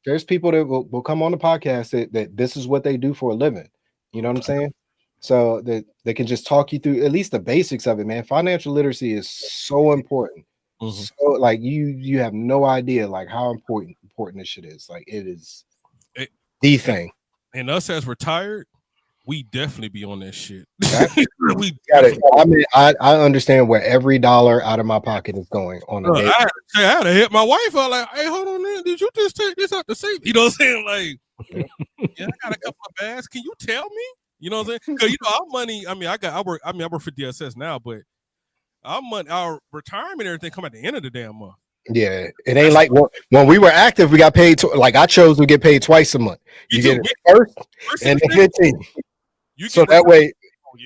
there's people that will come on the podcast that this is what they do for a living. You know what I'm saying? So that they can just talk you through at least the basics of it, man. Financial literacy is so important. Mm-hmm. So like you have no idea like how important this shit is. Like it is the thing. And us as retired, we definitely be on that shit. We got it. I mean, I understand where every dollar out of my pocket is going on a day. I had to hit my wife out like, hey, hold on, man. Did you just take this out the safe? You know what I'm saying? Like, yeah, I got a couple of bags. Can you tell me? You know what I'm saying? Because you know, our money. I mean, I work for DSS now, but our money, our retirement, and everything come at the end of the damn month. Yeah, it ain't like when we were active, we got paid. Like I chose to get paid twice a month. You get it first and the 15th. So that way,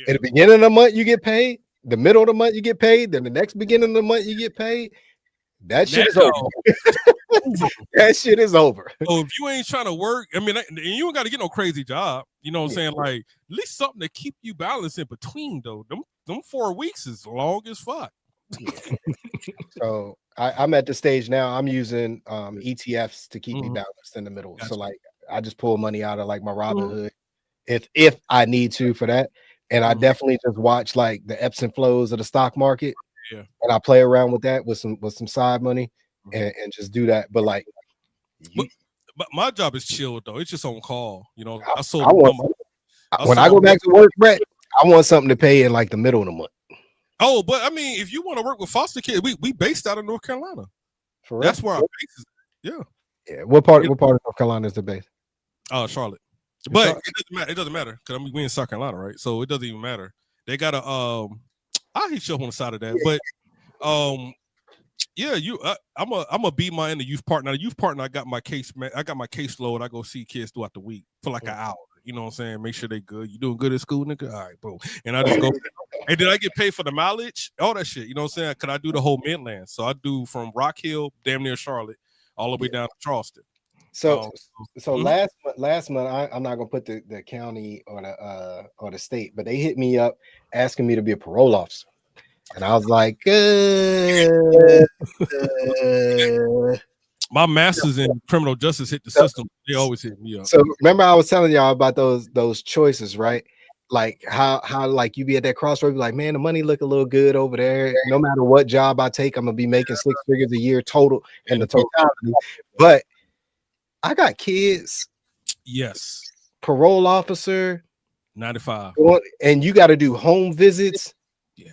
at the beginning of the month you get paid, the middle of the month you get paid, then the next beginning of the month you get paid. That shit is over. That shit is over. So if you ain't trying to work, I mean, you don't got to get no crazy job. You know what I'm saying? Like at least something to keep you balanced in between. Though them 4 weeks is long as fuck. So I'm at the stage now. I'm using ETFs to keep me balanced in the middle. Gotcha. So like I just pull money out of like my Robinhood if I need to for that. And I definitely just watch like the ebbs and flows of the stock market. Yeah. And I play around with that with some side money and just do that. But like but my job is chill though. It's just on call. You know, when I go back to work, Brett, I want something to pay in like the middle of the month. Oh, but I mean, if you want to work with foster kids, we based out of North Carolina. For real? That's where our base is. Yeah. What part of North Carolina is the base? Charlotte. But it doesn't matter because I mean we in South Carolina, right? So it doesn't even matter. They got a I hit you up on the side of that, but I'm a be my in the youth partner. The youth partner, I got my caseload. I go see kids throughout the week for like an hour. You know what I'm saying? Make sure they good. You doing good at school, nigga? All right, bro. And I just go. And did I get paid for the mileage? All that shit. You know what I'm saying? Could I do the whole Midland? So I do from Rock Hill, damn near Charlotte, all the way down to Charleston. So last month, I'm not gonna put the county or the state, but they hit me up asking me to be a parole officer, and I was like, my master's in criminal justice hit the system. They always hit me up. So remember, I was telling y'all about those choices, right? Like how like you be at that crossroad, be like, man, the money look a little good over there. No matter what job I take, I'm gonna be making 6 figures a year total in the totality, but I got kids. Yes. Parole officer. 95. And you got to do home visits. Yeah.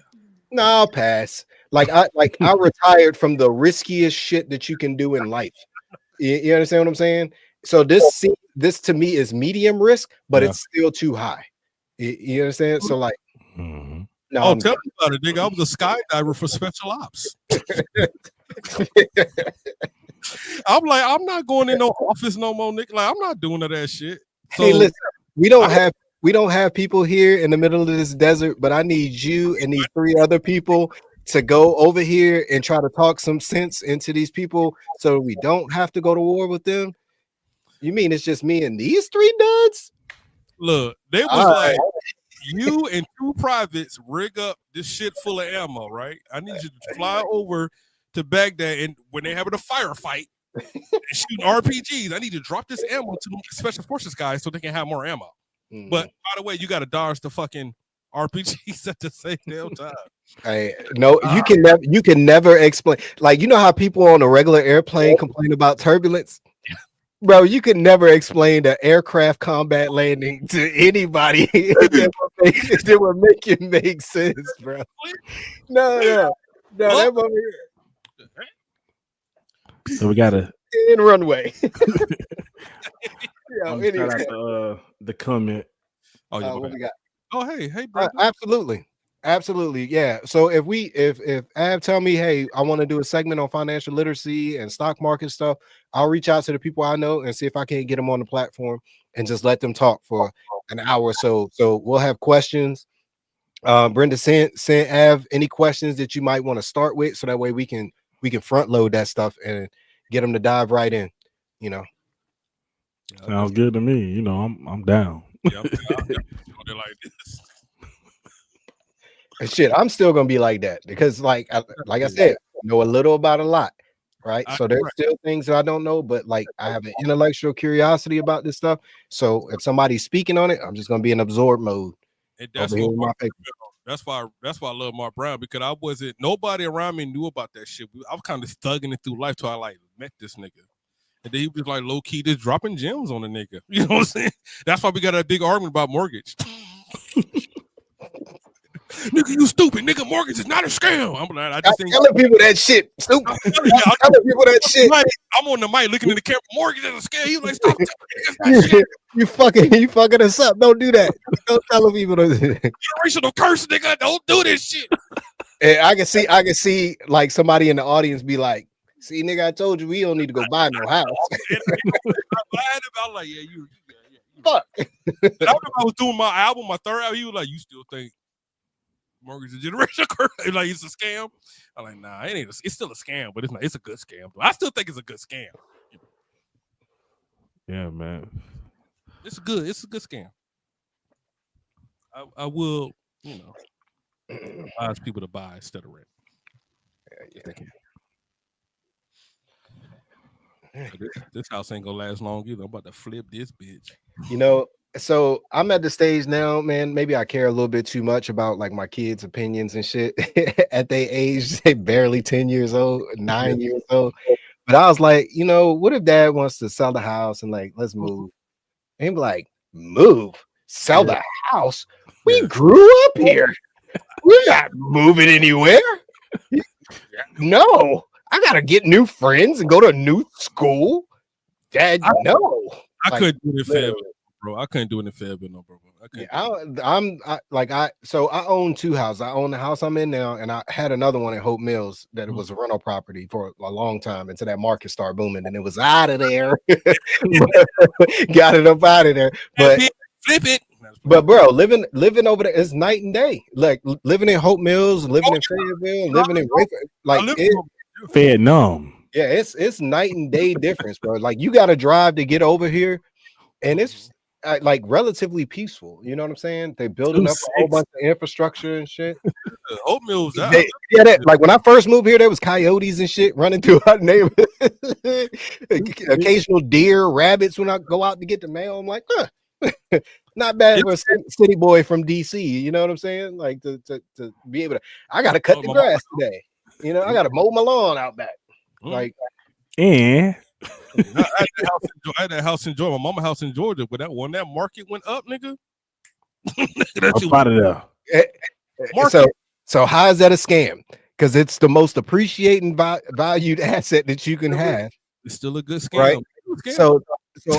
No, I'll pass. I retired from the riskiest shit that you can do in life. You understand what I'm saying? So this to me is medium risk, but it's still too high. You understand? So like, No, Oh, I'm tell me about it, nigga. I was a skydiver for special ops. I'm like, I'm not going in no office no more, nigga. Like, I'm not doing none of that shit. So hey, listen, we don't have people here in the middle of this desert, but I need you and these 3 other people to go over here and try to talk some sense into these people so we don't have to go to war with them. You mean it's just me and these 3 duds? look, they was All right. like, you and 2 privates rig up this shit full of ammo, right? I need you to fly over to Baghdad, and when they're having a firefight and shooting RPGs, I need you to drop this ammo to the special forces guys so they can have more ammo. But by the way, you got to dodge the fucking RPGs at the same damn time. Hey, no, you can never explain. Like, you know how people on a regular airplane complain about turbulence? Bro, you could never explain the aircraft combat landing to anybody that would make it make sense, bro. No, that moment So we gotta in runway. I'm Anyway, shout out the comment. Oh, yeah, my what bad. we got? Oh, hey, brother. Absolutely, yeah. So if Av tell me, hey, I want to do a segment on financial literacy and stock market stuff, I'll reach out to the people I know and see if I can get them on the platform and just let them talk for an hour or so. So we'll have questions. Brenda, send Av any questions that you might want to start with, so that way we can front load that stuff and get them to dive right in. You know, Sounds good to me. You know, I'm down. Yeah, I'm doing it like this. and shit, I'm still gonna be like that because, like I said, I know a little about a lot, right? So there's still things that I don't know, but like I have an intellectual curiosity about this stuff. So if somebody's speaking on it, I'm just gonna be in absorb mode. And that's over here with my what paper. that's why I love Mark Brown, because nobody around me knew about that shit. I was kind of thugging it through life till I like met this nigga. And then he was like low key just dropping gems on the nigga. You know what I'm saying? That's why we got a big argument about mortgage. Nigga, you stupid. Nigga, mortgage is not a scam. I'm like, I just think telling people that shit. Stupid. I'm telling people that shit. I'm on the mic looking in the camera. Mortgage is a scam. He like, stop. It's not shit. You fucking us up. Don't do that. Don't tell people to Generational curse, nigga. Don't do this shit. And I can see like somebody in the audience be like, see, nigga, I told you we don't need to go buy no house. I was like, yeah, you Fuck. I remember I was doing my album, my 3rd album. He was like, you still think mortgage is a generational curse? Like, it's a scam? I'm like, nah, it's still a scam, but it's not. It's a good scam. I still think it's a good scam. Yeah, man. It's a good scam. I will, advise people to buy instead of rent. This house ain't gonna last long either. I'm about to flip this bitch. So I'm at the stage now, man. Maybe I care a little bit too much about like my kids' opinions and shit at their age. They barely 10 years old, 9 years old. But I was like, what if dad wants to sell the house and like, let's move? And he'd be like, move? Sell the house? We grew up here. We're not moving anywhere. No. I gotta get new friends and go to a new school. Dad, no. I couldn't do it in Fayetteville, bro. I couldn't do it in Fayetteville, no, bro. I own 2 houses. I own the house I'm in now, and I had another one at Hope Mills that was a rental property for a long time until that market started booming, and it was out of there. Got it up out of there. But flip it. But bro, living over there is night and day. Like living in Hope Mills, living in Fayetteville, living in Rayford, like Vietnam. Yeah, it's night and day difference, bro. Like you got to drive to get over here, and it's like relatively peaceful. You know what I'm saying? They're building up a whole bunch of infrastructure and shit. Oatmeal's out. Like when I first moved here, there was coyotes and shit running through our neighborhood. Occasional deer, rabbits when I go out to get the mail. I'm like, not bad for a city boy from DC. You know what I'm saying? Like to be able to, I got to cut the grass today. I got to mow my lawn out back. Like, and I had that house in Georgia, my mama house in Georgia, but when that market went up, nigga. I'm out of there. So how is that a scam? Because it's the most appreciating valued asset that you can have. It's still a good scam, right? So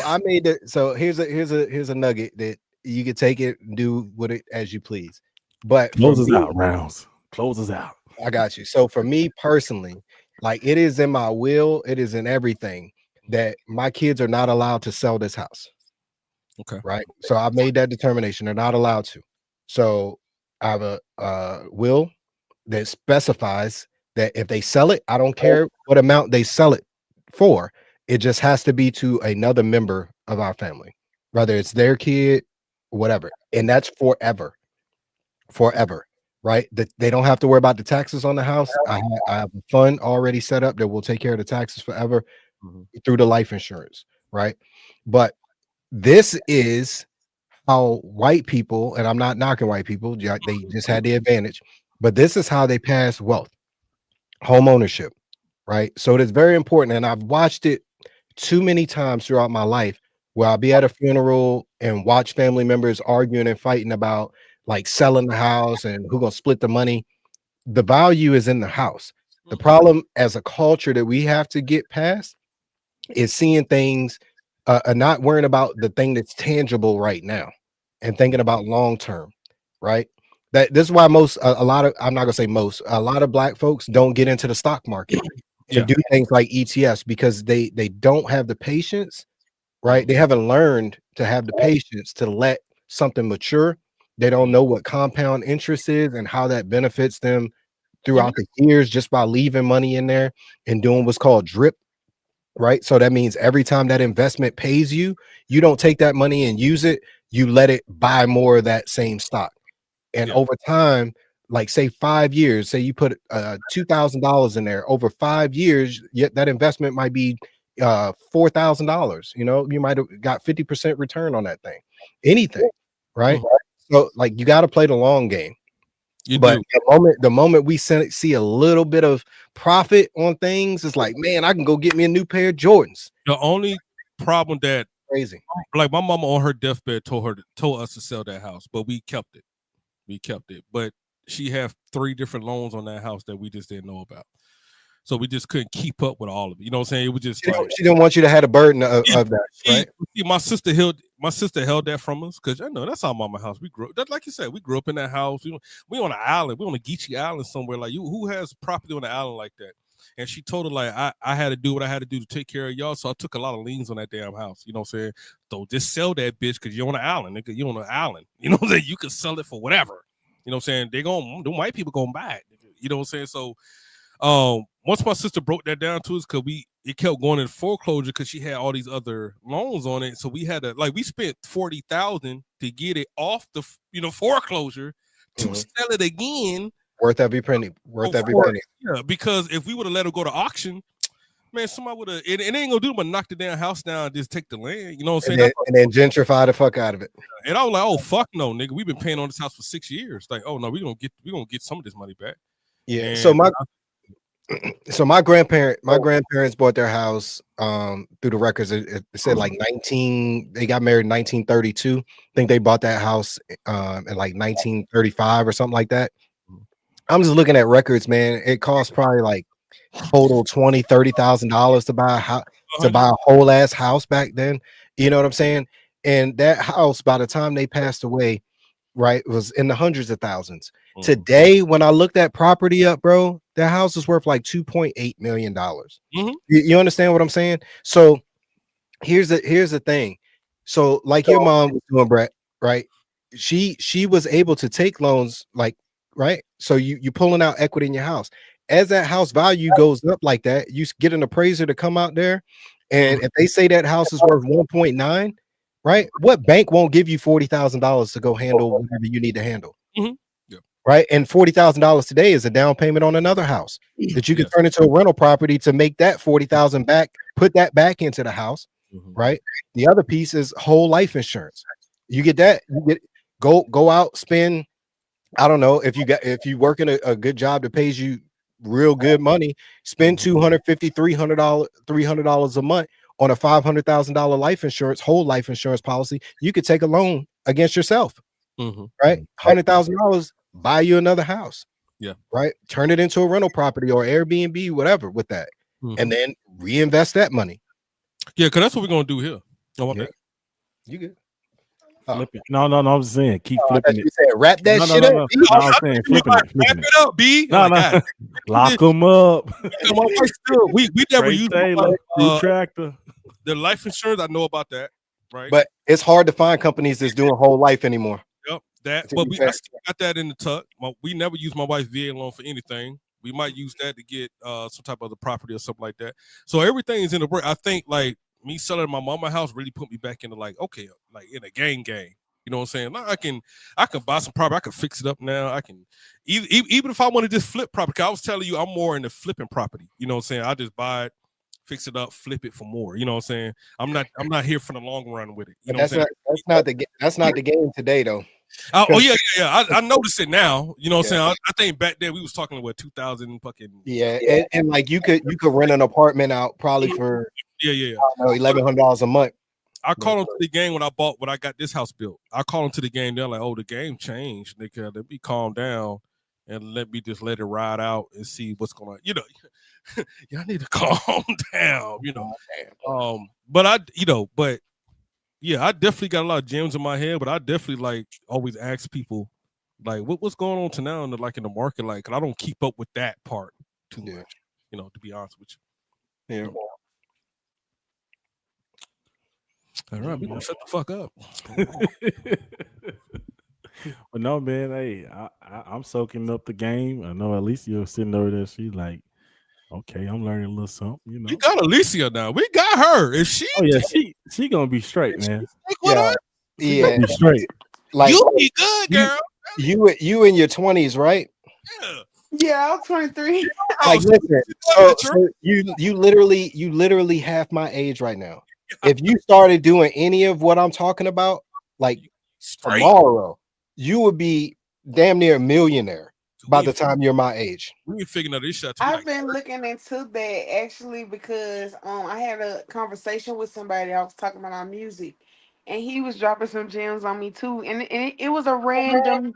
I made it. So here's a nugget that you can take it and do with it as you please. But for Close us me, out, Rounds. Close us out. I got you. So for me personally, like it is in my will, it is in everything that my kids are not allowed to sell this house. Okay. Right. So I've made that determination. They're not allowed to. So I have a will that specifies that if they sell it, I don't care what amount they sell it for. It just has to be to another member of our family, whether it's their kid, whatever. And that's forever. Forever. Right. That they don't have to worry about the taxes on the house. I have a fund already set up that will take care of the taxes forever through the life insurance. Right. But this is how white people, and I'm not knocking white people, they just had the advantage, but this is how they pass wealth, home ownership, right? So it is very important, and I've watched it too many times throughout my life where I'll be at a funeral and watch family members arguing and fighting about like selling the house and who's gonna split the money. The value is in the house. The problem as a culture that we have to get past is seeing things not worrying about the thing that's tangible right now and thinking about long term, right? This is why a lot of, I'm not gonna say most, a lot of black folks don't get into the stock market and do things like ETFs because they don't have the patience, right? They haven't learned to have the patience to let something mature. They don't know what compound interest is and how that benefits them throughout the years just by leaving money in there and doing what's called drip. Right. So that means every time that investment pays you, you don't take that money and use it. You let it buy more of that same stock. And over time, like say 5 years, say you put $2,000 in there over 5 years, yet that investment might be $4,000. You know, you might have got 50% return on that thing, anything. Right. So like you got to play the long game. But the moment we see a little bit of profit on things, it's like, man, I can go get me a new pair of Jordans. The only problem that crazy, like my mama on her deathbed told us to sell that house, but we kept it. But she had 3 different loans on that house that we just didn't know about. So we just couldn't keep up with all of it. You know what I'm saying? It was just she didn't want you to have a burden of that, right? My sister held that from us because I know that's our mama house. We grew up, like you said, we grew up in that house. We on an island. We on a Geechee Island somewhere. Like who has property on an island like that? And she told her like I had to do what I had to do to take care of y'all. So I took a lot of liens on that damn house. You know what I'm saying? So just sell that bitch because you're on an island, nigga. You're on an island. You know what I'm saying? You can sell it for whatever. You know what I'm saying? The white people gonna buy it. You know what I'm saying? So once my sister broke that down to us, because it kept going in foreclosure because she had all these other loans on it. So we had to we spent $40,000 to get it off the foreclosure to sell it again. Worth every penny. Yeah, because if we would have let her go to auction, man, somebody would have it ain't gonna do but knock the damn house down and just take the land. You know what I'm saying? And then gentrify the fuck out of it. And I was like, oh fuck no, nigga. We've been paying on this house for 6 years. Like, oh no, we're gonna get some of this money back. Yeah. And my grandparents bought their house through the records. It said like they got married in 1932. I think they bought that house in like 1935 or something like that. I'm just looking at records, man. It cost probably like total $20,000-$30,000 to buy a house, to buy a whole ass house back then. You know what I'm saying? And that house, by the time they passed away, right, was in the hundreds of thousands. Today, when I looked that property up, bro, that house is worth like $2.8 million. You understand what I'm saying? So here's the thing. So like your mom was doing, Brett, right? She was able to take loans, like, right? So you pulling out equity in your house. As that house value goes up like that, you get an appraiser to come out there, and if they say that house is worth 1.9, right? What bank won't give you $40,000 to go handle whatever you need to handle? Right? And $40,000 today is a down payment on another house that you can turn into a rental property to make that $40,000 back, put that back into the house. Right? The other piece is whole life insurance. You get that, go out, spend, I don't know, if you work in a good job that pays you real good money, spend $250, $300 a month on a $500,000 life insurance, whole life insurance policy. You could take a loan against yourself. Right? $100,000, buy you another house. Yeah. Right? Turn it into a rental property or Airbnb, whatever, with that. And then reinvest that money. Yeah, because that's what we're gonna do here. Yeah. You good? Oh. Flip it. No, I'm saying keep I thought flipping you it. said wrap that No, shit no, up. no. B. No, I'm saying flipping it. Wrap Flipping it. it up, B. No, Like, no. God, Lock them up. my wife still, we never Trey used Taylor, my, retractor. the life insurance. I know about that, right? But it's hard to find companies that's doing whole life anymore. Yep, that. To But be I fair. still got that in the tuck. We never use my wife's VA loan for anything. We might use that to get some type of other property or something like that. So everything is in the work. I think like me selling my mama house really put me back into like, okay, like in a gang. You know what I'm saying? Like I can buy some property. I can fix it up now. I can even if I want to just flip property. I was telling you, I'm more into flipping property. You know what I'm saying? I just buy it, fix it up, flip it for more. You know what I'm saying? I'm not here for the long run with it. You know what I'm saying? That's not the game today though. Oh yeah. I notice it now. You know what I'm Yeah. saying? I think back then we was talking about 2000 fucking Yeah, and like you could rent an apartment out probably for yeah. I don't know, $1,100 a month. I called them to the game when I got this house built. I called them to the game. They're like, "Oh, the game changed, nigga. Let me calm down and let me just let it ride out and see what's going on." You know, y'all need to calm down. You know, but yeah, I definitely got a lot of gems in my head. But I definitely like always ask people like, what's going on to now in the market? Like, 'cause I don't keep up with that part too much. You know, to be honest with you. Yeah. All right, we gonna shut the fuck up. But no, man, hey, I'm soaking up the game. I know Alicia sitting over there. She's like, okay, I'm learning a little something, you know. We got Alicia now. We got her. If she Oh yeah, she gonna be straight, man. stick with us, She gonna be straight. Like you be good, girl. you in your 20s, right? Yeah. Yeah, I'm 23. Like so listen, so- so you literally half my age right now. If you started doing any of what I'm talking about, like straight. tomorrow, you would be damn near a millionaire by the time you're my age. We ain't figuring out this shit. I've been looking into that actually because I had a conversation with somebody. I was talking about our music, and he was dropping some gems on me too. And it was a random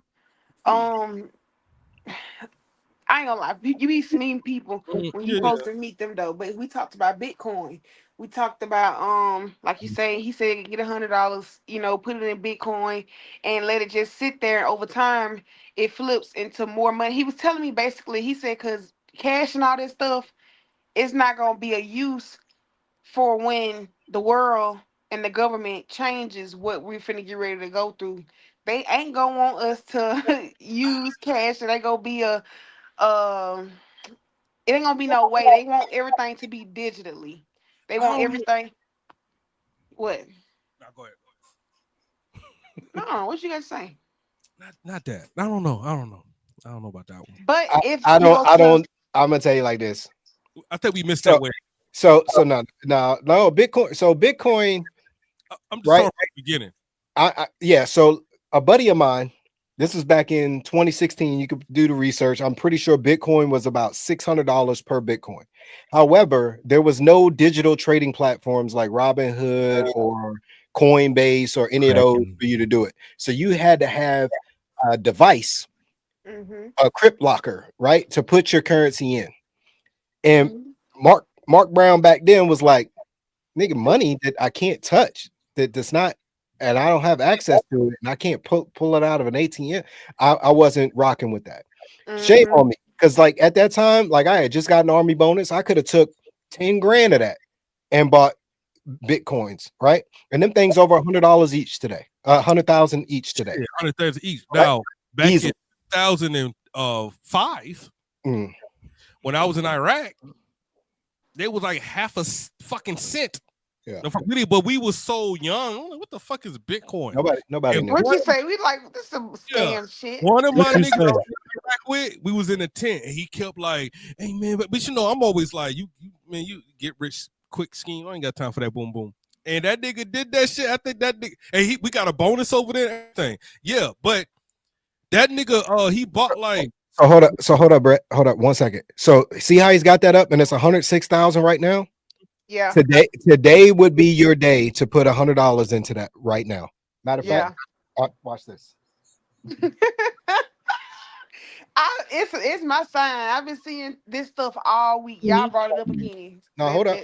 I ain't gonna lie, you be meeting people when you supposed to meet them though. But we talked about Bitcoin. We talked about like you say, he said get $100, you know, put it in Bitcoin and let it just sit there. Over time, it flips into more money. He was telling me basically, he said, because cash and all this stuff, it's not gonna be a use for when the world and the government changes what we're finna get ready to go through. They ain't gonna want us to use cash, and they gonna be a it ain't gonna be no way. They want everything to be digitally. They want everything. What? Nah, go ahead. No, what you guys say? Not that. I don't know. I don't know about that one. But if I you go to- don't. I'm gonna tell you like this. I think we missed So- that way. So no, Bitcoin. So Bitcoin, I'm just right. starting from the beginning. yeah. So a buddy of mine, this was back in 2016. You could do the research. I'm pretty sure Bitcoin was about $600 per Bitcoin. However, there was no digital trading platforms like Robinhood or Coinbase or any of those for you to do it. So you had to have a device, a crypt locker, right, to put your currency in. And Mark Brown back then was like, nigga, money that I can't touch, that's not, and I don't have access to it, and I can't pull it out of an ATM. I wasn't rocking with that. Shame on me, because like at that time, like I had just got an Army bonus. I could have took 10 grand of that and bought Bitcoins, right? And them things over $100 each today, 100,000 each today. Yeah, 100,000 each. Now back Easy. in 2005, when I was in Iraq, they was like half a fucking cent. Yeah. But we was so young. I'm like, what the fuck is Bitcoin? Nobody knew. What you say? We like this some scam shit. One of my What you niggas I say? was in Iraq with, we was in a tent, and he kept like, "Hey man, but you know, I'm always like, you get rich quick scheme. I ain't got time for that boom boom." And that nigga did that shit. I think that nigga, and we got a bonus over there. And everything, yeah. But that nigga, he bought like. So hold up, Brett. Hold up 1 second. So see how he's got that up, and it's 106,000 right now. Yeah. Today would be your day to put $100 into that right now. Matter of fact, watch this. It's my sign. I've been seeing this stuff all week. Y'all brought it up again. Now hold up.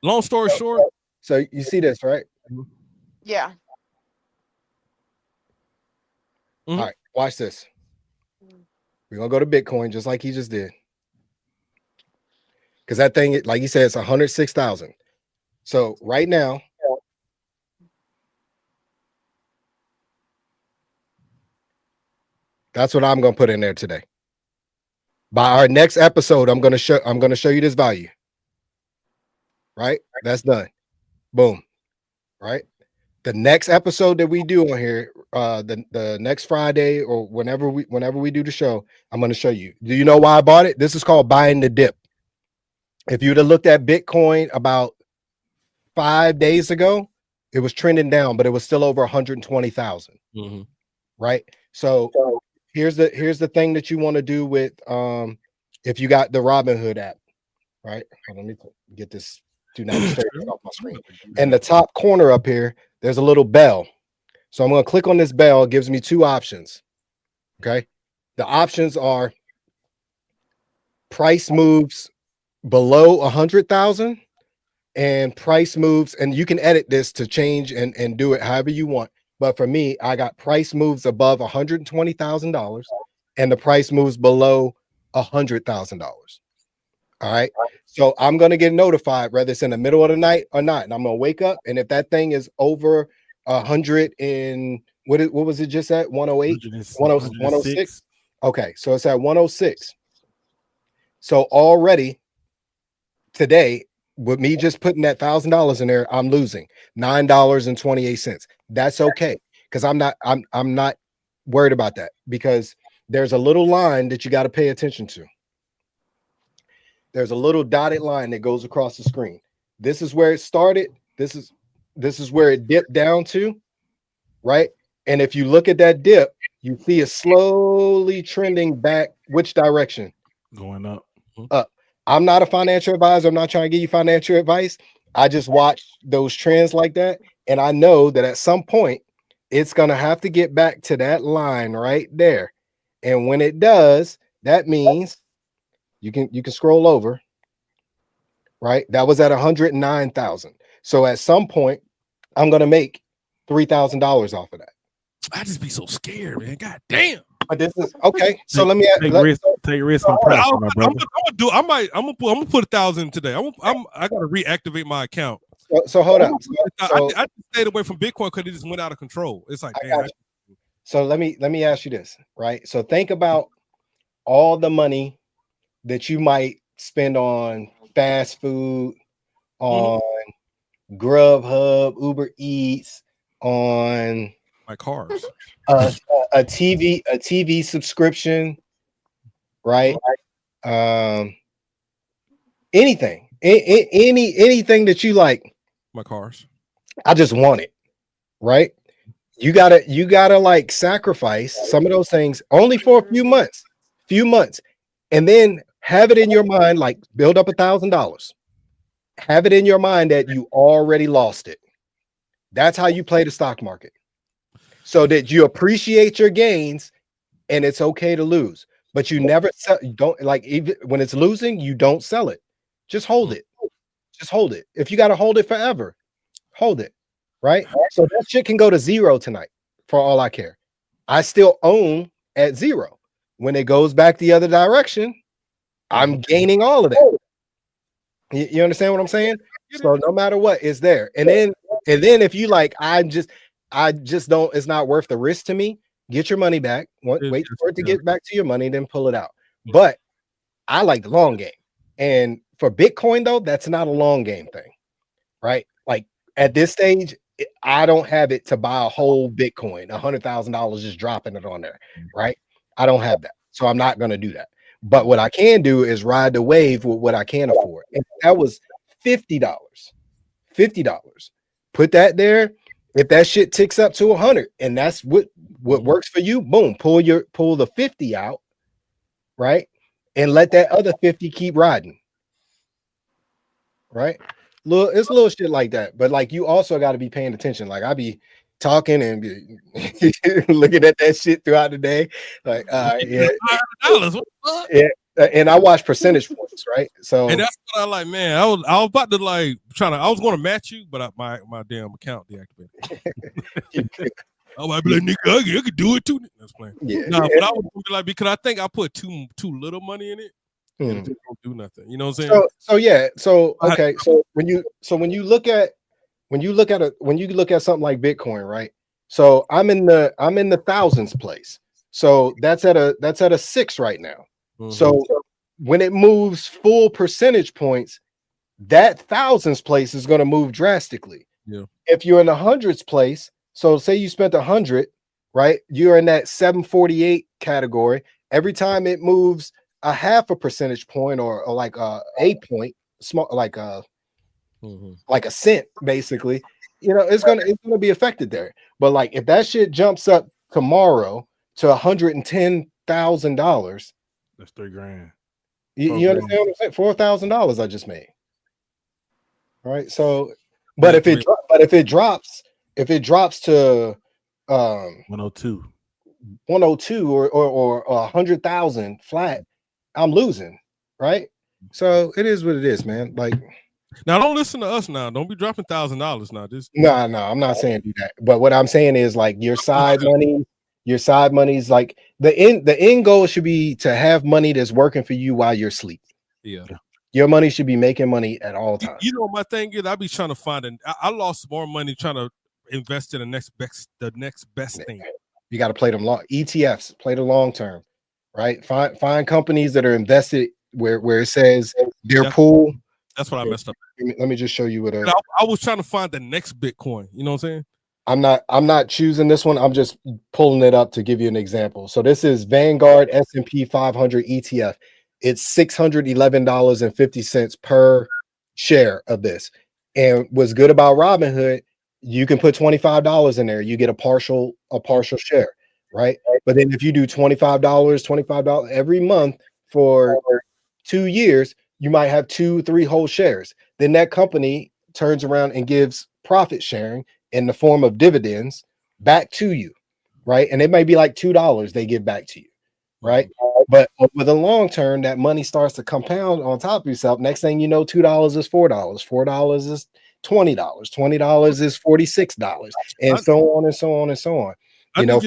Long story short, So you see this, right? Yeah. All right, watch this. We're gonna go to Bitcoin just like he just did. Because that thing, like he said, it's 106,000. So right now, that's what I'm gonna put in there today. By our next episode, I'm gonna show you this value. Right? That's done. Boom. Right? The next episode that we do on here, the next Friday or whenever we do the show, I'm gonna show you. Do you know why I bought it? This is called buying the dip. If you'd have looked at Bitcoin about 5 days ago, it was trending down, but it was still over 120,000. Right? So here's the thing that you want to do with if you got the Robinhood app, right? Let me get this do not disturb off my screen. In the top corner up here, there's a little bell. So I'm going to click on this bell. It gives me two options. Okay. The options are price moves below 100,000 and price moves, and you can edit this to change and do it however you want. But for me, I got price moves above $120,000 and the price moves below $100,000. All right. So I'm going to get notified whether it's in the middle of the night or not. And I'm going to wake up. And if that thing is over 100 and what was it just at 108, 106? Okay. So it's at 106. So already today, with me just putting that $1,000 in there, I'm losing $9.28. That's okay. Because I'm not worried about that, because there's a little line that you got to pay attention to. There's a little dotted line that goes across the screen. This is where it started. This is where it dipped down to, right? And if you look at that dip, you see it slowly trending back. Which direction? Going up. Up. I'm not a financial advisor. I'm not trying to give you financial advice. I just watch those trends like that. And I know that at some point, it's going to have to get back to that line right there. And when it does, that means you can scroll over, right? That was at 109,000. So at some point, I'm going to make $3,000 off of that. I just be so scared, man. God damn. But this is okay. So let me take risk on price, my brother. I'm gonna put 1,000 today. I gotta reactivate my account. So hold on. I just stayed away from Bitcoin because it just went out of control. It's like, damn. So let me ask you this, right? So think about all the money that you might spend on fast food, on Grubhub, Uber Eats, on my cars, a TV subscription, right? Anything that you like. My cars. I just want it, right? You gotta like sacrifice some of those things only for a few months, and then have it in your mind, like build up $1,000. Have it in your mind that you already lost it. That's how you play the stock market, so that you appreciate your gains, and it's okay to lose, but you never sell. You don't, like, even when it's losing, you don't sell it. Just hold it. Just hold it. If you got to hold it forever, hold it. Right. So that shit can go to zero tonight for all I care. I still own at zero. When it goes back the other direction, I'm gaining all of that. You understand what I'm saying? So no matter what, it's there. And then if you like, I just don't, it's not worth the risk to me. Get your money back. Wait for it to get back to your money, then pull it out. But I like the long game. And for Bitcoin, though, that's not a long game thing, right? Like at this stage, I don't have it to buy a whole Bitcoin, $100,000 just dropping it on there, right? I don't have that. So I'm not going to do that. But what I can do is ride the wave with what I can afford. And that was $50. Put that there. If that shit ticks up to 100 and that's what works for you, boom, pull the 50 out, right? And let that other 50 keep riding. Right? It's little shit like that. But like, you also got to be paying attention. Like I be talking and be looking at that shit throughout the day. Like, yeah. Yeah. And I watch percentage points, right? So, and that's what I like, man. I was about to like I was going to match you, but my damn account deactivated. I might be like, nigga, I could do it too. That's playing. Yeah. Nah, but I would do it like because I think I put too little money in it. And Hmm. it just don't do nothing. You know what I'm saying? So yeah. So I- okay. So when you look at something like Bitcoin, right? So I'm in the thousands place. So that's at a 6 right now. Mhm. So when it moves full percentage points, that thousands place is going to move drastically. Yeah. If you're in the hundreds place, so say you spent 100, right? You're in that 748 category. Every time it moves a half a percentage point or like a point, small like a cent, basically, it's gonna be affected there. But like if that shit jumps up tomorrow to $110,000, That's $3,000. you understand what I'm saying? $4,000 I just made. All right. So, but if it drops to 102. 102 or 100,000 flat, I'm losing, right? So it is what it is, man. Like, now don't listen to us now. Don't be dropping $1,000 now. This no, I'm not saying do that. But what I'm saying is like your side money's like the end goal should be to have money that's working for you while you're asleep. yeah. Your money should be making money at all times. You know, my thing is I be trying to find I lost more money trying to invest in the next best thing. You got to play them long ETFs, play the long term, right? Find companies that are invested where it says their pool. That's what I messed up. Let me just show you what I was trying to find the next Bitcoin. You know what I'm saying? I'm not choosing this one. I'm just pulling it up to give you an example. So this is Vanguard S&P 500 ETF. It's $611.50 per share of this. And what's good about Robinhood, you can put $25 in there. You get a partial share, right? But then if you do $25 every month for 2 years, you might have 2-3 whole shares. Then that company turns around and gives profit sharing in the form of dividends back to you, right? And it may be like $2 they give back to you, right? But with a long term, that money starts to compound on top of yourself. Next thing you know, $2 is $4, $4 is $20, $20 is $46, and so on and so on and so on. I need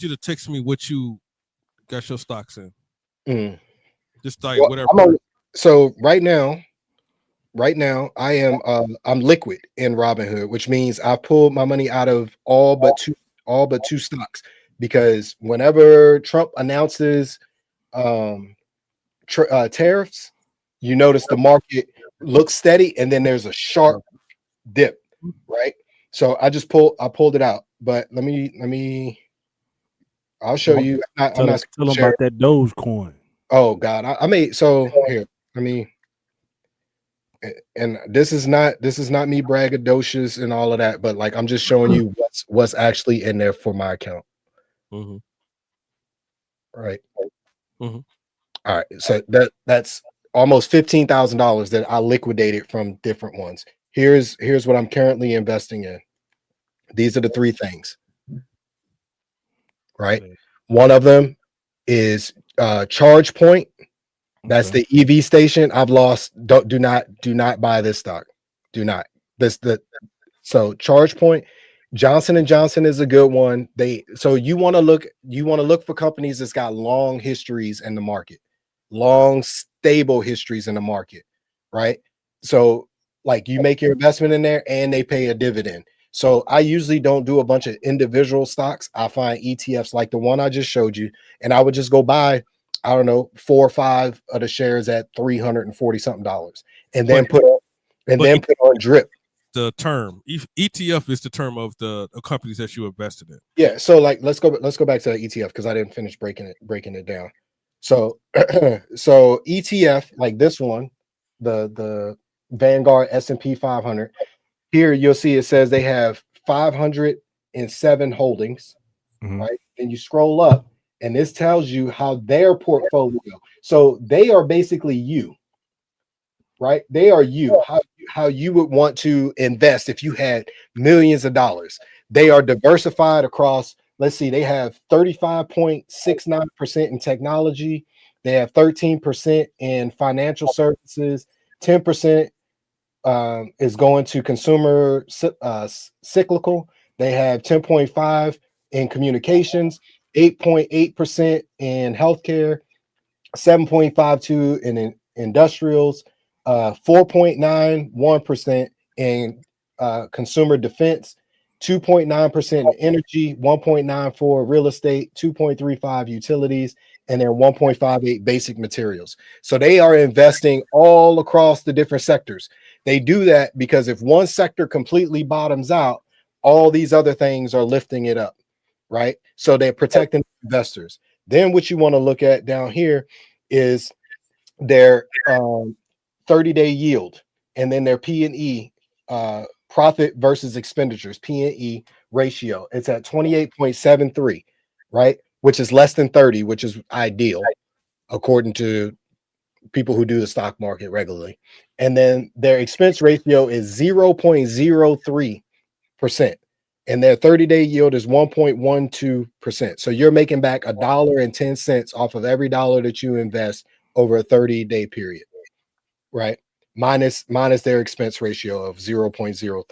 you to text me what you got your stocks in. Just like whatever. So right now I am I'm liquid in Robinhood, which means I've pulled my money out of all but two stocks, because whenever Trump announces tariffs, you notice the market looks steady and then there's a sharp dip, right? So I pulled it out, but I'll show you. Tell them about that Dogecoin. Oh God, I made here. And this is not me braggadocious and all of that, but like I'm just showing you what's actually in there for my account. Right. All right. So that's almost $15,000 that I liquidated from different ones. Here's what I'm currently investing in. These are the 3 things. Right. One of them is ChargePoint. That's the EV station. I've lost. Do not buy this stock. Do not. So ChargePoint, Johnson & Johnson is a good one. So you want to look for companies that's got long histories in the market, long stable histories in the market, right? So like you make your investment in there and they pay a dividend. So I usually don't do a bunch of individual stocks. I find ETFs like the one I just showed you, and I would just go buy, I don't know, 4 or 5 of the shares at $340 something, and then put on drip. The term ETF is the term of the companies that you invested in. Yeah. So like let's go back to the ETF because I didn't finish breaking it down. So so ETF like this one, the Vanguard S&P 500. Here you'll see it says they have 507 holdings, right? And you scroll up, and this tells you how their portfolio. So they are basically you, right? They are you. How you would want to invest if you had millions of dollars. They are diversified across. Let's see, they have 35.69% in technology. They have 13% in financial services. 10% is going to consumer cyclical. They have 10.5 in communications, 8.8% in healthcare, 7.52 in industrials, 4.91% in consumer defense, 2.9% in energy, 1.94 real estate, 2.35 utilities, and then 1.58 basic materials. So they are investing all across the different sectors. They do that because if one sector completely bottoms out, all these other things are lifting it up, right? So they're protecting investors. Then what you want to look at down here is their 30-day yield, and then their P&E, profit versus expenditures, P&E ratio. It's at 28.73, right? Which is less than 30, which is ideal according to people who do the stock market regularly. And then their expense ratio is 0.03%. And their 30-day yield is 1.12%. So you're making back $1.10 off of every dollar that you invest over a 30-day period, right? Minus their expense ratio of 0.03,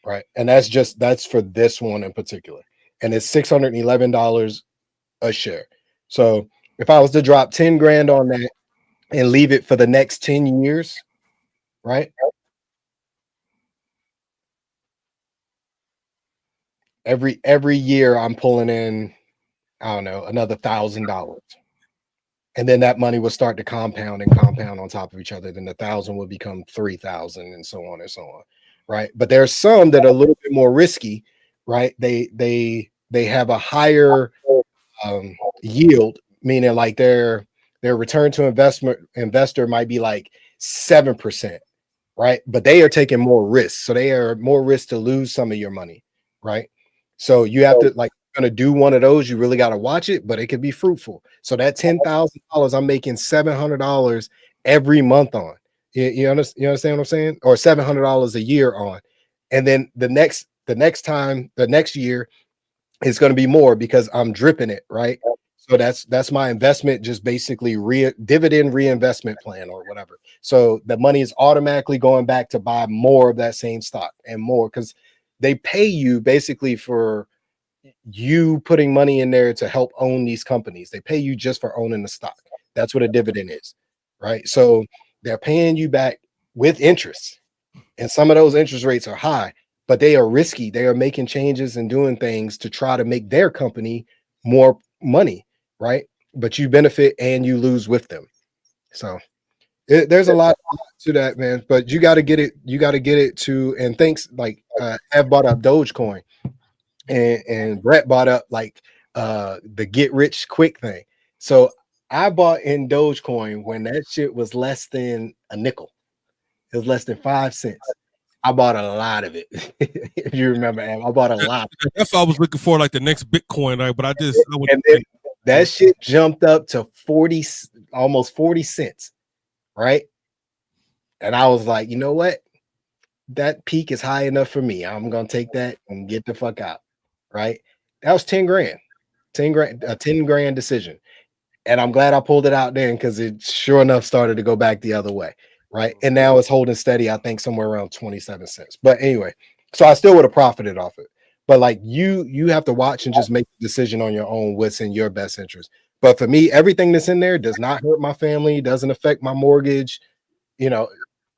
right? And that's for this one in particular. And it's $611 a share. So if I was to drop 10 grand on that and leave it for the next 10 years, right? Every year I'm pulling in, I don't know, another $1,000. And then that money will start to compound on top of each other. Then the 1,000 will become 3,000 and so on and so on. Right. But there's some that are a little bit more risky, right? They have a higher yield, meaning like their return to investor might be like 7%, right? But they are taking more risks. So they are more risk to lose some of your money, right? So you have to, like, going to do one of those, you really got to watch it, but it could be fruitful. So that $10,000, I'm making $700 every month on. You understand what I'm saying? Or $700 a year on. And then the next year is going to be more because I'm dripping it, right? So that's my investment, just basically dividend reinvestment plan or whatever. So the money is automatically going back to buy more of that same stock and more, because they pay you basically for you putting money in there to help own these companies. They pay you just for owning the stock. That's what a dividend is, right? So they're paying you back with interest, and some of those interest rates are high, but they are risky. They are making changes and doing things to try to make their company more money, right? But you benefit and you lose with them. So there's a lot to that, man. But you got to get it. You got to get it to. And thanks, like have bought up Dogecoin, and Brett bought up like the get rich quick thing. So I bought in Dogecoin when that shit was less than a nickel. It was less than 5 cents. I bought a lot of it. If you remember, Am, I bought a lot. That's what I was looking for, like the next Bitcoin, right? But I and then that shit jumped up to 40, almost 40 cents, right? And I was like, you know what? That peak is high enough for me. I'm gonna take that and get the fuck out, right? That was 10 grand, a 10 grand decision. And I'm glad I pulled it out then, because it sure enough started to go back the other way, right? And now it's holding steady, I think somewhere around 27 cents. But anyway, so I still would have profited off it. But like you have to watch and just make the decision on your own, what's in your best interest. But for me, everything that's in there does not hurt my family, doesn't affect my mortgage. You know,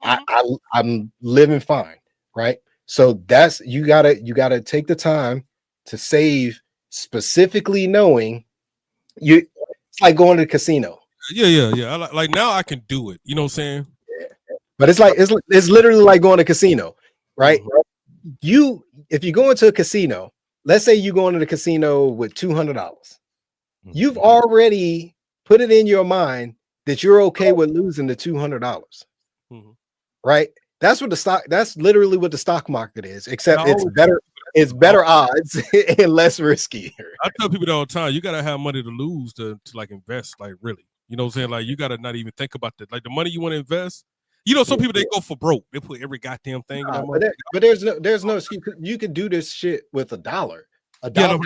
I'm living fine, right? So that's you gotta take the time to save, specifically knowing you. It's like going to the casino. Yeah. Like now I can do it. You know what I'm saying? But it's literally like going to a casino, right? Mm-hmm. If you go into a casino, let's say you go into the casino with $200, you've already put it in your mind that you're okay with losing the $200, right? That's literally what the stock market is, except it's better odds and less risky. I tell people all the time, you gotta have money to lose to like invest, like really. You know what I'm saying? Like you gotta not even think about that. Like the money you want to invest. You know, some people they go for broke. They put every goddamn thing in that money. But there's no excuse. You could do this shit with $1. Yeah.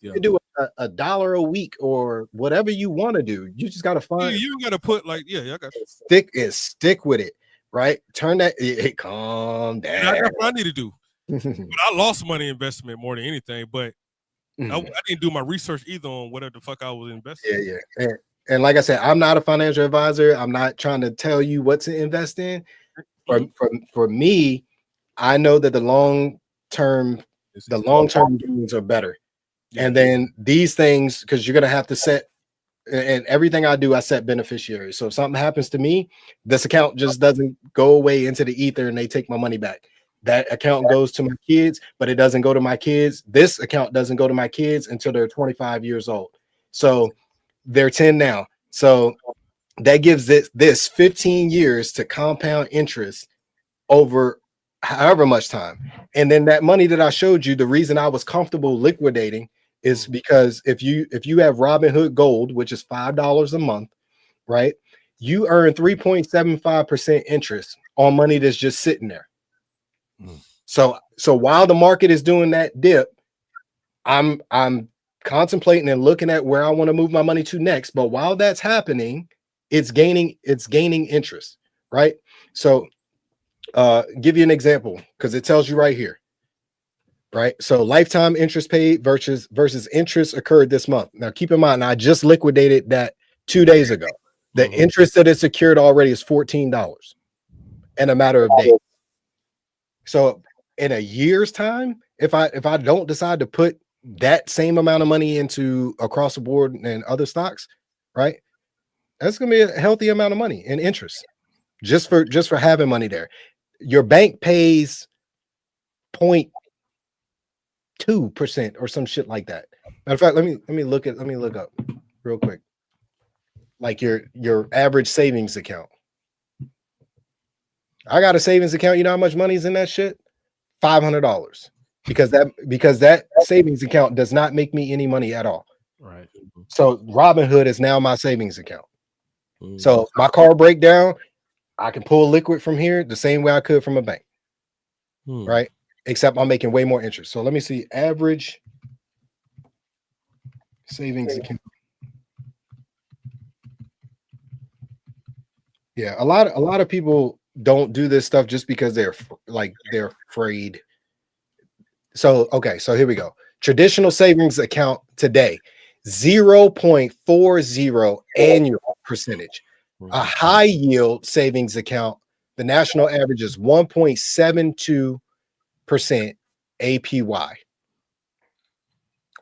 You can do $1 a week or whatever you want to do. You just gotta find. You gotta put like I got stick with it, right? Turn that. Calm down. That's what I need to do. But I lost money investment more than anything. But I didn't do my research either on whatever the fuck I was investing. Yeah. And like I said, I'm not a financial advisor. I'm not trying to tell you what to invest in. For me, I know that the long-term gains are better. Yeah. And then these things, because you're gonna have to set, and everything I do, I set beneficiaries. So if something happens to me, this account just doesn't go away into the ether and they take my money back. That account goes to my kids, but it doesn't go to my kids. This account doesn't go to my kids until they're 25 years old. So they're 10 now. So that gives this 15 years to compound interest over however much time. And then that money that I showed you, the reason I was comfortable liquidating is because if you have Robinhood Gold, which is $5 a month, right? You earn 3.75% interest on money that's just sitting there. So while the market is doing that dip, I'm contemplating and looking at where I want to move my money to next. But while that's happening, it's gaining interest, right? So give you an example because it tells you right here, right? So lifetime interest paid versus interest occurred this month. Now keep in mind, I just liquidated that 2 days ago. The interest that is secured already is $14 in a matter of days. So in a year's time, if I don't decide to put that same amount of money into across the board and other stocks, right? That's gonna be a healthy amount of money in interest just for having money there. Your bank pays 0.2% or some shit like that. Matter of fact, let me look up real quick. Like your average savings account. I got a savings account. You know how much money is in that shit? $500. Because that savings account does not make me any money at all. Right. So Robinhood is now my savings account. So my car breakdown, I can pull liquid from here the same way I could from a bank. Right? Except I'm making way more interest. So let me see average savings account. Yeah, a lot of people don't do this stuff just because they're afraid. So okay, so here we go. Traditional savings account today, 0.40 annual percentage. A high yield savings account, the national average is 1.72% APY.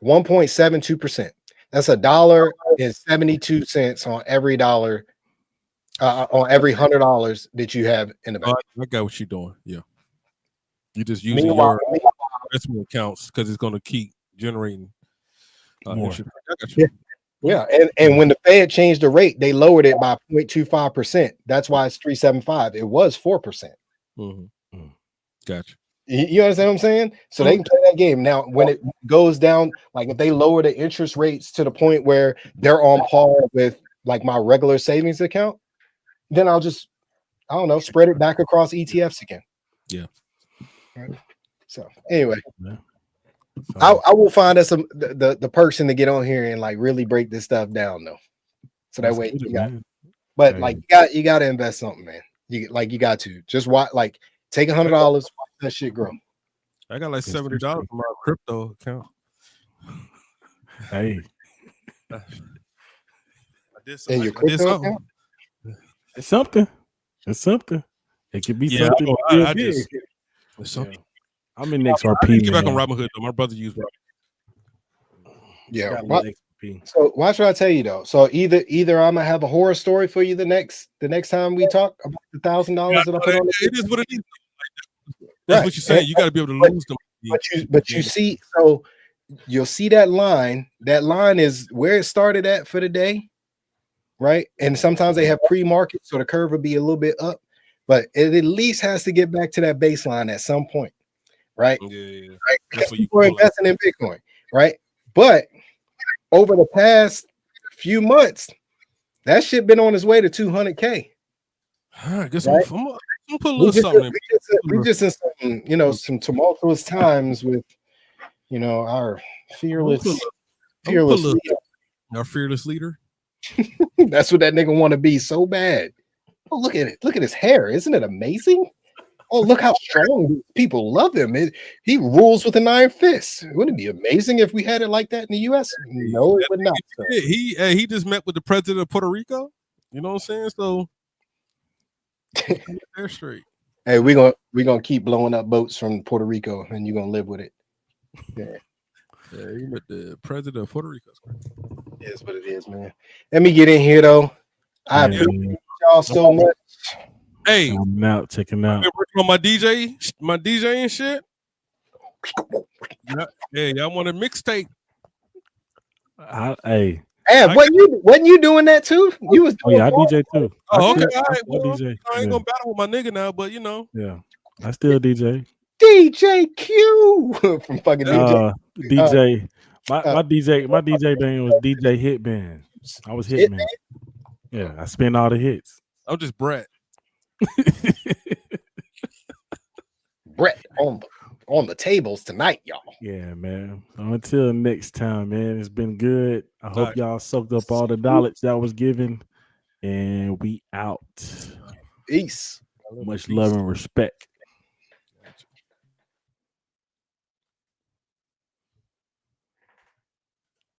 1.72%. That's $1.72 on every dollar. On every $100 that you have in the bank. I got what you're doing. Yeah, you just using your investment accounts because it's going to keep generating more. Yeah, and when the Fed changed the rate, they lowered it by 0.25%. That's why it's 3.75. It was 4%. Gotcha. You understand what I'm saying? So they can play that game. Now, when it goes down, like if they lower the interest rates to the point where they're on par with like my regular savings account, then I'll just, I don't know, spread it back across ETFs again. Yeah. Right. So anyway, I will find us the person to get on here and like really break this stuff down though. So that way you got, but like you got to invest something, man. You got to just watch, like take $100, watch that shit grow. I got like $70 from my crypto account. Hey, I did in your crypto account. It's something. It's something. It could be something. It's something. I'm in XRP. I get back on Robinhood though. My brother used Robinhood. Yeah. So why should I tell you though? So either I'm gonna have a horror story for you the next time we talk about the $1,000 that I put on. It is what it is. That's what you're saying. You got to be able to lose them. But you see, so you'll see that line. That line is where it started at for the day. Right. And sometimes they have pre-market, so the curve will be a little bit up, but it at least has to get back to that baseline at some point. Right. Yeah. Right? Because people are investing in Bitcoin. Right. But over the past few months, that shit been on its way to 200K. I guess right? I'm gonna put a little something. We just in some, some tumultuous times with, our fearless leader. Our fearless leader. That's what that nigga want to be so bad. Oh, look at it. Look at his hair. Isn't it amazing? Oh, look how strong people love him. He rules with an iron fist. Wouldn't it be amazing if we had it like that in the U.S.? No, it would not. Yeah, he just met with the president of Puerto Rico. You know what I'm saying? So they're straight. Hey, we're gonna keep blowing up boats from Puerto Rico, and you're gonna live with it. Yeah, he met the president of Puerto Rico. It is what it is, man. Let me get in here though. I appreciate y'all so much. Hey, I'm out, checking I've out. been working on my DJ and shit. Yeah, y'all want a mixtape? Hey, Hey, wasn't you doing that too? You was oh yeah, I DJ too. Oh, okay. I All right. still Well, DJ. I ain't Yeah. gonna battle with my nigga now, but you know. Yeah, I still DJ. DJ Q from fucking DJ. DJ. My DJ name was DJ Hitman. I was Hitman. Yeah, I spin all the hits. I'm just Brett. Brett on the tables tonight, y'all. Yeah, man. So until next time, man. It's been good. I hope right. y'all soaked up all the knowledge that was given. And we out. Peace. Much love and respect.